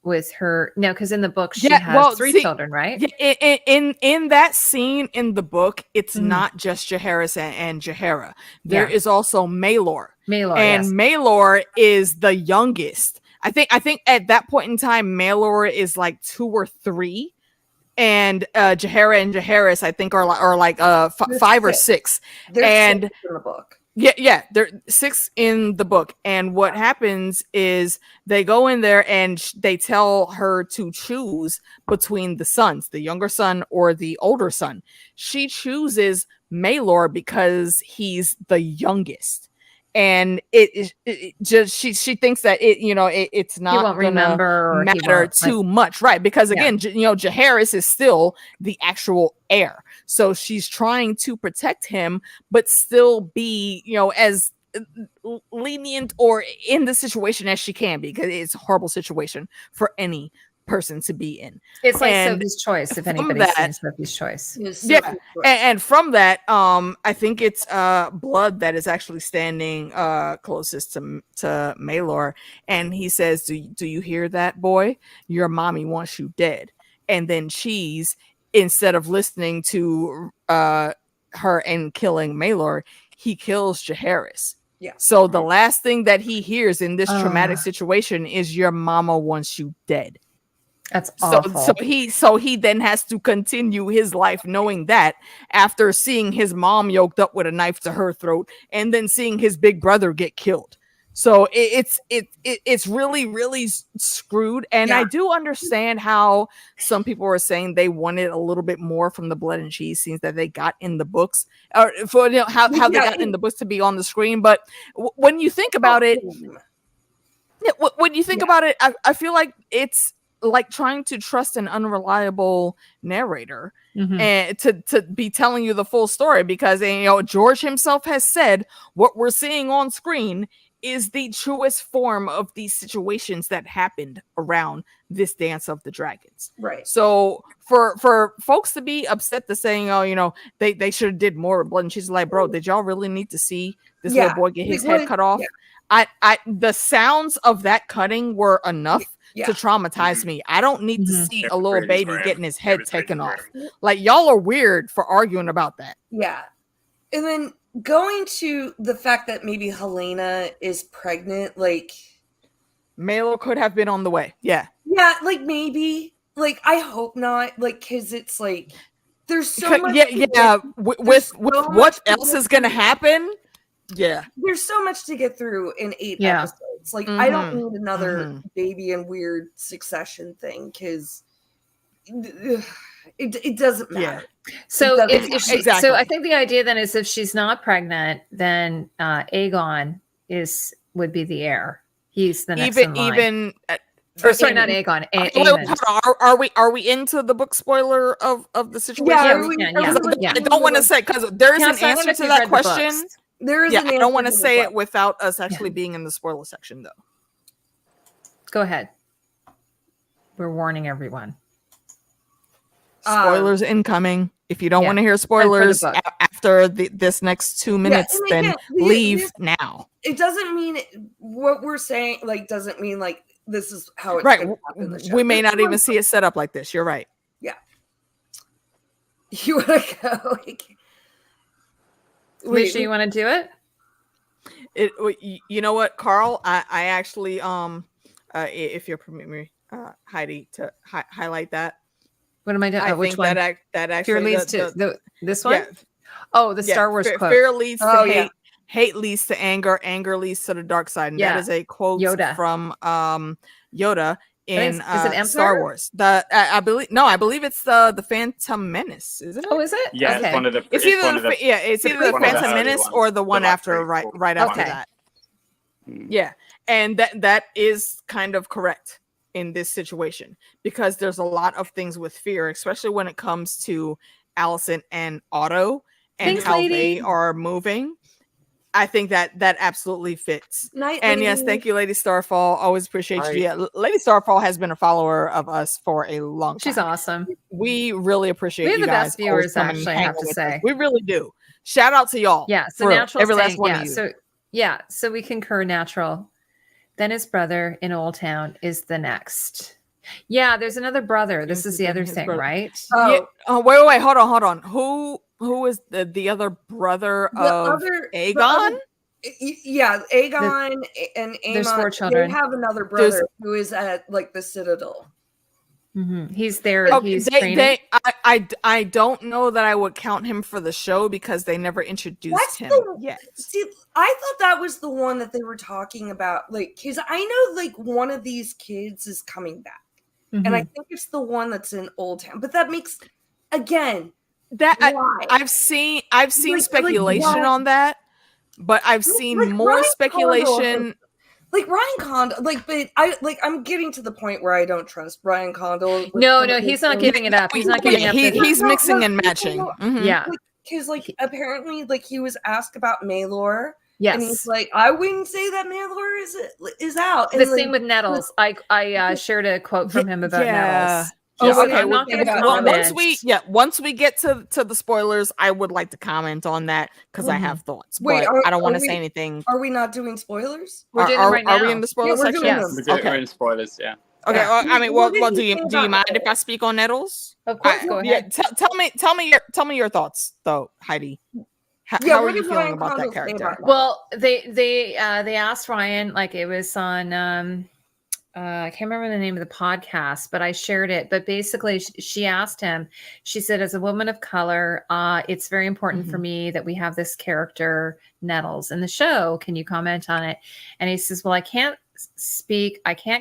with her now, because in the book she has 3 children, right? In that scene in the book, it's not just Jaehaerys and Jaehaera. There is also Maelor. Maelor is the youngest. I think at that point in time, Maelor is like 2 or 3, and Jaehaera and Jaehaerys I think are like 5 or 6. There's 6 in the book. Yeah, they're 6 in the book. And what happens is they go in there and they tell her to choose between the sons, the younger son or the older son. She chooses Maelor because he's the youngest. And she thinks that it's not won't remember or matter too much, right? Because again, Jaehaerys is still the actual heir, so she's trying to protect him, but still be as lenient or in the situation as she can, because it's a horrible situation for any person to be in. It's like Sophie's Choice, if anybody's seen Sophie's Choice. And from that, I think it's Blood that is actually standing closest to Maelor, and he says, do you hear that, boy? Your mommy wants you dead. And then Cheese, instead of listening to her and killing Maelor, he kills Jaehaerys. So the last thing that he hears in this traumatic situation is your mama wants you dead. That's awful. So he then has to continue his life knowing that, after seeing his mom yoked up with a knife to her throat and then seeing his big brother get killed. So it's really, really screwed. And I do understand how some people were saying they wanted a little bit more from the blood and cheese scenes that they got in the books, or for how they got in the books to be on the screen. But when you think about it, I feel like it's like trying to trust an unreliable narrator and to be telling you the full story, because George himself has said what we're seeing on screen is the truest form of these situations that happened around this Dance of the Dragons. Right. So for folks to be upset to saying, oh, you know, they should have did more blood, and she's like, bro, did y'all really need to see this little boy get his head cut off? Yeah. I the sounds of that cutting were enough to traumatize me. I don't need to see a little baby getting his head taken off. Like, y'all are weird for arguing about that. Yeah. And then going to the fact that maybe Helaena is pregnant, like Melo could have been on the way. Yeah. Yeah, like maybe. Like, I hope not. Like, because it's like there's so much. With what else is gonna happen? Yeah. There's so much to get through in 8 episodes. Like, I don't need another baby and weird succession thing, because it doesn't matter. So so I think the idea then is if she's not pregnant, then Aegon would be the heir. He's the next in line. Sorry, not Aegon. Are we into the book spoiler of the situation? Yeah. I don't want to say, because there's an answer to that question. There is. I don't want to say it without us actually being in the spoiler section, though. Go ahead. We're warning everyone. Spoilers incoming. If you don't want to hear spoilers after this next 2 minutes, then leave now. It doesn't mean what we're saying. Like, doesn't mean like this is how it's right. We may not even see it set up like this. You're right. Yeah. You want to go? Alicia, you want to do it? You know what, Carl? I actually if you'll permit me, Heidi, to highlight that. What am I doing? Which one? That actually fear leads to this one. Yeah. Oh, the Star Wars quote. Fear leads to hate. Hate leads to anger. Anger leads to the dark side. And that is a quote from Yoda in Star Wars. I believe it's the Phantom Menace, isn't it? Oh, is it? Yeah, okay. it's one of the. It's either the Phantom Menace or the one after, right after that. Yeah, and that is kind of correct in this situation, because there's a lot of things with fear, especially when it comes to Alicent and Otto and how they are moving. I think that absolutely fits. Yes, thank you, Lady Starfall. Always appreciate you. Yeah, Lady Starfall has been a follower of us for a long time. She's awesome. We really appreciate you guys. We have the best viewers, actually, I have to say. We really do. Shout out to y'all. Yeah, so Natural every last one of you. So we concur, Natural. Then his brother in Old Town is the next. Yeah, there's another brother. This is the other thing, right? Wait, hold on. Who is the other brother of Aegon? Aegon and Aemon. There's 4 children. They have another brother who is at like the Citadel. Mm-hmm. He's there. He's training. I don't know that I would count him for the show because they never introduced him yet. See, I thought that was the one that they were talking about. Like, because I know like one of these kids is coming back, and I think it's the one that's in Old Town. But that makes that I've seen speculation on that, but I've seen more speculation. Like Ryan Condal, but I'm getting to the point where I don't trust Ryan Condal. No, he's not giving it up. He's not giving up. He's mixing and matching. Yeah, because apparently he was asked about Maelor. Yes, and he's like, I wouldn't say that Maelor is out. And the same with Nettles. I shared a quote from him about Nettles. Once we get to the spoilers, I would like to comment on that because I have thoughts. Wait, but I don't want to say anything. Are we not doing spoilers? We're doing them right now. Are we in the spoilers section? Yes. We're in spoilers. Yeah. Okay. Well, do you mind if I speak on Nettles? Of course. Go ahead. Tell me your thoughts, though, Heidi. How are you feeling about that character? Well, they asked Ryan, like it was on. I can't remember the name of the podcast, but I shared it. But basically, she asked him, she said, as a woman of color, it's very important for me that we have this character, Nettles, in the show. Can you comment on it? And he says, well, I can't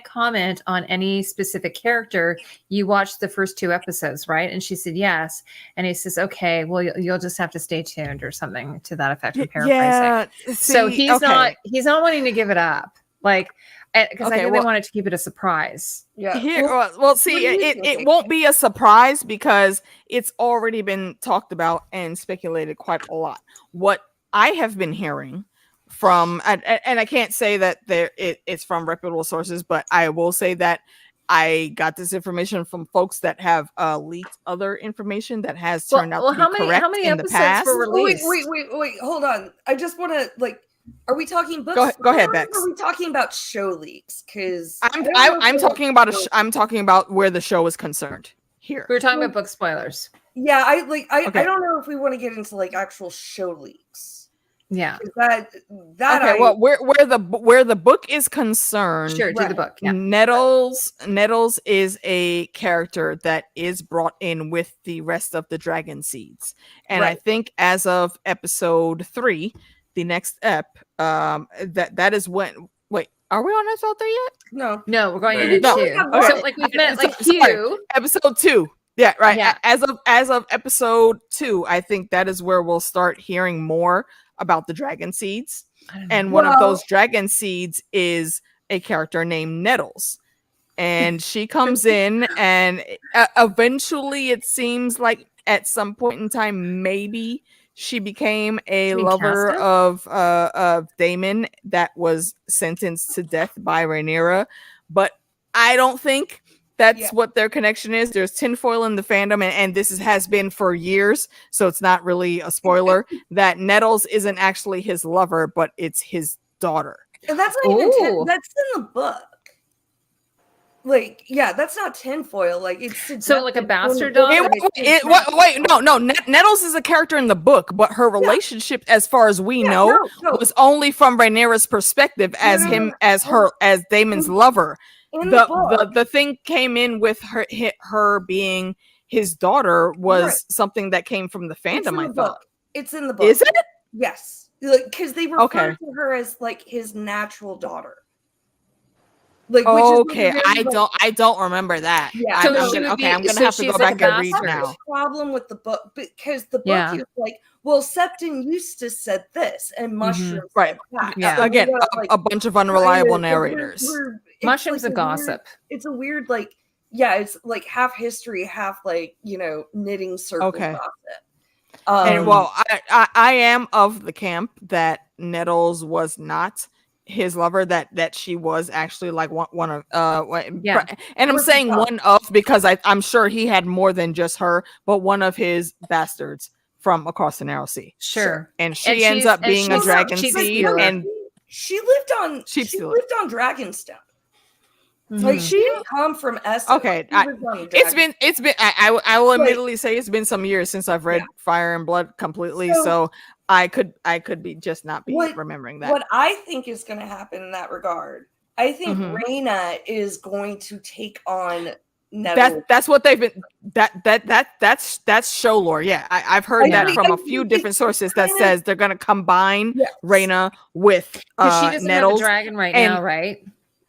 comment on any specific character. You watched the first 2 episodes, right? And she said, yes. And he says, okay, well, you'll just have to stay tuned or something to that effect. I'm paraphrasing. Yeah, so he's not wanting to give it up. Like, because I think they wanted to keep it a surprise. Yeah. It won't be a surprise because it's already been talked about and speculated quite a lot. What I have been hearing from, and I can't say that it's from reputable sources, but I will say that I got this information from folks that have leaked other information that has turned out to be correct how many in the episodes past. were released? Wait, hold on. I just want to are we talking books? Go ahead, Bex. Or are we talking about show leaks? Because I'm talking about I'm talking about where the show is concerned here. We were talking about book spoilers. Yeah, I Okay. don't know if we want to get into actual show leaks. Yeah. That Okay, well, where the book is concerned, Sure, do the book. Yeah. Nettles is a character that is brought in with the rest of the dragon seeds, and I think as of episode 3, the next that is when. Wait, are we on episode 3 yet? No, we're going into 2. Okay. So we've met Hugh. Episode 2. Yeah, right. Yeah. As of episode 2, I think that is where we'll start hearing more about the dragon seeds. And one of those dragon seeds is a character named Nettles. And she comes in and eventually it seems like at some point in time, maybe she became a lover of Daemon that was sentenced to death by Rhaenyra. But I don't think that's what their connection is. There's tinfoil in the fandom, and this has been for years, so it's not really a spoiler that Nettles isn't actually his lover, but it's his daughter. And that's not even that's in the book. That's not tinfoil. It's so a bastard daughter. Wait, no. Nettles is a character in the book, but her relationship, as far as we know, was only from Rhaenyra's perspective as Daemon's lover. The thing came in with her being his daughter was something that came from the fandom. I thought it's in the book. Is it? Yes, because they refer to her as his natural daughter. I don't remember that. Yeah, I'm gonna have to go back and read now. Problem with the book because the book is Septon Eustace said this and Mushrooms said that. Yeah. Again, a bunch of unreliable narrators. Mushrooms and gossip. It's a weird it's half history, half knitting circle gossip. And I am of the camp that Nettles was not his lover, that she was actually one of and I'm saying one of because I'm sure he had more than just her, but one of his bastards from across the narrow sea. Sure. And she ends up being a dragon seed, and she lived on Dragonstone. She didn't come from Essex. Okay, it's been. I will admittedly say it's been some years since I've read Fire and Blood completely, so I could be just not be remembering that. What I think is going to happen in that regard, I think Rhaena is going to take on Neville. That's what they've been. That's show lore. Yeah, I've heard that from a few different sources that says they're going to combine Rhaena with she doesn't Nettles have a dragon right now, right?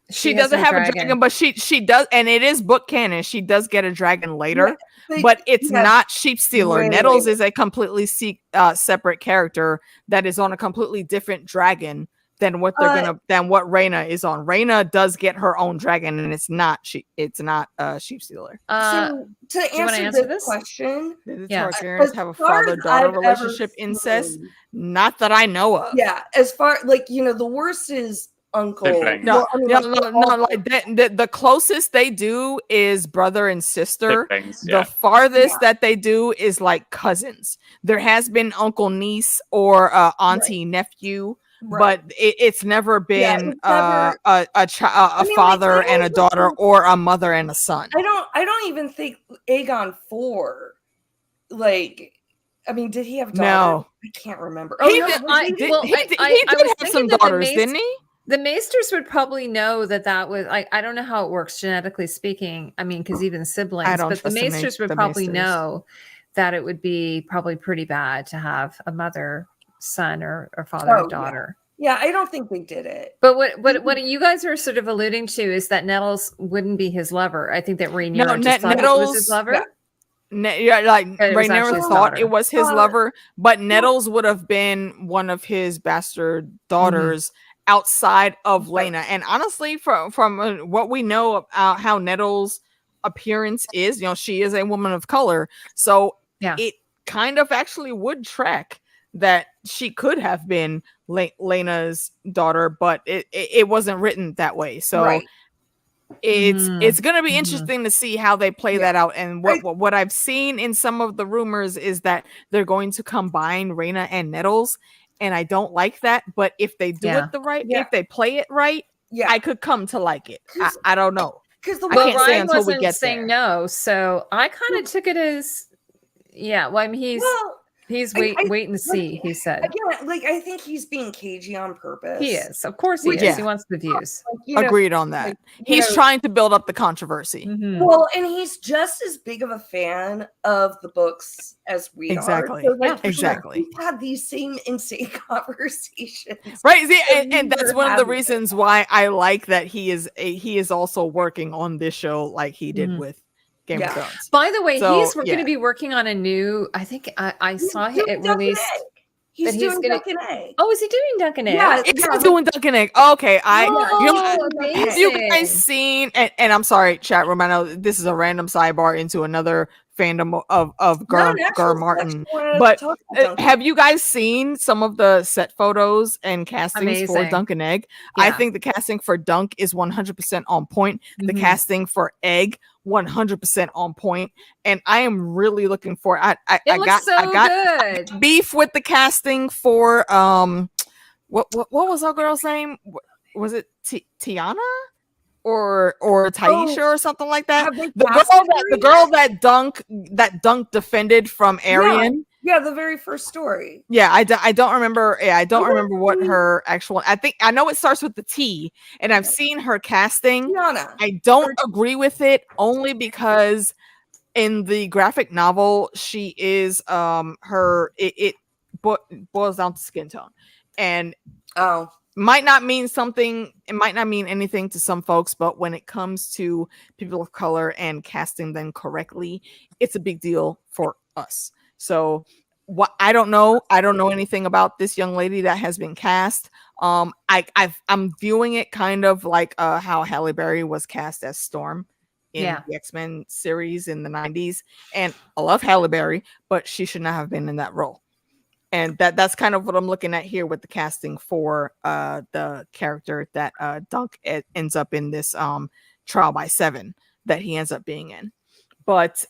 She doesn't have a dragon, but she does, and it is book canon. She does get a dragon later, but it's not Sheep Stealer. Nettles is a completely separate character that is on a completely different dragon than what than what Rhaena is on. Rhaena does get her own dragon, and it's not Sheep Stealer. So to answer this question, Targaryens have a father-daughter relationship, incest. Not that I know of. Yeah, as far the worst is uncle. The closest they do is brother and sister. The farthest that they do is cousins. There has been uncle niece or auntie nephew, but it's never been a father and a daughter or a mother and a son. I don't even think Aegon IV did he have daughters? No, I can't remember. He did have some daughters, didn't he? The Maesters would probably know that was I don't know how it works genetically speaking. Because even siblings, but the Maesters would probably know that it would be probably pretty bad to have a mother, son, or father and daughter. Yeah, I don't think they did it. But what you guys are sort of alluding to is that Nettles wouldn't be his lover. I think that Rhaenyra just thought Nettles was his lover. Rhaenyra thought it was his lover, but Nettles would have been one of his bastard daughters. Outside of Lena, and honestly, from what we know about how Nettles' appearance is, she is a woman of color, so it kind of actually would track that she could have been Lena's daughter, but it wasn't written that way. So Right. it's going to be interesting to see how they play that out. And what I've seen in some of the rumors is that they're going to combine Rhaena and Nettles, and I don't like that. But if they do it the right, if they play it right, I could come to like it. I don't know. Because Ryan wasn't saying no, so I kind of took it as well, I mean, he's wait and see. He said again, like I think he's being cagey on purpose. He is, of course, he is. He wants the views. Agreed on that. He's trying to build up the controversy. Well, and he's just as big of a fan of the books as we are. So, exactly. We've had these same insane conversations, right? See, and that's one of the reasons why I like that he is also working on this show like he did with Game of Thrones. By the way, he's going to be working on a new. I think I saw it released. He's doing Dunk and Egg. Oh, is he doing Dunk and Egg? Yeah, he's doing Dunk and Egg. Okay, have you guys seen? And I'm sorry, chat room. I know this is a random sidebar into another fandom of Gar Martin, but have you guys seen some of the set photos and castings for Dunk and Egg? I think the casting for Dunk is 100% on point. The casting for Egg 100% on point, and I am really looking for. I got beef with the casting for what was our girl's name? Was it Tiana or Taisha or something like that? The girl that Dunk defended from Arian. Yeah, the very first story. Yeah, I don't remember. Yeah, I don't remember what her actual. I know it starts with the T, and I've seen her casting. Tiana. I don't agree with it only because in the graphic novel she is it boils down to skin tone, and might not mean something. It might not mean anything to some folks, but when it comes to people of color and casting them correctly, it's a big deal for us. So what I don't know anything about this young lady that has been cast. I'm viewing it kind of like how Halle Berry was cast as Storm in the X-Men series in the 90s. And I love Halle Berry, but she should not have been in that role. And that's kind of what I'm looking at here with the casting for the character that Dunk ends up in this Trial by 7 that he ends up being in. But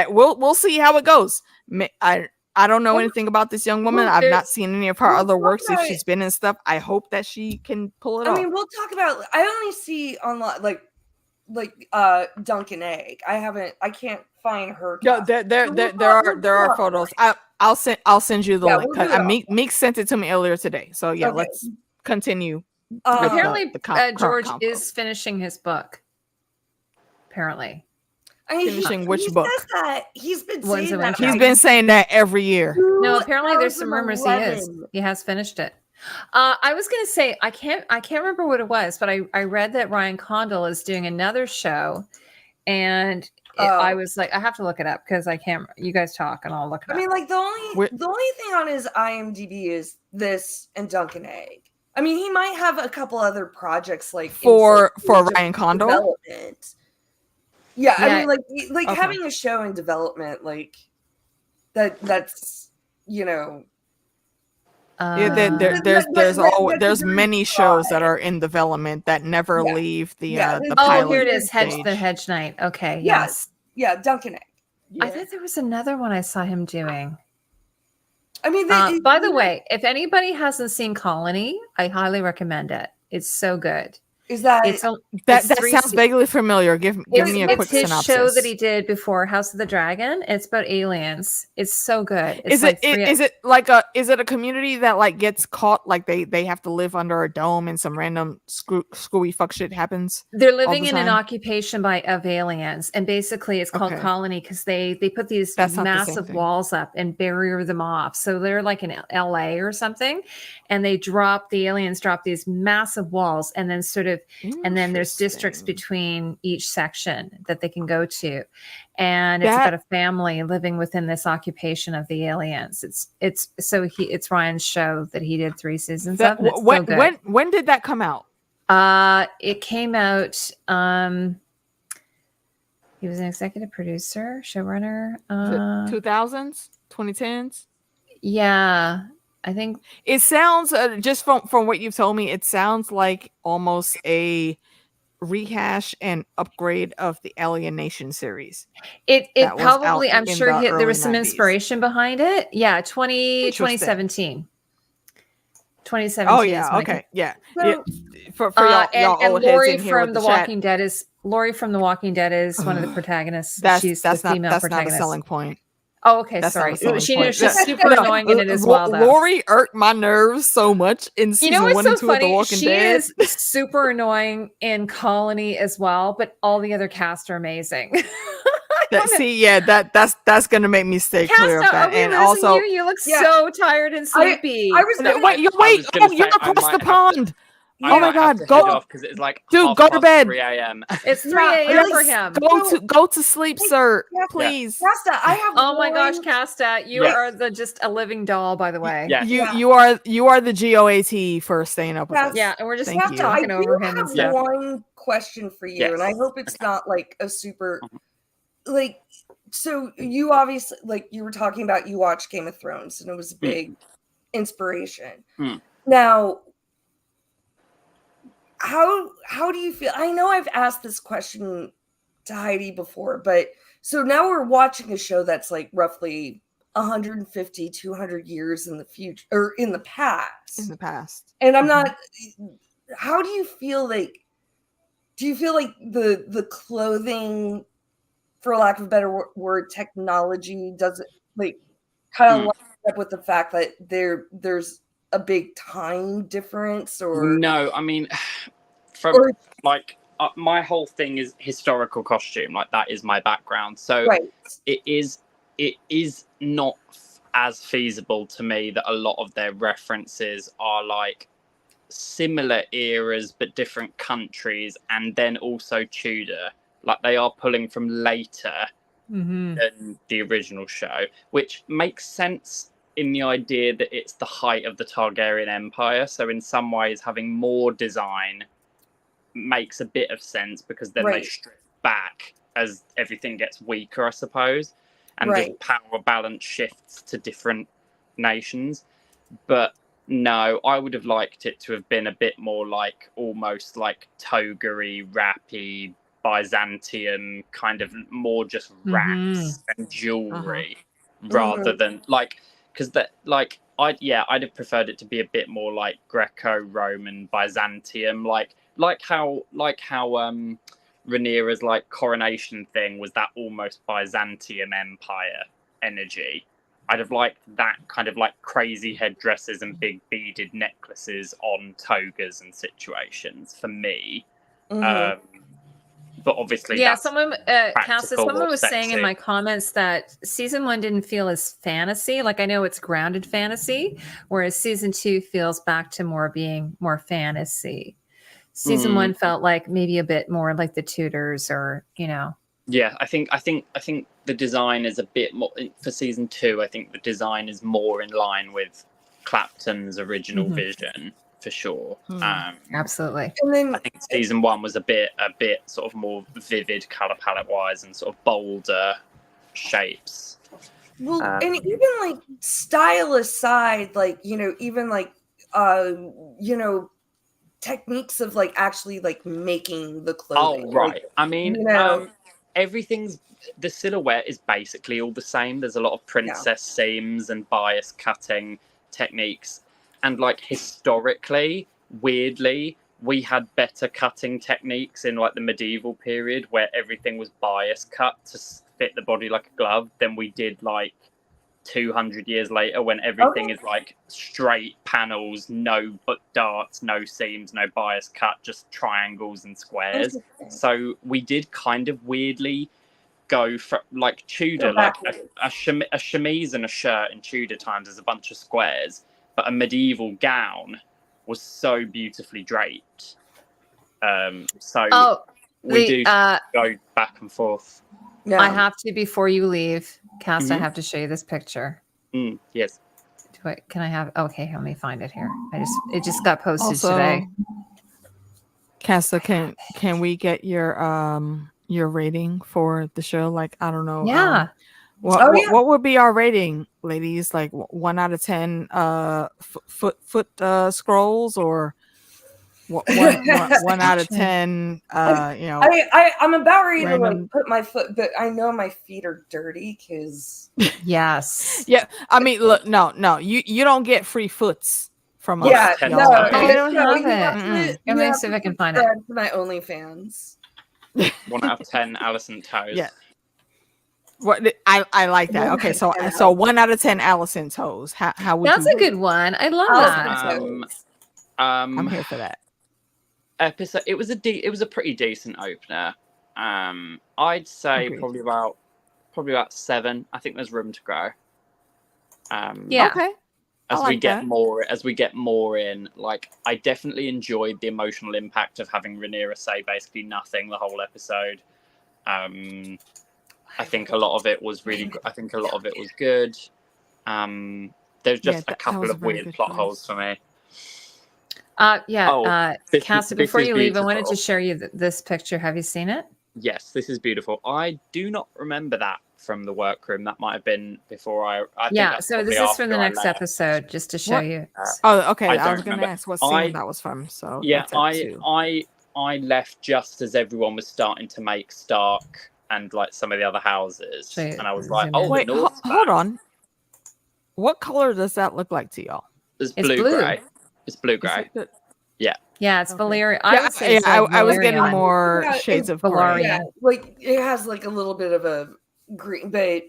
we'll see how it goes. I don't know anything about this young woman. I've not seen any of her other works. If she's been in stuff, I hope that she can pull it off. I mean, we'll talk about. I only see online like Dunk and Egg. I can't find her. Yeah, there are photos. I'll send you the link. Meek sent it to me earlier today. So let's continue. Apparently, George is finishing his book. Apparently. Finishing which book? He's been saying that. He's been saying that every year. No, apparently there's some rumors he has finished it. I was going to say I can't remember what it was, but I read that Ryan Condal is doing another show, and I was like, I have to look it up because I can't. You guys talk, and I'll look it up. I mean, like the only thing on his IMDb is this and Dunk and Egg. I mean, he might have a couple other projects like for Ryan Condal. Development. Yeah, I mean, like having a show in development, like that's there's many shows that are in development that never leave the pilot. Here it is, the Hedge Knight. Okay, yes, Dunk and Egg. I thought there was another one I saw him doing. I mean, by the way, if anybody hasn't seen Colony, I highly recommend it. It's so good. Is that that sounds vaguely familiar? Give me a quick synopsis. It's his show that he did before House of the Dragon. It's about aliens. It's so good. Is it a community that like gets caught, like they have to live under a dome and some random screwy fuck shit happens? They're living in an occupation of aliens, and basically it's called Colony because they put these massive walls up and barrier them off. So they're like in LA or something, and the aliens drop these massive walls, and then and then there's districts between each section that they can go to, and it's about a family living within this occupation of the aliens. It's Ryan's show that he did 3 seasons of. When did that come out? It came out. He was an executive producer, showrunner. 2000s, 2010s. Yeah, I think It sounds just from what you've told me, it sounds like almost a rehash and upgrade of the Alienation series it that was out probably, I'm in sure the there early was some 90s. inspiration behind it. Yeah, Interesting. 2017. 2017 Oh is yeah, when okay, yeah. So, For and y'all old heads Lori in here with from the The chat, Walking Dead is Lori from The Walking Dead is one of the protagonists. that's She's the female that's not a protagonist. selling point. Oh, okay, That's not sorry. a selling She's point. super annoying in it as well, though. Lori irked my nerves so much in You season know what's 1 so and 2 of The funny? Walking She Dead. is super annoying in Colony as well, but all the other cast are amazing. That's gonna make me stay clear of Casta, that. are we And losing also, you? You look Yeah. so tired and sleepy. I was wait, I wait! was gonna Oh, you're say, I across might the have to- pond. I Oh my might have God, to go- head off because it's like Dude, go to 1:30 bed. a.m. It's 3 Yeah, a.m. for yes, him. Go to sleep, sir. Yeah. Please. Casta, I have Oh my gosh, one- Casta, you Yes. are just a living doll, by the way. Yeah. You are the GOAT for staying up with Yes. us. Yeah, and we're just Thank you. talking I over do him and have stuff. one question for you, and I Yes. hope it's not like a super Mhm. like. So you obviously like you were talking about you watched Game of Thrones, and it was a big inspiration. Mm. Now, how do you feel? I know I've asked this question to Heidi before, but so now we're watching a show that's like roughly 150, 200 years in the future or in the past. In the past. And I'm not. How do you feel like? Do you feel like the clothing, for lack of a better word, technology doesn't like kind of line up with the fact that there's a big time difference, or No, I mean, from or like my whole thing is historical costume. Like that is my background, so right? it is not as feasible to me that a lot of their references are like similar eras but different countries, and then also Tudor. Like they are pulling from later than the original show, which makes sense in the idea that it's the height of the Targaryen Empire. So in some ways, having more design makes a bit of sense because then they Right. strip back as everything gets weaker, I suppose, and Right. the power balance shifts to different nations. But no, I would have liked it to have been a bit more like almost like toga-y, wrappy, Byzantium, kind of more just wraps and jewelry rather than like, because that like I'd have preferred it to be a bit more like Greco-Roman, Byzantium, like how Rhaenyra's like coronation thing was that almost Byzantium Empire energy. I'd have liked that kind of like crazy headdresses and big beaded necklaces on togas and situations for me. But obviously, Yeah, that's someone, Cassie, practical someone or was saying in sexy. my comments that season 1 didn't feel as fantasy. Like I know it's grounded fantasy, whereas season 2 feels back to more being more fantasy. Season 1 felt like maybe a bit more like the Tudors, or Yeah, I think the design is a bit more for season 2. I think the design is more in line with Clapton's original vision for sure. Absolutely. And then I think season 1 was a bit sort of more vivid color palette wise and sort of bolder shapes. well, and even like style aside, like even like techniques of like actually like making the clothing. Oh right. Like, I mean, the silhouette is basically all the same. There's a lot of princess seams and bias cutting techniques, and like historically, weirdly, we had better cutting techniques in like the medieval period where everything was bias cut to fit the body like a glove than we did like 200 years later when everything is like straight panels, no darts, no seams, no bias cut, just triangles and squares. So we did kind of weirdly go for like Tudor, like a chemise and a shirt in Tudor times is a bunch of squares, but a medieval gown was so beautifully draped. So we do go back and forth. Yeah. I have to, before you leave, Cass, I have to show you this picture. Yes. Can I have? Okay, let me find it here. It just got posted Also, today. Casta, can we get your rating for the show? Like, I don't know. Yeah. What would be our rating ladies, like 1 out of 10 foot scrolls, or one out of 10 I'm about ready to random... like put my foot, but I know my feet are dirty because Yes. Yeah, I mean, look, no, you don't get free foots from us. yeah, y'all. no, Oh, I don't no, have you have it. to, Let you me have see if to I can find it. subscribe to my OnlyFans. 1 out of 10 Alicent toes. Yeah. What I like that. Okay, so 1 out of 10 Alicent toes. How would That's you a good one. I love Alicent that. I'm here for that. Episode. It was a pretty decent opener. I'd say Agreed. probably about 7. I think there's room to grow. Yeah. Okay. As I we like get that. more in, like, I definitely enjoyed the emotional impact of having Rhaenyra say basically nothing the whole episode. I think a lot of it was really. I think a lot of it was good. There's just a couple was a of very weird good plot choice. holes for me. Casta, This before is you leave, I wanted to beautiful. share you this picture. Have you seen it? Yes, this is beautiful. I do not remember that from the workroom. That might have been before I think Yeah, that's so this probably is from the after I next left. episode, just to show What? you. Oh, okay. I I was don't gonna remember. ask what scene that was from. So Yeah, that's up to. I left just as everyone was starting to make Stark and like some of the other houses, So and I was zoom like, in. "Oh, Wait, the North's hold back." on. What color does that look like to y'all? It's It's blue blue. gray. It's blue Is gray. it Yeah, it's Okay. Valyrian. I would say it's I like was getting Valyrian. more Yeah, shades it's of gray. Valarian. Yeah, like it has like a little bit of a green, but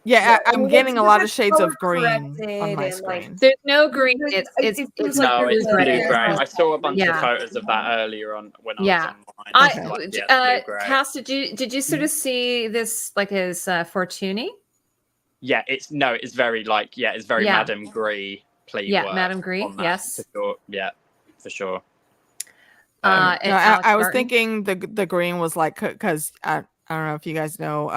Yeah, I I'm mean, getting a it's lot of shades of color green on my corrected and, like, screen. There's no green. it It's seems like No, there's it's a- blue there's gray. a- I saw a bunch of Yeah. photos of that earlier on when I was Yeah. online. I It's like, yeah, it's blue gray. Cass, did you sort of see this like as Fortuny? Yeah, it's very like it's very Yeah. Madame Gree pleat Yeah, work Madame Gree, on that, yes. for sure. Yeah, for sure. And No, Alex I was Barton. thinking the green was like, because I don't know if you guys know,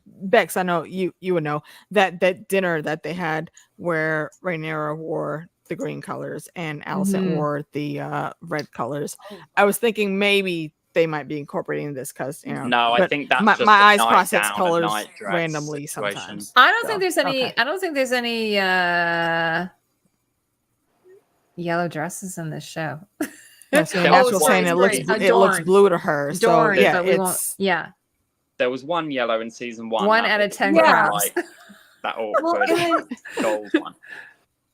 Bex, I know you would know that dinner that they had where Rhaenyra wore the green colors and Alicent wore the red colors. I was thinking maybe they might be incorporating this because No, I but think that's my just my a eyes night process gown, a colors night dress randomly situation. sometimes. I don't So, think there's any. okay. I don't think there's any yellow dresses in this show. No, so There Natural was saying one- it looks sorry, it looks adorned. blue to her. So Adorned, yeah, but we won't. it's Yeah, There was one yellow in season 1. 1 that out of was 10 Yeah. crabs. like that Well, awkward and then gold one.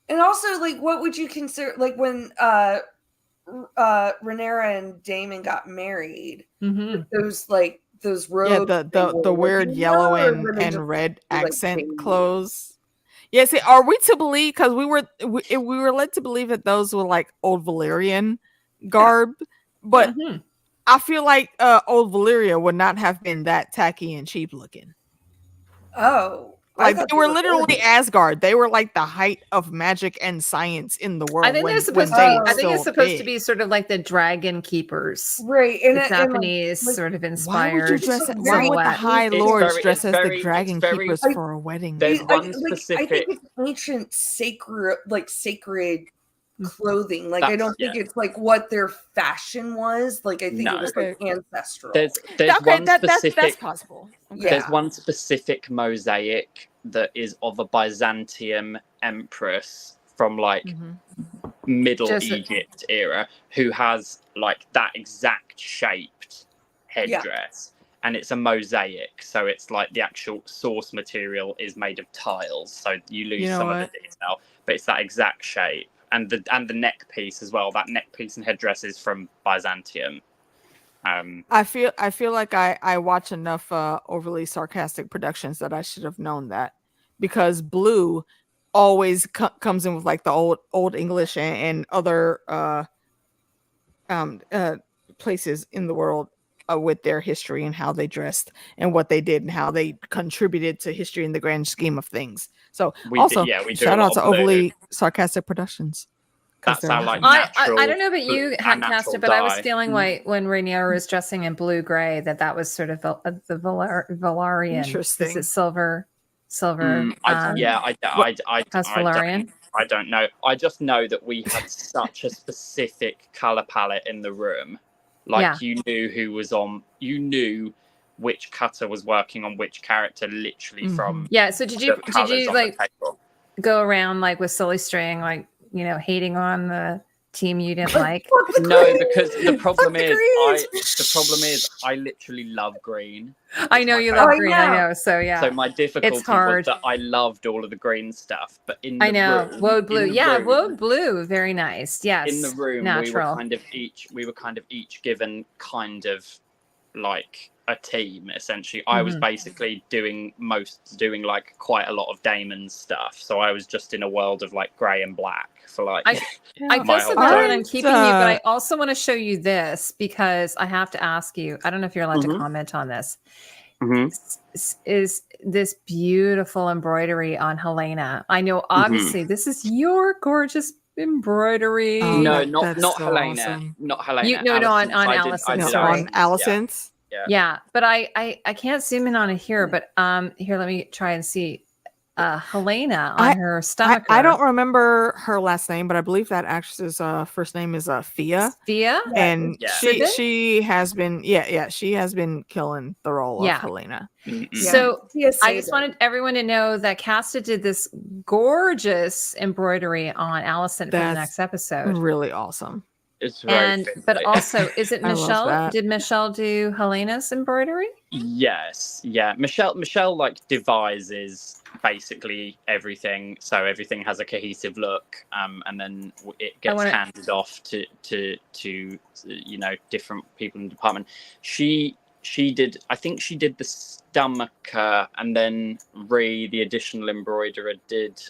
and also like what would you consider like when Rhaenyra and Daemon got married? Mhm. Those robes. yeah, they the wore, weird were they yellow or were they and just red like accent baby? clothes. Yeah, see, are we to believe, because we were led to believe that those were like old Valyrian garb, but Mhm. I feel like old Valyria would not have been that tacky and cheap looking. Oh, I Like thought they were gorgeous. literally Asgard. They were like the height of magic and science in the world. I think when, they're supposed when to they be. were I think it's still supposed to big. be sort of like the dragon keepers. Right, The and like, Japanese like, sort of Why would inspired you dress? It's Why would the very- High It's Lords very- dress it's as very- the Dragon it's very- Keepers I- for a wedding? There's I one think specific. it's ancient sacred clothing. Like I That's- don't think it's like what their fashion was. Like I think No. it was like ancestral. There's okay, one that's specific. possible. Okay. Yeah. There's one specific mosaic that is of a Byzantium empress from like Mhm. Middle Just- Egypt era who has like that exact shaped headdress, and it's a mosaic, so it's like the actual source material is made of tiles, so you lose You know some what? of the detail, but it's that exact shape, and the neck piece as well. That neck piece and headdress is from Byzantium. I feel like I watch enough overly sarcastic productions that I should have known that, because blue always comes in with like the old English and other places in the world with their history and how they dressed and what they did and how they contributed to history in the grand scheme of things. So We also do a shout lot out to of blue. overly sarcastic productions. 'Cause That's they're our like awesome. I don't know about you, our natural Casta, but I was dye. feeling like when Rhaenyra was dressing in blue gray that was sort of the Valarian. Interesting. Is it silver? Silver. I Has Valarian? I don't know. I just know that we had such a specific color palette in the room. Like Yeah. you knew who was on. You knew which cutter was working on which character, literally from Yeah. So did you the colours on like the table. go around like with Silly String, like, you know, hating on the team you didn't like? No, because the problem is I literally love green. I know you love green. I know. So yeah. So my difficulty was hard. that I loved all of the green stuff, but in the I know. room, Woad blue. in the Yeah, room- woad blue. Very nice. Yes. In the room, natural. we were kind of each given kind of like a team. Essentially, I was basically doing like quite a lot of Daemon's stuff. So I was just in a world of like grey and black for like. I feel so bad that I'm keeping you, but I also want to show you this because I have to ask you. I don't know if you're allowed to comment on this. Is this beautiful embroidery on Helaena? I know, obviously, this is your gorgeous embroidery. No, not so Helaena. awesome. Not Helaena. On Alicent. On Alicent. Yeah, but I can't zoom in on it here. But here, let me try and see. Helaena on her stomach. I don't remember her last name, but I believe that actress's first name is Fia. Fia, and she has been she has been killing the role of Helaena. So I just wanted everyone to know that Casta did this gorgeous embroidery on Alicent for the next episode. Really awesome. It's very but also, is it Michelle? Did Michelle do Helena's embroidery? Yes, yeah. Michelle like devises basically everything, so everything has a cohesive look, and then it gets handed off to you know, different people in the department. She did, I think she did the stomacher, and then the additional embroiderer did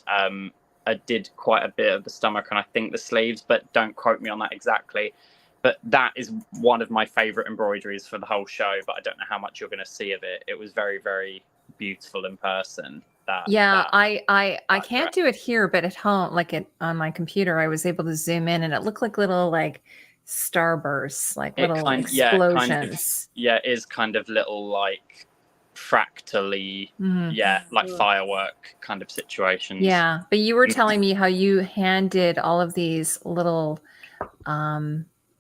quite a bit of the stomach and I think the sleeves, but don't quote me on that exactly. But that is one of my favorite embroideries for the whole show, but I don't know how much you're going to see of it. It was very, very beautiful in person. I can't do it here, but at home, like on my computer, I was able to zoom in and it looked like little like starbursts, like little explosions. It is kind of little like fractally, like firework kind of situations. Yeah, but you were telling me how you handed all of these little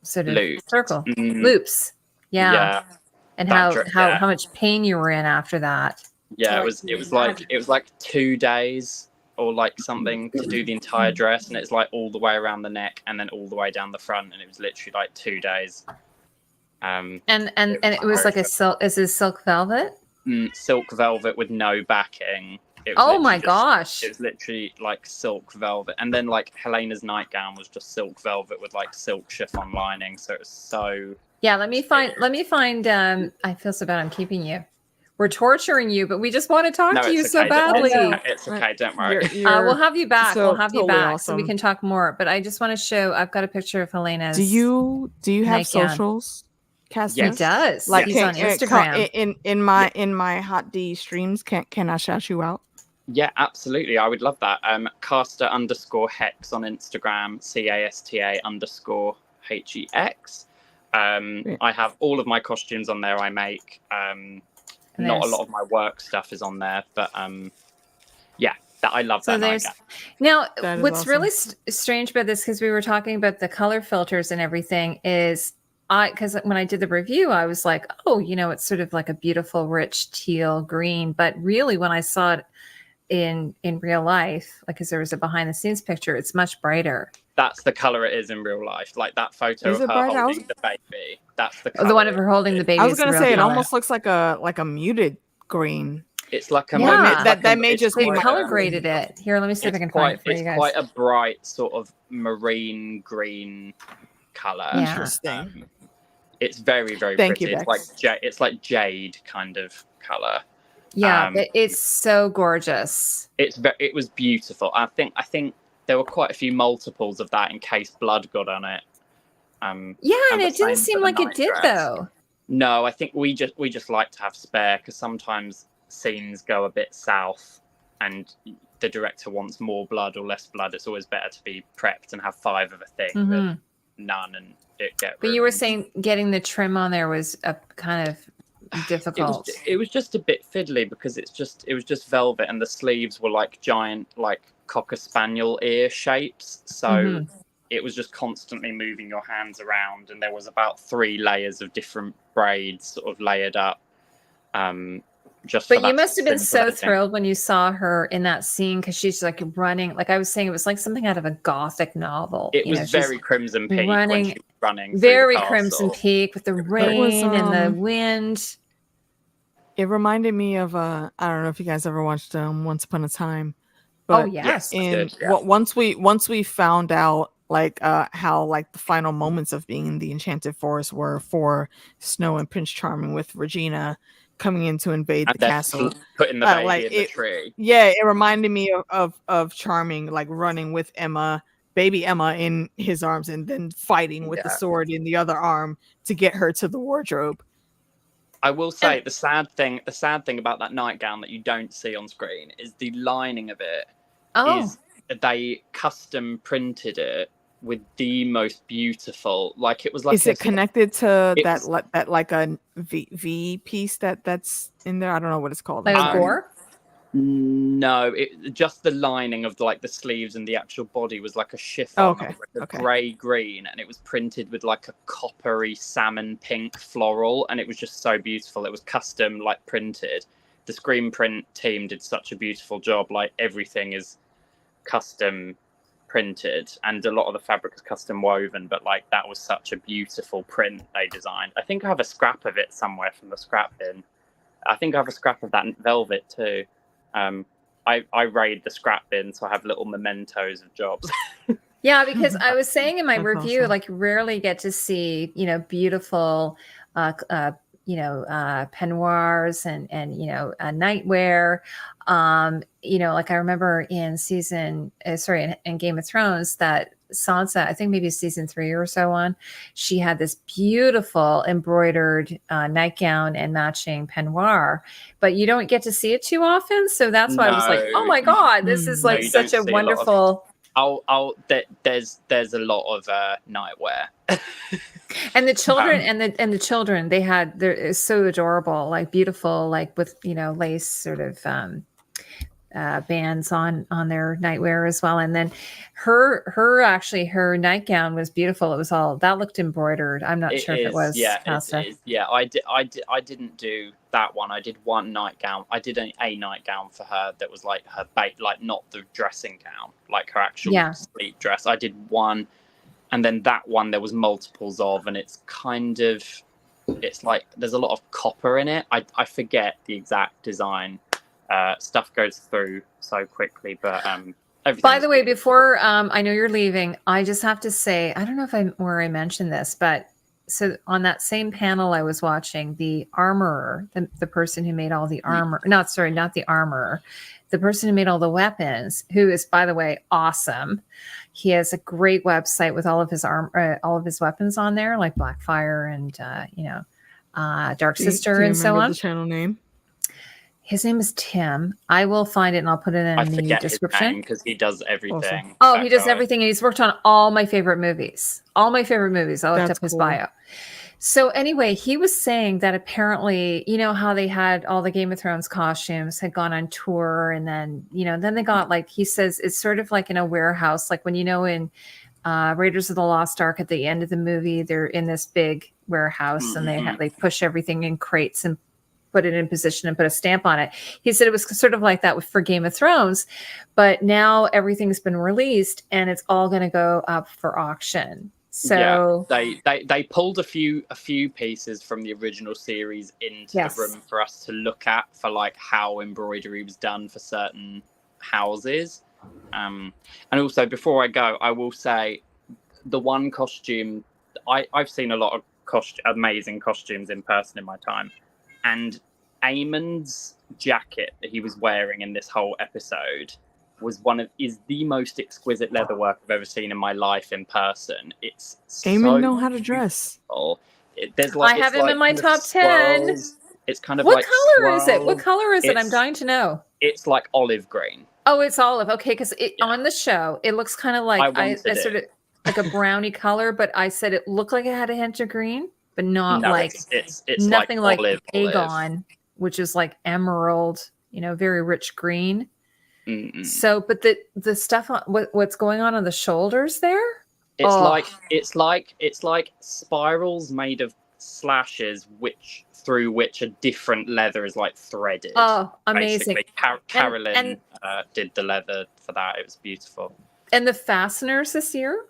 sort of loops. Yeah. And how much pain you were in after that. Yeah, it was like 2 days or like something to do the entire dress, and it's like all the way around the neck and then all the way down the front, and it was literally like 2 days. And it was like is it silk velvet? Silk velvet with no backing. Oh my gosh! It was literally like silk velvet, and then like Helena's nightgown was just silk velvet with like silk chiffon lining. So it was so. Yeah, let me find. I feel so bad. I'm keeping you. We're torturing you, but we just want to talk to you so badly. It's okay. Don't worry. We'll have you back. We'll have you back so we can talk more. But I just want to show. I've got a picture of Helena's. Do you have socials? Yes. He does. Like he's on Instagram. In my Hot D streams, can I shout you out? Yeah, absolutely. I would love that. Caster_Hex on Instagram, CASTA_HEX. I have all of my costumes on there I make. Not a lot of my work stuff is on there, but that I love that. Now, what's awesome. Really strange about this, because we were talking about the color filters and everything, is because when I did the review, I was like, oh, you know, it's sort of like a beautiful, rich teal green. But really, when I saw it in real life, like, because there was a behind the scenes picture, it's much brighter. That's the color it is in real life. Like that photo of her holding the baby. That's the color. The one of her holding the baby. I was going to say it almost looks like a muted green. It's like a that may just be color graded it. Here, let me see if I can find it for you guys. It's quite a bright sort of marine green color. Yeah. Interesting. It's very, very pretty. You, it's like jade kind of color. Yeah, it's so gorgeous. It was beautiful. I think there were quite a few multiples of that in case blood got on it. And it didn't seem like it did though. No, I think we just like to have spare, because sometimes scenes go a bit south and the director wants more blood or less blood. It's always better to be prepped and have 5 of a thing than none and it get ruined. But you were saying getting the trim on there was a kind of difficult. It was just a bit fiddly, because it was just velvet, and the sleeves were like giant like cocker spaniel ear shapes, so it was just constantly moving your hands around, and there was about 3 layers of different braids sort of layered up, Just But for you that must have been so simple editing. thrilled when you saw her in that scene because she's like running. Like I was saying, it was like something out of a gothic novel. It You know, was she's very Crimson Peak when running, she was running very through the Crimson castle. Peak with the rain and the wind. It reminded me of I don't know if you guys ever watched Once Upon a Time. Oh But yes, once we found out like how like the final moments of being in the Enchanted Forest were for Snow and Prince Charming with Regina coming in to invade And the castle, putting the baby like in the tree. Yeah, it reminded me of Charming like running with Emma, baby Emma in his arms, and then fighting with the sword in the other arm to get her to the wardrobe. I will say the sad thing about that nightgown that you don't see on screen is the lining of it. Is they custom printed it with the most beautiful, like it was like. Is it connected to that like a V piece that's in there? I don't know what it's called. like a gore. No, just the lining of like the sleeves and the actual body was like a chiffon, like a grey green, and it was printed with like a coppery salmon pink floral, and it was just so beautiful. It was custom like printed. The screen print team did such a beautiful job. Like everything is custom printed, and a lot of the fabric is custom woven. But like that was such a beautiful print they designed. I think I have a scrap of it somewhere from the scrap bin. I think I have a scrap of that velvet too. I raid the scrap bin, so I have little mementos of jobs. Yeah, because I was saying in my review, awesome. like you rarely get to see, beautiful, peignoirs and nightwear. Like I remember in in Game of Thrones that Sansa, I think maybe season 3 or so on, she had this beautiful embroidered nightgown and matching peignoir, but you don't get to see it too often. So that's why I was like, oh my God, this is like such a wonderful. There's a lot of nightwear. And the children and the children, they're so adorable, like beautiful, like with lace sort of bands on their nightwear as well. And then her nightgown was beautiful. It was all that looked embroidered. I'm not sure if it was. Yeah, it is. Yeah, I didn't do that one. I did one nightgown. I did a nightgown for her that was like her like not the dressing gown, like her actual sleep dress. I did one, and then that one there was multiples of, and it's like there's a lot of copper in it. I forget the exact design. Stuff goes through so quickly, but by the way, before I know you're leaving, I just have to say, I don't know if I mentioned this, but so on that same panel I was watching, the armorer, the person who made all the armor, not the armorer, the person who made all the weapons, who is, by the way, awesome. He has a great website with all of his all of his weapons on there, like Blackfire and Dark Sister and so on. The channel name? His name is Tim. I will find it and I'll put it in the description because he does everything. Awesome. He does everything, and he's worked on all my favorite movies. I looked up his bio. So anyway, he was saying that apparently, how they had all the Game of Thrones costumes had gone on tour, and then then they got, like he says, it's sort of like in a warehouse, like when in Raiders of the Lost Ark at the end of the movie, they're in this big warehouse and they push everything in crates and put it in position and put a stamp on it. He said it was sort of like that for Game of Thrones, but now everything's been released and it's all going to go up for auction. So they pulled a few pieces from the original series into the room for us to look at, for like how embroidery was done for certain houses. And also, before I go, I will say the one costume I've seen a lot of amazing costumes in person in my time. And Aemon's jacket that he was wearing in this whole episode is the most exquisite leatherwork I've ever seen in my life in person. It's Daemon know how to dress. I have him in my top 10. It's kind of what color is it? What color is it? I'm dying to know. It's like olive green. Oh, it's olive. Okay, because on the show it looks kind of like I sort of like a browny color, but I said it looked like it had a hint of green. But not it's nothing like Aegon, which is like emerald, very rich green. Mm-mm. So, but the stuff on what's going on the shoulders there, it's like spirals made of slashes through which a different leather is like threaded. Oh, amazing! Basically, Carolyn did the leather for that. It was beautiful. And the fasteners this year,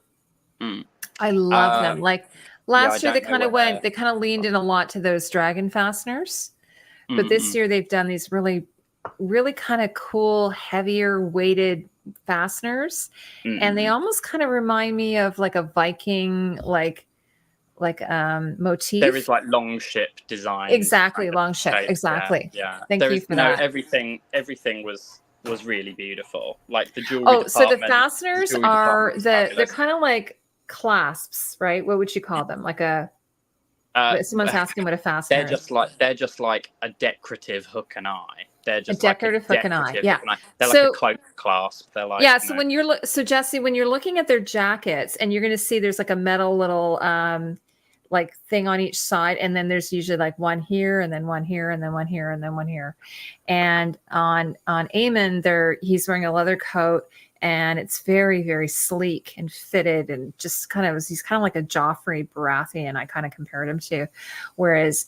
I love them. Like last year, they kind of leaned in a lot to those dragon fasteners, but this year they've done these really, really kind of cool, heavier weighted fasteners, and they almost kind of remind me of like a Viking motif. There is like long ship design. Exactly, long ship. Shape. Exactly. Yeah. Thank you for that. Everything was really beautiful. Like the jewelry. Oh, so the fasteners are they're kind of like clasps, right? What would you call them? Like a someone's asking what a fastener is. They're just like a decorative hook and eye. They're just a decorative hook and eye. Yeah. They're like a cloak clasp. They're like So when you're Jesse, when you're looking at their jackets, and you're going to see there's like a metal little like thing on each side, and then there's usually like one here, and then one here, and then one here, and then one here. And on Aemon, he's wearing a leather coat, and it's very, very sleek and fitted, and just he's kind of like a Joffrey Baratheon. I kind of compared him to, whereas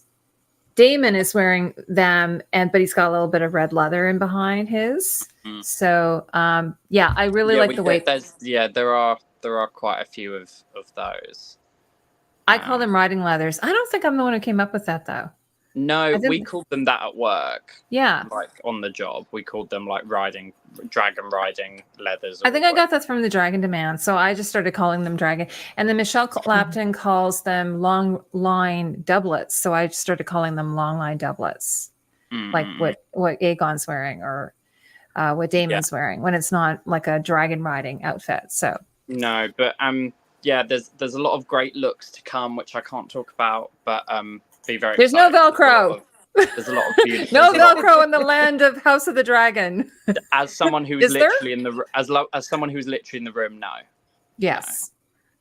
Daemon is wearing them, but he's got a little bit of red leather in behind his. So I really like the way. There are quite a few of those. I call them riding leathers. I don't think I'm the one who came up with that, though. No, we called them that at work. Yeah. Like on the job, we called them like dragon riding leathers. I think I got that from the Dragon Demand. So I just started calling them dragon. And then Michelle Lapton calls them long line doublets. So I started calling them long line doublets. Like what Aegon's wearing, or what Daemon's wearing, when it's not like a dragon riding outfit. So no, but there's a lot of great looks to come, which I can't talk about, but be very. There's no Velcro. There's a lot of beautiful. No Velcro in the land of House of the Dragon. As someone who's literally in the as someone who's literally in the room, no. Yes.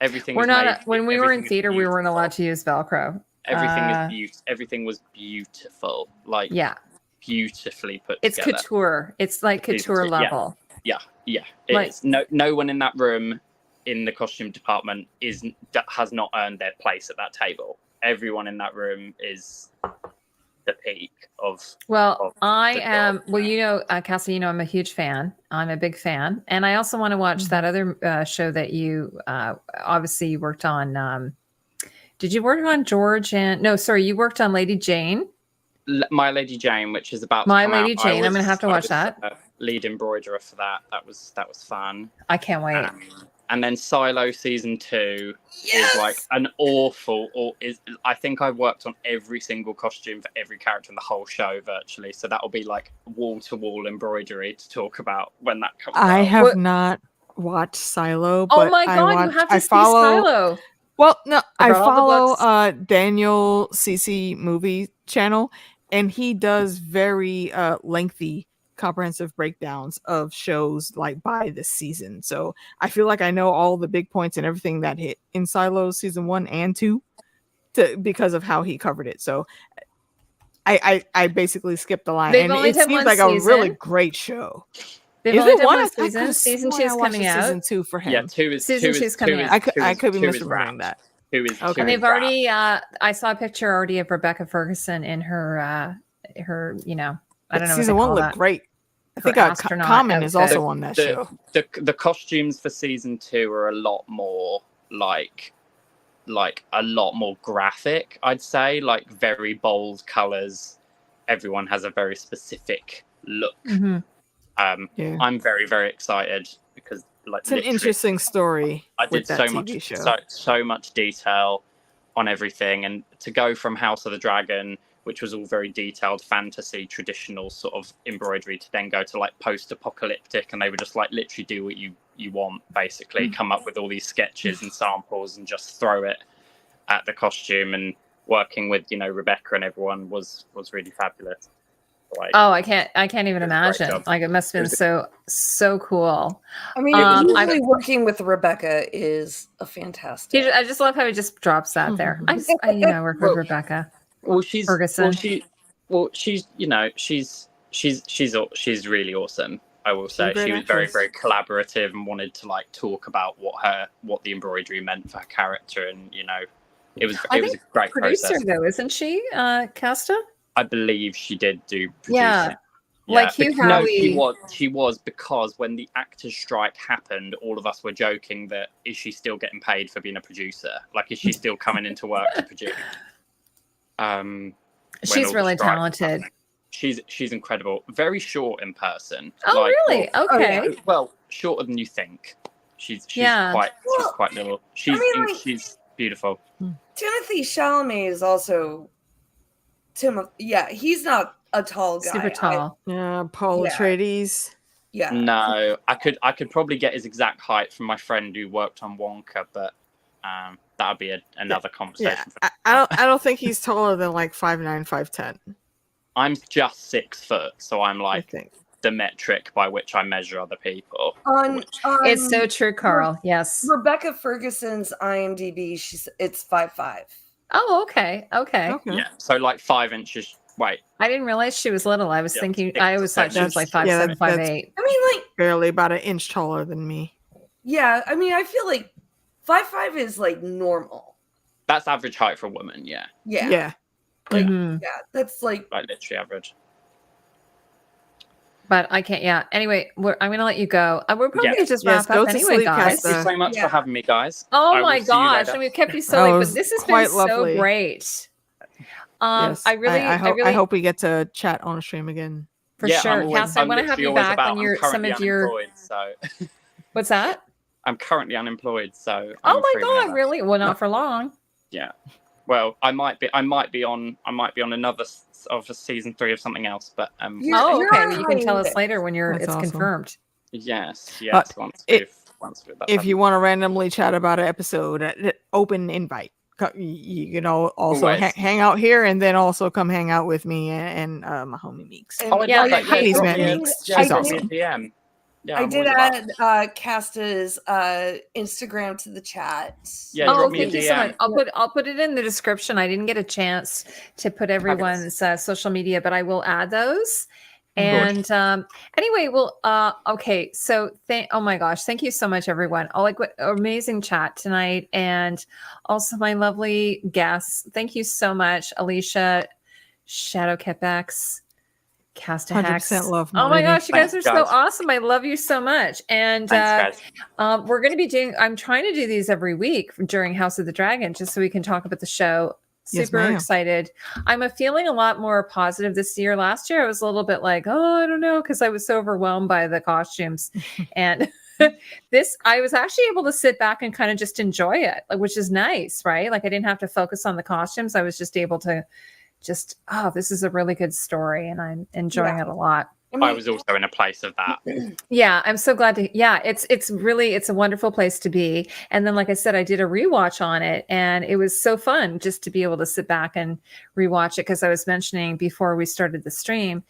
No. Everything. When we were in theater, we weren't allowed to use Velcro. Everything was beautiful. Like beautifully put together. It's couture. It's like couture level. Yeah. It's no one in that room in the costume department has not earned their place at that table. Everyone in that room is the peak of. Well, I am. Well, Cassie, I'm a huge fan. I'm a big fan, and I also want to watch that other show that you obviously you worked on. Did you work on George and? No, sorry, you worked on Lady Jane. My Lady Jane, which is about My Lady Jane. I'm gonna have to watch that. Lead embroiderer for that. That was fun. I can't wait. And then Silo season 2 is like an awful. I think I've worked on every single costume for every character in the whole show virtually. So that'll be like wall to wall embroidery to talk about when that comes out. I have not watched Silo. But oh my god, you have to see Silo. Well, no, I follow Daniel CC movie channel, and he does very lengthy comprehensive breakdowns of shows like by the season. So I feel like I know all the big points and everything that hit in Silos season 1 and 2 because of how he covered it. So I basically skipped the line. And it seems like a really great show. They've only done one season. Season 2 is coming out. Season 2 for him. Yeah, season 2 is coming out. I could be misremembering that. And they've already I saw a picture already of Rebecca Ferguson in her I don't know. Season 1 looked great. I think Common is also on that show. The costumes for season 2 are a lot more like a lot more graphic, I'd say, like very bold colors. Everyone has a very specific look. I'm very, very excited because it's an interesting story. I did so much detail on everything, and to go from House of the Dragon, which was all very detailed fantasy, traditional sort of embroidery, to then go to like post-apocalyptic, and they would just like literally do what you want, basically come up with all these sketches and samples and just throw it at the costume. And working with Rebecca and everyone was really fabulous. Like, I can't even imagine. Like it must have been so cool. I mean, usually working with Rebecca is a fantastic. I just love how he just drops that there. I work with Rebecca. Well, she's Ferguson. She's really awesome. I will say she was very, very collaborative and wanted to like talk about what the embroidery meant for her character, and It was I a think great producer process. though, isn't she, Casta? I believe she did do producing. Yeah. Like Hugh No, Howey. she was because when the actors' strike happened, all of us were joking that is she still getting paid for being a producer? Like, is she still coming into work to produce? She's really talented. Happened. She's incredible. Very short in person. Oh, like, really? Well, okay. Oh, yeah. Well, shorter than you think. She's Yeah. quite little. She's beautiful. Timothy Chalamet is also Yeah, he's not a tall guy. Super tall. Paul Atreides. Yeah. No, I could probably get his exact height from my friend who worked on Wonka, but that would be another conversation. Yeah, I don't think he's taller than like 5'9", 5'10". I'm just 6 foot, so I'm like the metric by which I measure other people. It's so true, Carl. Yes. Rebecca Ferguson's IMDb, it's 5'5". Oh, okay. Yeah, so like 5 inches. Wait, I didn't realize she was little. I was thinking. I always thought she was like 5'7", 5'8". I mean, like barely about an inch taller than me. Yeah, I mean, I feel like 5'5" is like normal. That's average height for a woman. Yeah. Yeah. That's like literally average. But I can't. Yeah. Anyway, I'm going to let you go. We're probably going to just wrap up anyway, guys. Thank you so much for having me, guys. Oh my gosh! And we've kept you so late, but this has been lovely. So great. Yes, I hope we get to chat on a stream again. For sure, Cass. I want to have you back when you're some of your. So. What's that? I'm currently unemployed, so. Oh my god! Really? Well, not for long. Yeah. Well, I might be on another of season 3 of something else, but okay. Well, you can tell us later when it's awesome. Confirmed. Yes. If you want to randomly chat about an episode, open invite. You know, also hang out here, and then also come hang out with me and my homie Meeks. Heidi's met Meeks. She's awesome. Yeah, I did add Casta's Instagram to the chat. Yeah, thank you so much. I'll put it in the description. I didn't get a chance to put everyone's social media, but I will add those. And anyway, well, okay. So oh my gosh, thank you so much, everyone. What amazing chat tonight, and also my lovely guests. Thank you so much, Alicia, Shadow Catbacks, Casta Hex. 100% love. Oh my gosh, you guys are so awesome. I love you so much. And we're going to be I'm trying to do these every week during House of the Dragon, just so we can talk about the show. Super excited. I'm feeling a lot more positive this year. Last year, I was a little bit like, I don't know, because I was so overwhelmed by the costumes. And I was actually able to sit back and kind of just enjoy it, which is nice, right? Like I didn't have to focus on the costumes. I was just able to this is a really good story, and I'm enjoying it a lot. I was also in a place of that. Yeah, I'm so glad to. Yeah, it's a wonderful place to be. And then, like I said, I did a rewatch on it, and it was so fun just to be able to sit back and rewatch it. Because I was mentioning before we started the stream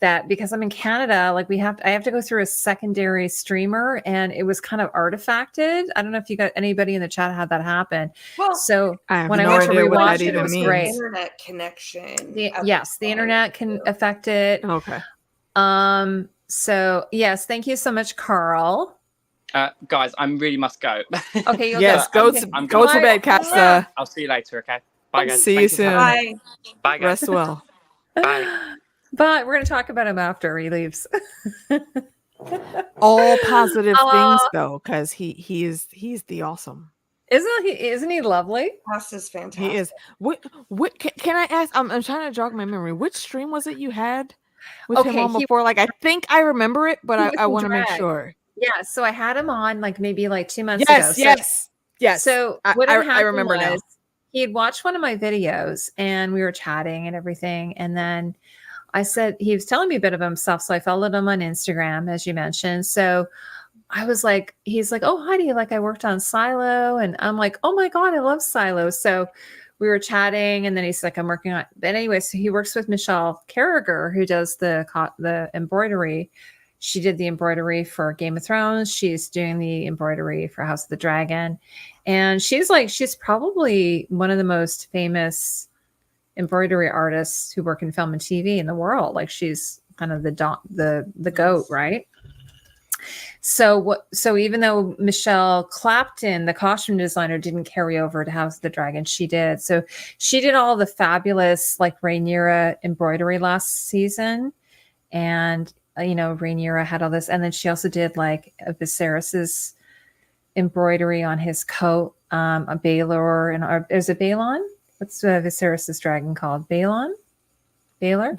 that because I'm in Canada, like I have to go through a secondary streamer, and it was kind of artifacted. I don't know if you got anybody in the chat had that happen. Well, so when I went to rewatch it, it was great. Internet connection. The internet can affect it. Okay. So yes, thank you so much, Carl. Guys, I really must go. Okay. Yes, go to bed, Casta. I'll see you later. Okay. Bye, guys. See you soon. Bye. Bye, guys. Rest well. Bye. But we're going to talk about him after he leaves. All positive things though, because he's the awesome. Isn't he lovely? Casta's fantastic. He is. What can I ask? I'm trying to jog my memory. Which stream was it you had with him on before? Like I think I remember it, but I want to make sure. Yeah, so I had him on maybe 2 months ago. Yes. So what I remember now. He had watched one of my videos, and we were chatting and everything, and then I said he was telling me a bit of himself, so I followed him on Instagram, as you mentioned. So I was like, he's like, oh, Heidi, I worked on Silo, and I'm like, oh my god, I love Silo. So we were chatting, and then he's like, I'm working on. But anyway, so he works with Michelle Carragher, who does the embroidery. She did the embroidery for Game of Thrones. She's doing the embroidery for House of the Dragon, and she's probably one of the most famous embroidery artists who work in film and TV in the world. Like she's kind of the goat, right? So even though Michelle Clapton, the costume designer, didn't carry over to House of the Dragon, she did. So she did all the fabulous like Rhaenyra embroidery last season, and Rhaenyra had all this, and then she also did like a Viserys's embroidery on his coat, a Baelor, and is it Balon? What's Viserys's dragon called? Balon? Baelor?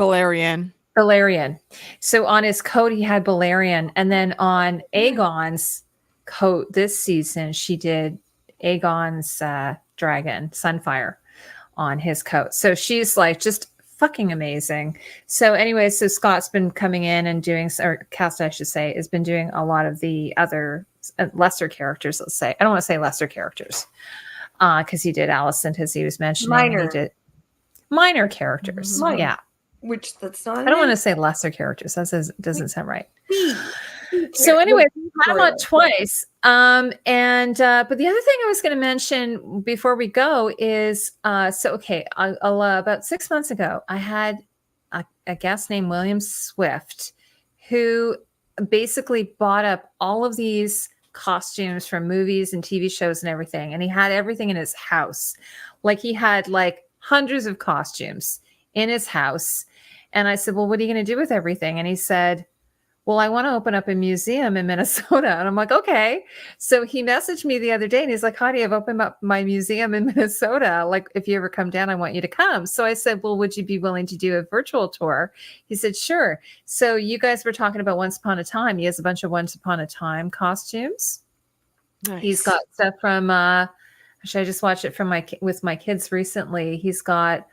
Balerion. So on his coat, he had Balerion. And then on Aegon's coat this season, she did Aegon's dragon, Sunfire, on his coat. So she's like just fucking amazing. So anyway, so Scott's been coming in and doing, or Cast, I should say, has been doing a lot of the other lesser characters, let's say. I don't want to say lesser characters because he did Alicent, as he was mentioning. He did minor characters. Yeah. Which that's not. I don't want to say lesser characters. That doesn't sound right. So anyway, we had him on twice. But the other thing I was going to mention before we go is about 6 months ago, I had a guest named William Swift who basically bought up all of these costumes from movies and TV shows and everything. And he had everything in his house. Like he had like hundreds of costumes in his house. And I said, well, what are you going to do with everything? And he said, well, I want to open up a museum in Minnesota. And I'm like, okay. So he messaged me the other day and he's like, Heidi, I've opened up my museum in Minnesota. Like, if you ever come down, I want you to come. So I said, well, would you be willing to do a virtual tour? He said, sure. So you guys were talking about Once Upon a Time. He has a bunch of Once Upon a Time costumes. Nice. He's got stuff from, actually, I just watched it with my kids recently. He's got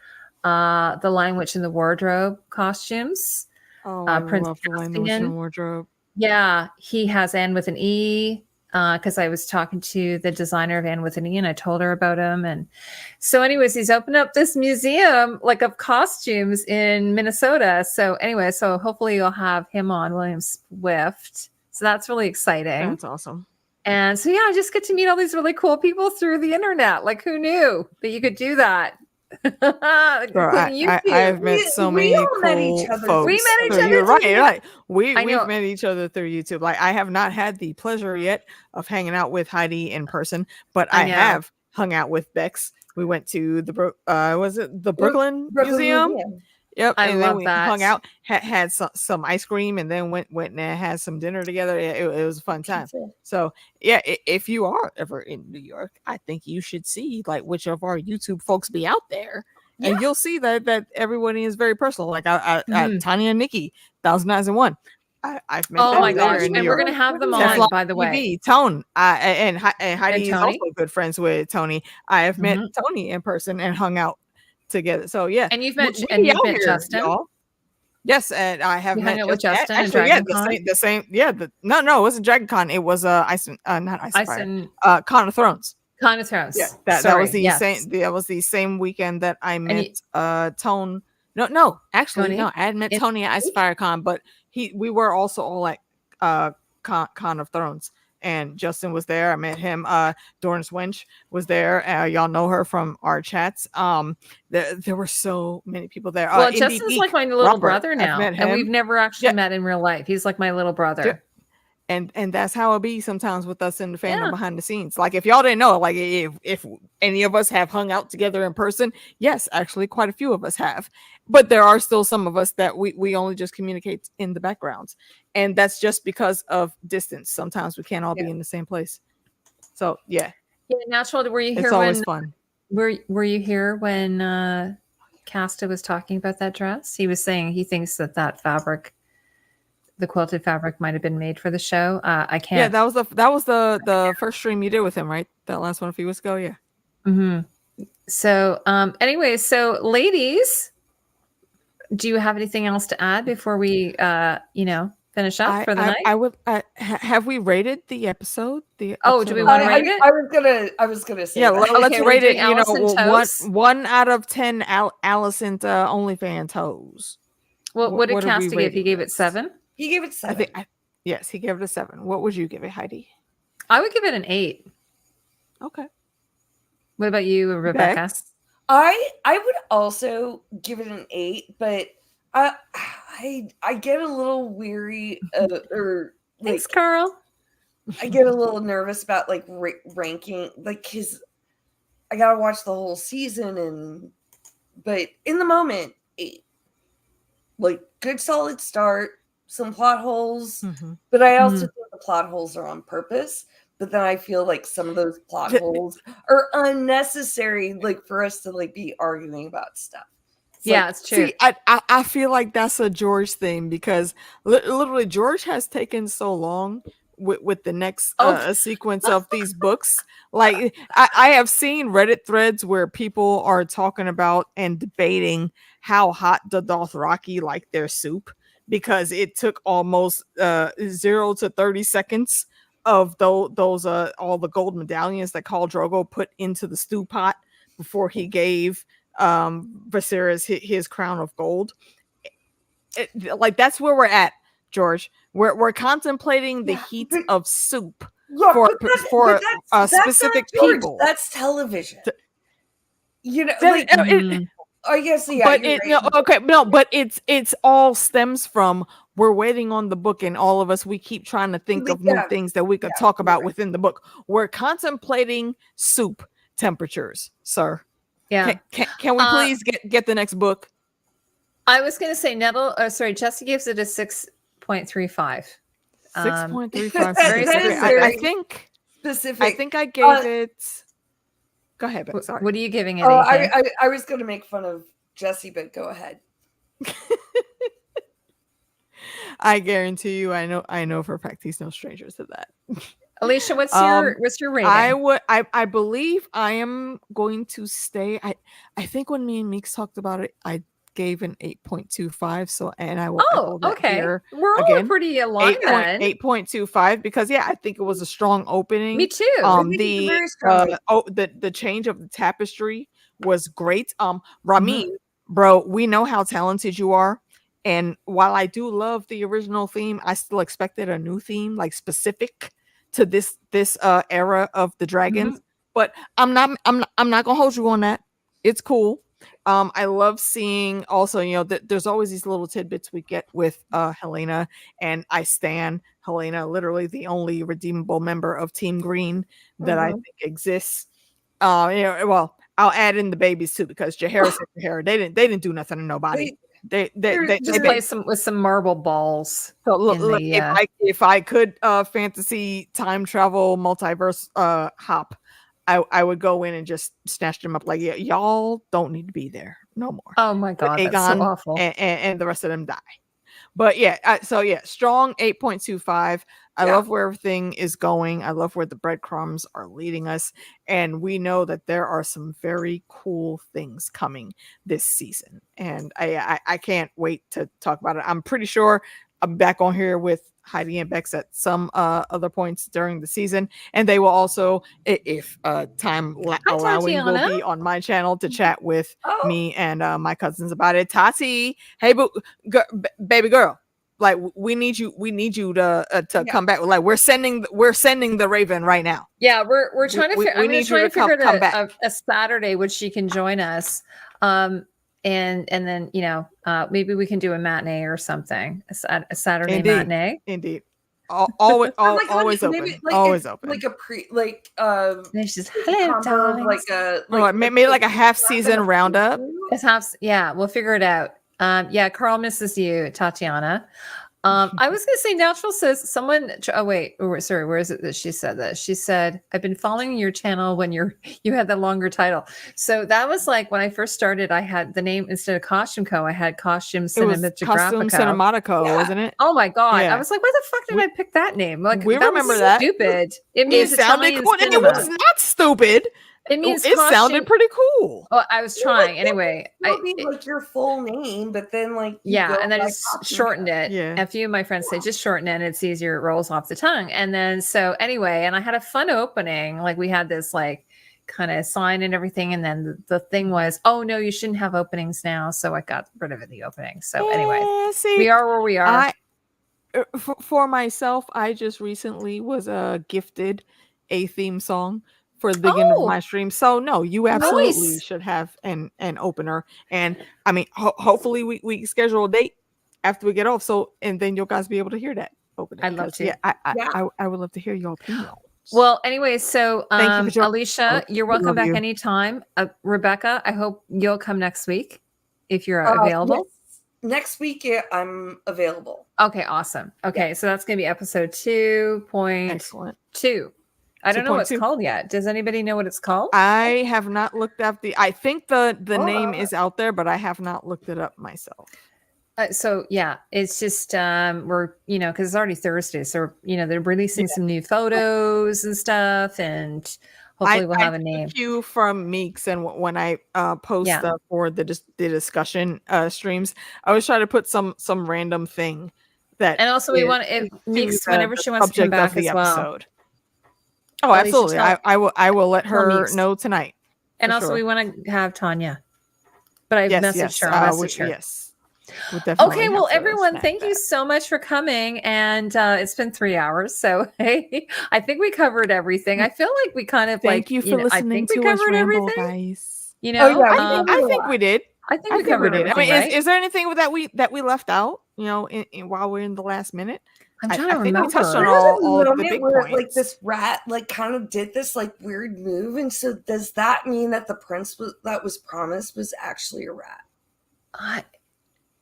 the Lion Witch in the Wardrobe costumes. Oh, I love the Lion Witch in the Wardrobe. Yeah, he has Anne with an E, because I was talking to the designer of Anne with an E, and I told her about him. And so anyways, he's opened up this museum like of costumes in Minnesota. So anyway, so hopefully you'll have him on, William Swift. So that's really exciting. That's awesome. And so, yeah, I just get to meet all these really cool people through the internet. Like, who knew that you could do that? I've met so many cool folks. We met each other. You're right. We've met each other through YouTube. Like, I have not had the pleasure yet of hanging out with Heidi in person, but I have hung out with Bex. We went to the Brooklyn Museum? Yep, and then we hung out, had some ice cream, and then went and had some dinner together. It was a fun time. So yeah, if you are ever in New York, I think you should see like which of our YouTube folks be out there, and you'll see that everybody is very personal. Like Tanya and Nikki, 1001. I've met. Oh my gosh! And we're gonna have them on, by the way. Tone and Heidi is also good friends with Tony. I have met Tony in person and hung out together. So yeah, and you've met Justin. Y'all. Yes, and I have met with Justin. Actually, the same. Yeah, no, it wasn't Dragon Con. It was not Ice Con of Thrones. Con of Thrones. Yeah, that was the same. That was the same weekend that I met Tone. No, actually, Tony? No, I had met Tony at Ice Fire Con, but we were also all at Con of Thrones. And Justin was there. I met him. Dorrance Wench was there. Y'all know her from our chats. There were so many people there. Well, Justin's like my little brother now, and we've never actually met in real life. He's like my little brother. Yeah. And that's how it be sometimes with us in the fandom behind the scenes. Like if y'all didn't know, like if any of us have hung out together in person, yes, actually quite a few of us have. But there are still some of us that we only just communicate in the backgrounds. And that's just because of distance. Sometimes we can't all be in the same place. So yeah. Yeah, Natural, were you here? It's always fun. Were you here when Casta was talking about that dress? He was saying he thinks that fabric, the quilted fabric, might have been made for the show. I can't. Yeah, that was the first stream you did with him, right? That last one a few weeks ago. Yeah. Mm-hmm. So anyway, so ladies, do you have anything else to add before we finish up for the night? I would. Have we rated the episode? Do we want to rate it? I was gonna say. Yeah, let's rate it. One out of 10. Alicent OnlyFans toes. Well, what did Casta give? He gave it 7. He gave it 7. Yes, he gave it a 7. What would you give it, Heidi? I would give it an 8. Okay. What about you, Rebecca? Bex? I would also give it an 8, but I get a little weary or Thanks, Carl. I get a little nervous about like ranking, like, because I gotta watch the whole season, but in the moment, 8. Like, good solid start, some plot holes, but I also think the plot holes are on purpose. But then I feel like some of those plot holes are unnecessary, like for us to like be arguing about stuff. It's true. See, I feel like that's a George thing because literally George has taken so long with the next sequence of these books. Like I have seen Reddit threads where people are talking about and debating how hot the Dothraki like their soup because it took almost 0 to 30 seconds of those all the gold medallions that Khal Drogo put into the stew pot before he gave Viserys his crown of gold. Like that's where we're at, George. We're contemplating the heat of soup for specific people. That's television. You know, I guess but it's all stems from we're waiting on the book, and all of us we keep trying to think of new things that we could talk about within the book. We're contemplating soup temperatures, sir. Yeah. Can we please get the next book? I was going to say Jesse gives it a 6.35. 6.35. I think specific. I think I gave it. Go ahead, Ben. Sorry. What are you giving it? I was going to make fun of Jesse, but go ahead. I guarantee you, I know for a fact he's no stranger to that. Alicia, what's your rating? I believe I am going to stay. I think when me and Meeks talked about it, I gave an 8.25. So, and I will echo that here. We're all pretty aligned then. 8.25 because I think it was a strong opening. Me too. The change of the tapestry was great. Ramin, bro, we know how talented you are. And while I do love the original theme, I still expected a new theme, like specific to this era of the dragons. But I'm not gonna hold you on that. It's cool. I love seeing also, there's always these little tidbits we get with Helaena, and I stan Helaena, literally the only redeemable member of Team Green that I think exists. Well, I'll add in the babies too because Jaehaerys and Jaehaerys, they didn't do nothing to nobody. They just play with some marble balls. So look, if I could fantasy time travel multiverse hop, I would go in and just snatch them up. Like y'all don't need to be there no more. Oh my god, Aegon, that's so awful. And the rest of them die. But strong 8.25. I love where everything is going. I love where the breadcrumbs are leading us. And we know that there are some very cool things coming this season. And I can't wait to talk about it. I'm pretty sure I'm back on here with Heidi and Bex at some other points during the season. And they will also, if time allowing, will be on my channel to chat with me and my cousins about it. Tati, hey, baby girl. Like we need you to come back. Like we're sending the Raven right now. Yeah, we're trying to figure out a Saturday which she can join us. And then maybe we can do a matinee or something. A Saturday matinee. Indeed. Always open. Always open. Like a she's hello, darling. Maybe like a half season roundup. We'll figure it out. Carl misses you, Tatiana. I was gonna say Natural says someone where is it that she said that? She said, I've been following your channel when you had the longer title. So that was like when I first started, I had the name instead of Costumeco, I had Costume Cinematico, wasn't it? Oh my god. I was like, why the fuck did I pick that name? Like we remember that. Stupid. It means it sounded cool. It was not stupid. It sounded pretty cool. Oh, I was trying anyway. It would be like your full name, but then and then just shortened it. Yeah. A few of my friends say just shorten it and it's easier, it rolls off the tongue. And then and I had a fun opening. Like we had this kind of sign and everything. And then the thing was, oh no, you shouldn't have openings now. So I got rid of the opening. So anyway, we are where we are. For myself, I just recently was gifted a theme song for the beginning of my stream. So no, you absolutely should have an opener. And I mean, hopefully we schedule a date after we get off. So, and then you'll guys be able to hear that. open it. I'd love because, to. Yeah, Yeah. I would love to hear your opinion. Well, anyway, so Thank you for joining. Alicia, you're welcome love back you. anytime. Rebecca, I hope you'll come next week if you're available. Yes. Next week, I'm available. Okay, awesome. Okay, so that's going to be episode 2.2. Excellent. I don't know what it's 2.2. called yet. Does anybody know what it's called? I have not looked up I think the name Oh. is out there, but I have not looked it up myself. So yeah, it's just we're because it's already Thursday, so they're releasing some new photos and stuff, and hopefully we'll have a name. You from Meeks, and when I post for the discussion streams, I always try to put some random thing that. And also, we want Meeks whenever she wants to come back as well. Oh, absolutely! I will let her know tonight. And also, we want to have Tanya, but I've messaged her. I'll message her. Yes. Okay, well, everyone, thank you so much for coming. And it's been 3 hours. So, hey, I think we covered everything. I feel like we kind of thank you for listening to us ramble, guys. I think we did. I think we covered it. I mean, is there anything that we left out, while we're in the last minute? I'm trying to remember. I think we touched on all the big points. Like this rat, kind of did this weird move, and so does that mean that the prince that was promised was actually a rat?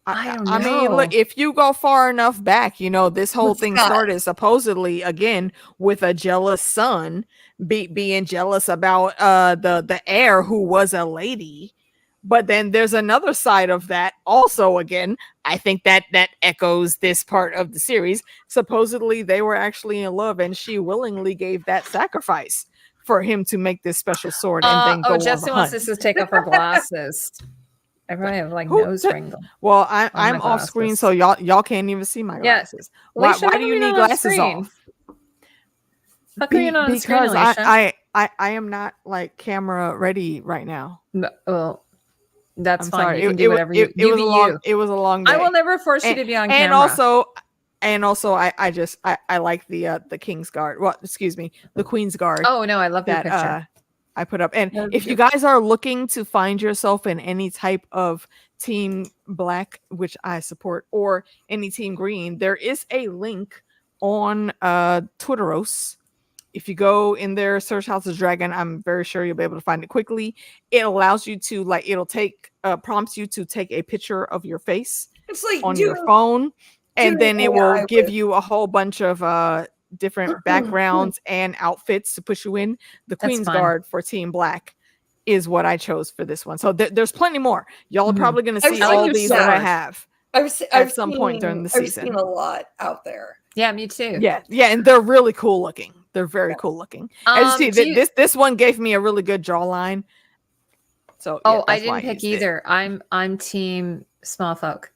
I don't know. I mean, look, if you go far enough back, this whole thing started supposedly again with a jealous son being jealous about the heir who was a lady. But then there's another side of that also. Again, I think that echoes this part of the series. Supposedly they were actually in love, and she willingly gave that sacrifice for him to make this special sword and then go on Jesse wants us to take off her glasses. I probably have nose ring. Well, I'm off screen, so y'all can't even see my glasses. Why do you need glasses off? How come you're not on screen, Because Alicia? I am not camera ready right now. No, well, that's fine. Sorry. You can do whatever you want. It was a long day. I will never force you to be on camera. And also, I like the King's Guard. Well, excuse me, the Queen's Guard. Oh no, I love that picture. I put up. And if you guys are looking to find yourself in any type of Team Black, which I support, or any Team Green, there is a link on Twitteros. If you go in there, search House of Dragon, I'm very sure you'll be able to find it quickly. It allows you to it'll take prompts you to take a picture of your face on your phone, and then it will give you a whole bunch of different backgrounds and outfits to push you in. The Queen's Guard for Team Black is what I chose for this one. So there's plenty more. Y'all are probably going to see all these that I have at some point during the season. I've seen a lot out there. Yeah, me too. Yeah, and they're really cool looking. They're very cool looking. As you see, this one gave me a really good jawline. So I didn't pick either. I'm Team Small Folk.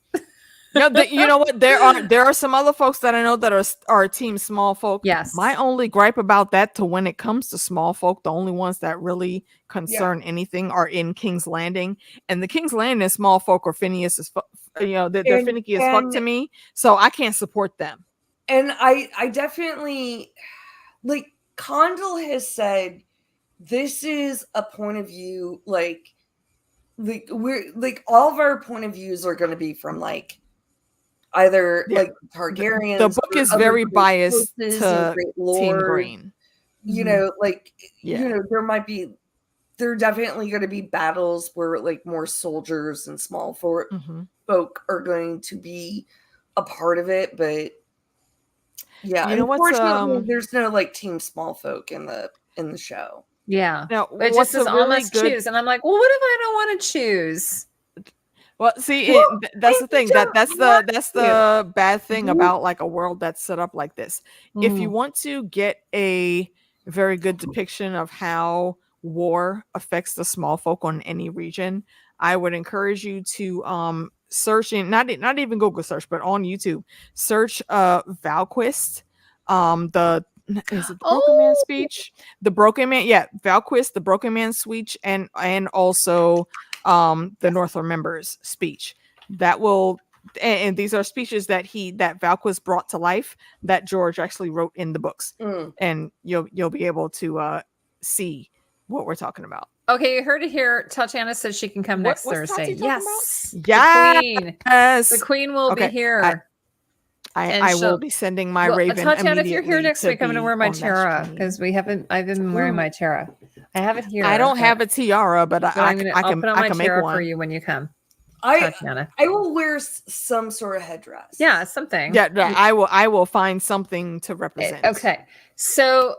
No, you know what? There are some other folks that I know that are Team Small Folk. Yes. My only gripe about that, to when it comes to Small Folk, the only ones that really concern anything are in King's Landing, and the King's Landing Small Folk or Phineas is, they're finicky as fuck to me, so I can't support them. And I definitely Condell has said this is a point of view we're all of our point of views are going to be from either Targaryens. The book is very biased to Team Green. There are definitely going to be battles where more soldiers and small folk are going to be a part of it, but unfortunately there's no Team Small Folk in the show. Yeah. Now, it just says almost choose, and I'm like, well, what if I don't want to choose? Well, see, that's the thing. That's the bad thing about a world that's set up like this. If you want to get a very good depiction of how war affects the small folk on any region, I would encourage you to search in not even Google search, but on YouTube search Valquist. Is it the Broken Man speech? The Broken Man, Valquist, the Broken Man speech, and also the North Remembers speech. That will, and these are speeches that Valquist brought to life that George actually wrote in the books, and you'll be able to see what we're talking about. Okay, you heard it here. Tatiana says she can come next Thursday. Yes, yes, the Queen will be here. I will be sending my raven Tatiana, if immediately. you're here next week, I'm going to wear my tiara because I've been wearing my tiara. I have it here. I don't have a tiara, but I'll put on my tiara for you when you come. Tatiana. I will wear some sort of headdress. Yeah, something. Yeah, I will find something to represent. Okay. So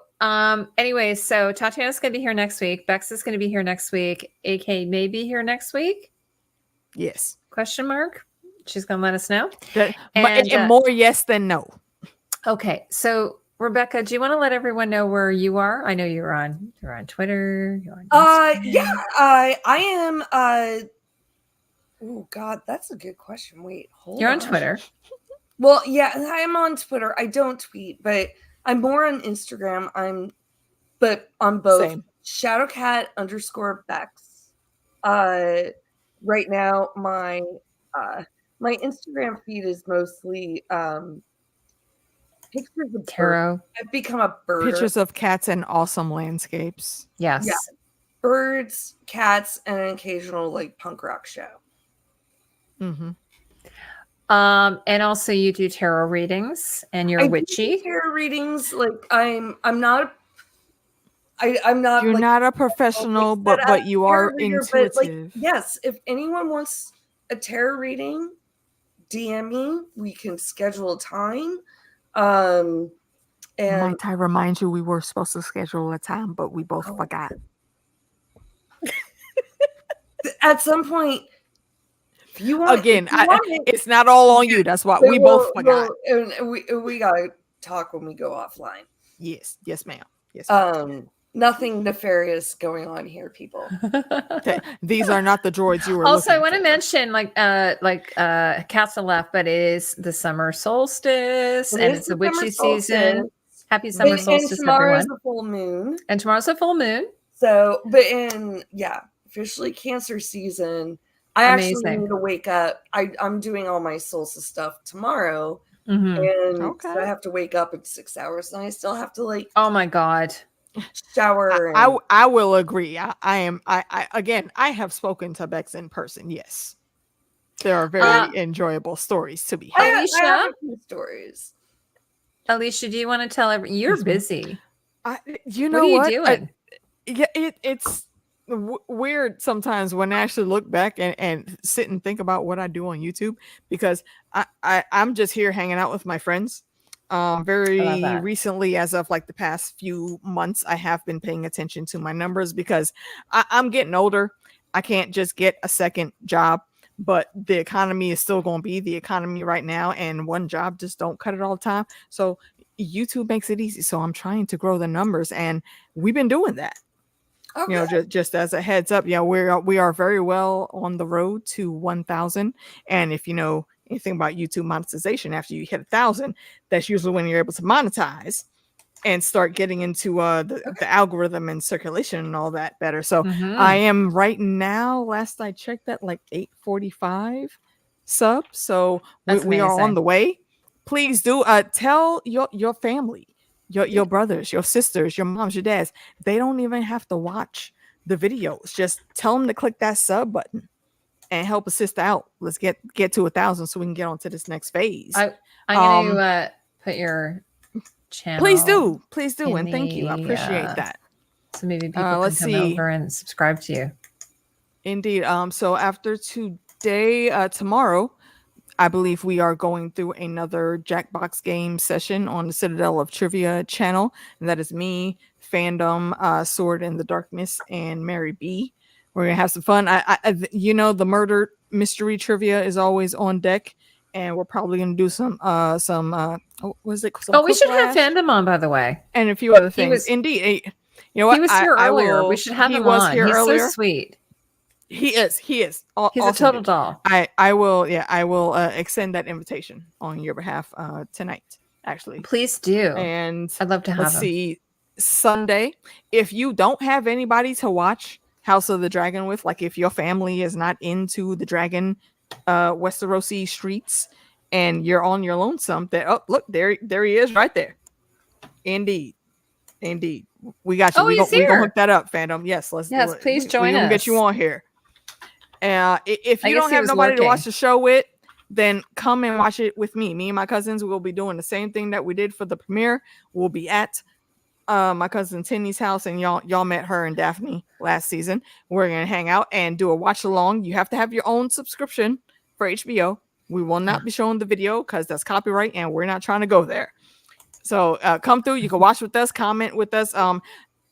anyway, so Tatiana's gonna be here next week. Bex is gonna be here next week. AK may be here next week. Yes. Question mark. She's gonna let us know. And more yes than no. Okay. So Rebecca, do you want to let everyone know where you are? I know you're on Twitter. You're on Instagram. Yeah, I am oh God, that's a good question. Wait, hold on. You're on Twitter. Well, yeah, I am on Twitter. I don't tweet, but I'm more on Instagram. But on both. Same. Shadowcat_Bex. Right now, my Instagram feed is mostly pictures of tarot. Birds. I've become a bird. Pictures of cats and awesome landscapes. Yes. Yeah. Birds, cats, and an occasional like punk rock show. Mm-hmm. And also you do tarot readings and you're witchy. Tarot readings, like I'm not. I'm not. You're like, not a professional, but you are intuitive. But, like, yes, if anyone wants a tarot reading, DM me. We can schedule a time. And might I remind you, we were supposed to schedule a time, but we both forgot. At some point. It's not all on you. That's why we both forgot. We gotta talk when we go offline. Yes, ma'am. Yes. Nothing nefarious going on here, people. These are not the droids you were. Also, I want to mention, Castle left, but it is the summer solstice and it's a witchy season. Happy summer solstice, and tomorrow's everyone! A full moon. And tomorrow's a full moon. So, officially Cancer season. I actually need to wake up. I'm doing all my solstice stuff tomorrow, and so I have to wake up in 6 hours, and I still have to oh my God, shower. I will agree. I have spoken to Bex in person. Yes, there are very enjoyable stories to be had. I have a few stories. Alicia, do you want to tell everyone? You're busy. You know what are you doing? It's weird sometimes when I actually look back and sit and think about what I do on YouTube, because I'm just here hanging out with my friends. Very recently, as of the past few months, I have been paying attention to my numbers because I'm getting older. I can't just get a second job, but the economy is still going to be the economy right now, and one job just don't cut it all the time. So YouTube makes it easy. So I'm trying to grow the numbers, and we've been doing that. Okay. Just as a heads up, we are very well on the road to 1,000. And if you know anything about YouTube monetization, after you hit 1,000, that's usually when you're able to monetize and start getting into the algorithm and circulation and all that better. So I am right now, last I checked, at 845 subs. So we are on the way. Please do tell your family. Your brothers, your sisters, your moms, your dads, they don't even have to watch the videos. Just tell them to click that sub button and help a sister out. Let's get to 1,000 so we can get on to this next phase. I'm going to put your channel. Please do. And thank you. I appreciate that. So maybe people can come over and subscribe to you. Indeed. So after today, tomorrow, I believe we are going through another Jackbox game session on the Citadel of Trivia channel. And that is me, Fandom, Sword in the Darkness, and Mary B. We're going to have some fun. The murder mystery trivia is always on deck. And we're probably going to do some we should have Fandom on, by the way. And a few other things. Indeed. You know what? He was here earlier. We should have him on. He's earlier. So sweet. He is. He's awesome, a total doll. I will extend that invitation on your behalf tonight, actually. Please do. And I'd love to have him. See, Sunday, if you don't have anybody to watch House of the Dragon with, if your family is not into the dragon Westerosi streets and you're on your lonesome, look, there he is right there. Indeed. We got you. We're gonna hook that up, Fandom. Yes, please join us. We'll get you on here. If you don't have nobody to watch the show with, then come and watch it with me. Me and my cousins will be doing the same thing that we did for the premiere. We'll be at my cousin Tinny's house, and y'all met her and Daphne last season. We're gonna hang out and do a watch along. You have to have your own subscription for HBO. We will not be showing the video because that's copyright, and we're not trying to go there. So come through. You can watch with us, comment with us.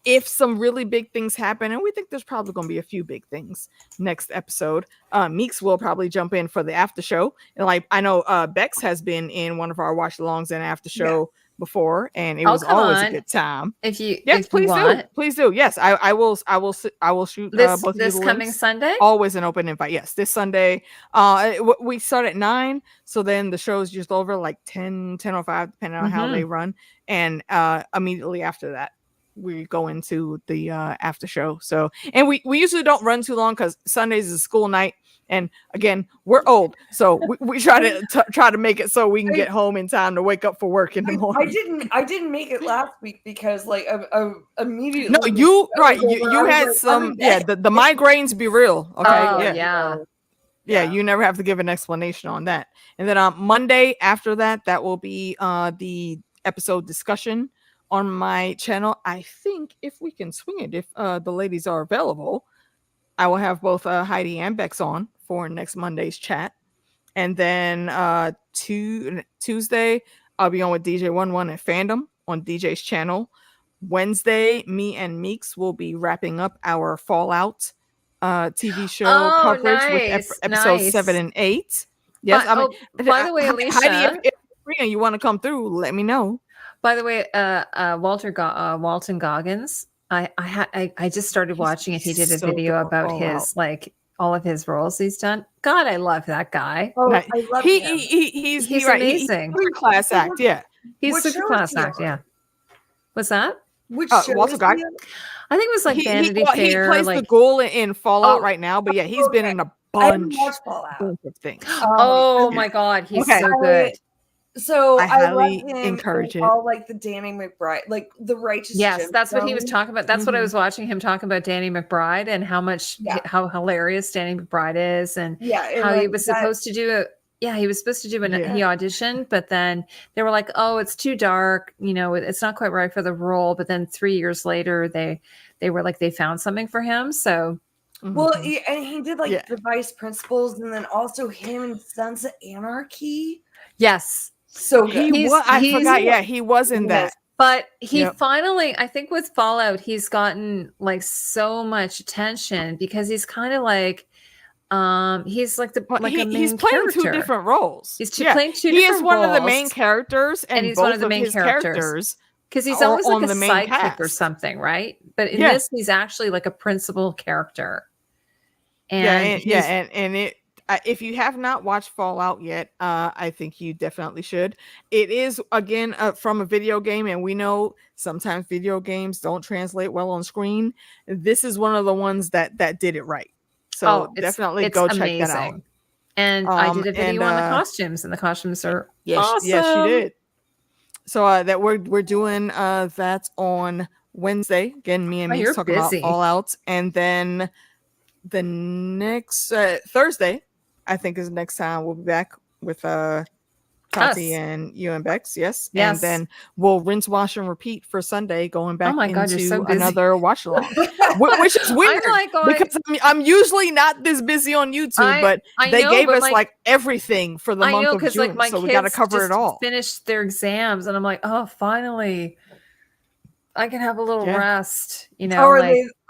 If some really big things happen, and we think there's probably going to be a few big things next episode, Meeks will probably jump in for the after show. And like I know Bex has been in one of our watch alongs and after show before, and it was always a good time. If you please do. Yes, I will shoot this both this coming links. Sunday. Always an open invite. Yes, this Sunday. We start at 9, so then the show's just over like 10:05, depending on how they run, and immediately after that we go into the after show. So, and we usually don't run too long because Sundays is a school night, and again, we're old, so we try to make it so we can get home in time to wake up for work in the morning. I didn't make it last week because like immediately. No, you had some the migraines be real. Okay. Yeah, you never have to give an explanation on that. And then on Monday after that will be the episode discussion on my channel. I think if we can swing it, if the ladies are available, I will have both Heidi and Bex on for next Monday's chat. And then Tuesday, I'll be on with DJ11 and Fandom on DJ's channel. Wednesday, me and Meeks will be wrapping up our Fallout TV show coverage with episodes 7 and 8. Yes, by the way, Alicia, Heidi, if you're free and you want to come through, let me know. By the way, Walton Goggins, I just started watching it. He did a video about his like all of his roles he's done. God, I love that guy. Oh, I love him. He's amazing. He's a class act, yeah. He's super class act, yeah. What's that? Which Walter Goggins? I think it was like Vanity Fair. He plays the ghoul in Fallout right now, but yeah, he's been in a bunch of things. Oh my God, he's so good. So I highly love him encourage it. All like the Danny McBride, like the Righteous. Yes, that's what he was talking about. That's what I was watching him talk about Danny McBride and how hilarious Danny McBride is, and how he was supposed to do it. Yeah, he was supposed to do it. He auditioned, but then they were like, "Oh, it's too dark. You know, it's not quite right for the role." But then 3 years later, they were like they found something for him. So, well, and he did like the Vice Principals, and then also him in Sons of Anarchy. Yes. So good. I forgot. Yeah, he was in that. But he finally, I think with Fallout, he's gotten like so much attention because he's kind of like, he's like he's playing two different roles. He's playing two different roles. He is one of the main characters, and he's one of the main characters. Because he's always like a sidekick or something, right? But in this, he's actually like a principal character. And it. If you have not watched Fallout yet, I think you definitely should. It is, again, from a video game, and we know sometimes video games don't translate well on screen. This is one of the ones that did it right. So definitely go check that out. And I did a video on the costumes, and the costumes are awesome. Yes, you did. So that we're doing that on Wednesday. Again, me and me talking about Fallout, and then the next Thursday, I think is the next time we'll be back with Tati and you and Bex. Yes. And then we'll rinse, wash, and repeat for Sunday, going back into another watch along, which is weird because I'm usually not this busy on YouTube, but they gave us like everything for the month of June, like, so we got to cover it all. Finished their exams, and I'm like, oh, finally, I can have a little rest. You know,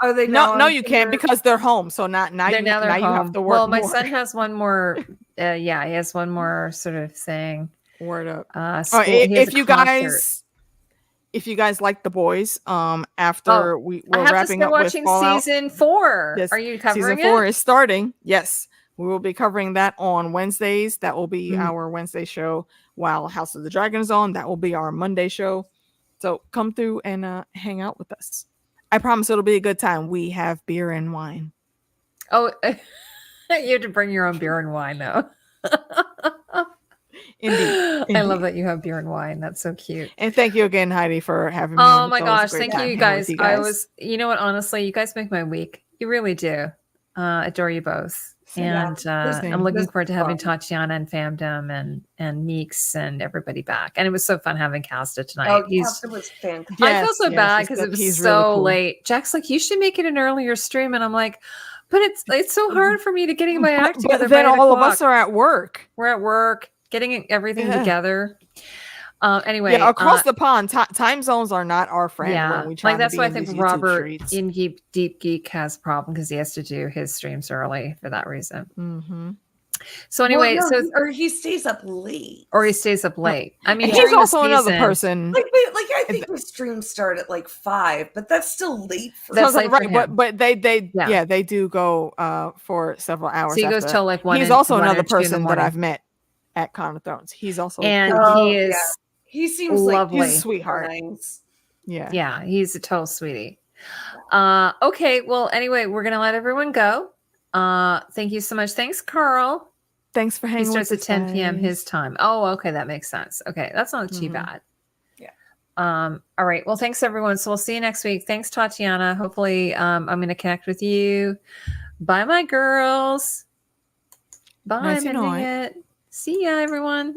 are they? No, you can't because they're home. So now you have to work. Well, my son has one more. He has one more sort of thing. Word up. If you guys like The Boys, after we're wrapping up with Fallout, season 4. Yes, are you covering season 4 is starting. Yes, we will be covering that on Wednesdays. That will be our Wednesday show. While House of the Dragon is on, that will be our Monday show. So come through and hang out with us. I promise it'll be a good time. We have beer and wine. Oh, you have to bring your own beer and wine, though. Indeed. I love that you have beer and wine. That's so cute. And thank you again, Heidi, for having me. Oh my gosh, thank you guys. You know what? Honestly, you guys make my week. You really do. Adore you both. And Interesting. I'm looking This forward to is having fun. Tatiana and Famdom and Meeks and everybody back. And it was so fun having Casta tonight. Oh, Captain was fantastic. I feel so bad because it was he's so really cool. late. Jack's like, you should make it an earlier stream. And I'm like, but it's so hard for me to getting my act together. But then by 8 all of us o'clock. are at work. We're at work, getting everything together. Anyway, yeah, across the pond, time zones are not our friend. Yeah, When we try like that's to be why I in think these YouTube Robert treats. in Deep Geek has a problem because he has to do his streams early for that reason. Mm-hmm. So anyway, Well, no, or he stays up late, or he stays up late. I mean, And he's during also the another season, person. like I think the streams start at like 5, but that's still late for That's him. late for right, him. but they do go for several hours. So he goes after till like 1. He's also one another or 2 in the person that morning. I've met at Con of Thrones. He's also And cool. he is He seems lovely. like He's a sweetheart. nice. Yeah, he's a total sweetie. Okay, well, anyway, we're gonna let everyone go. Thank you so much. Thanks, Carl. Thanks for He hanging with starts us. at 10 p.m. guys. his time. Oh, okay, that makes sense. Okay, that's not too Mhm. bad. Yeah. All right. Well, thanks everyone. So we'll see you next week. Thanks, Tatiana. Hopefully, I'm going to connect with you. Bye, my girls. Bye, Nice, you know ending it. See ya, everyone.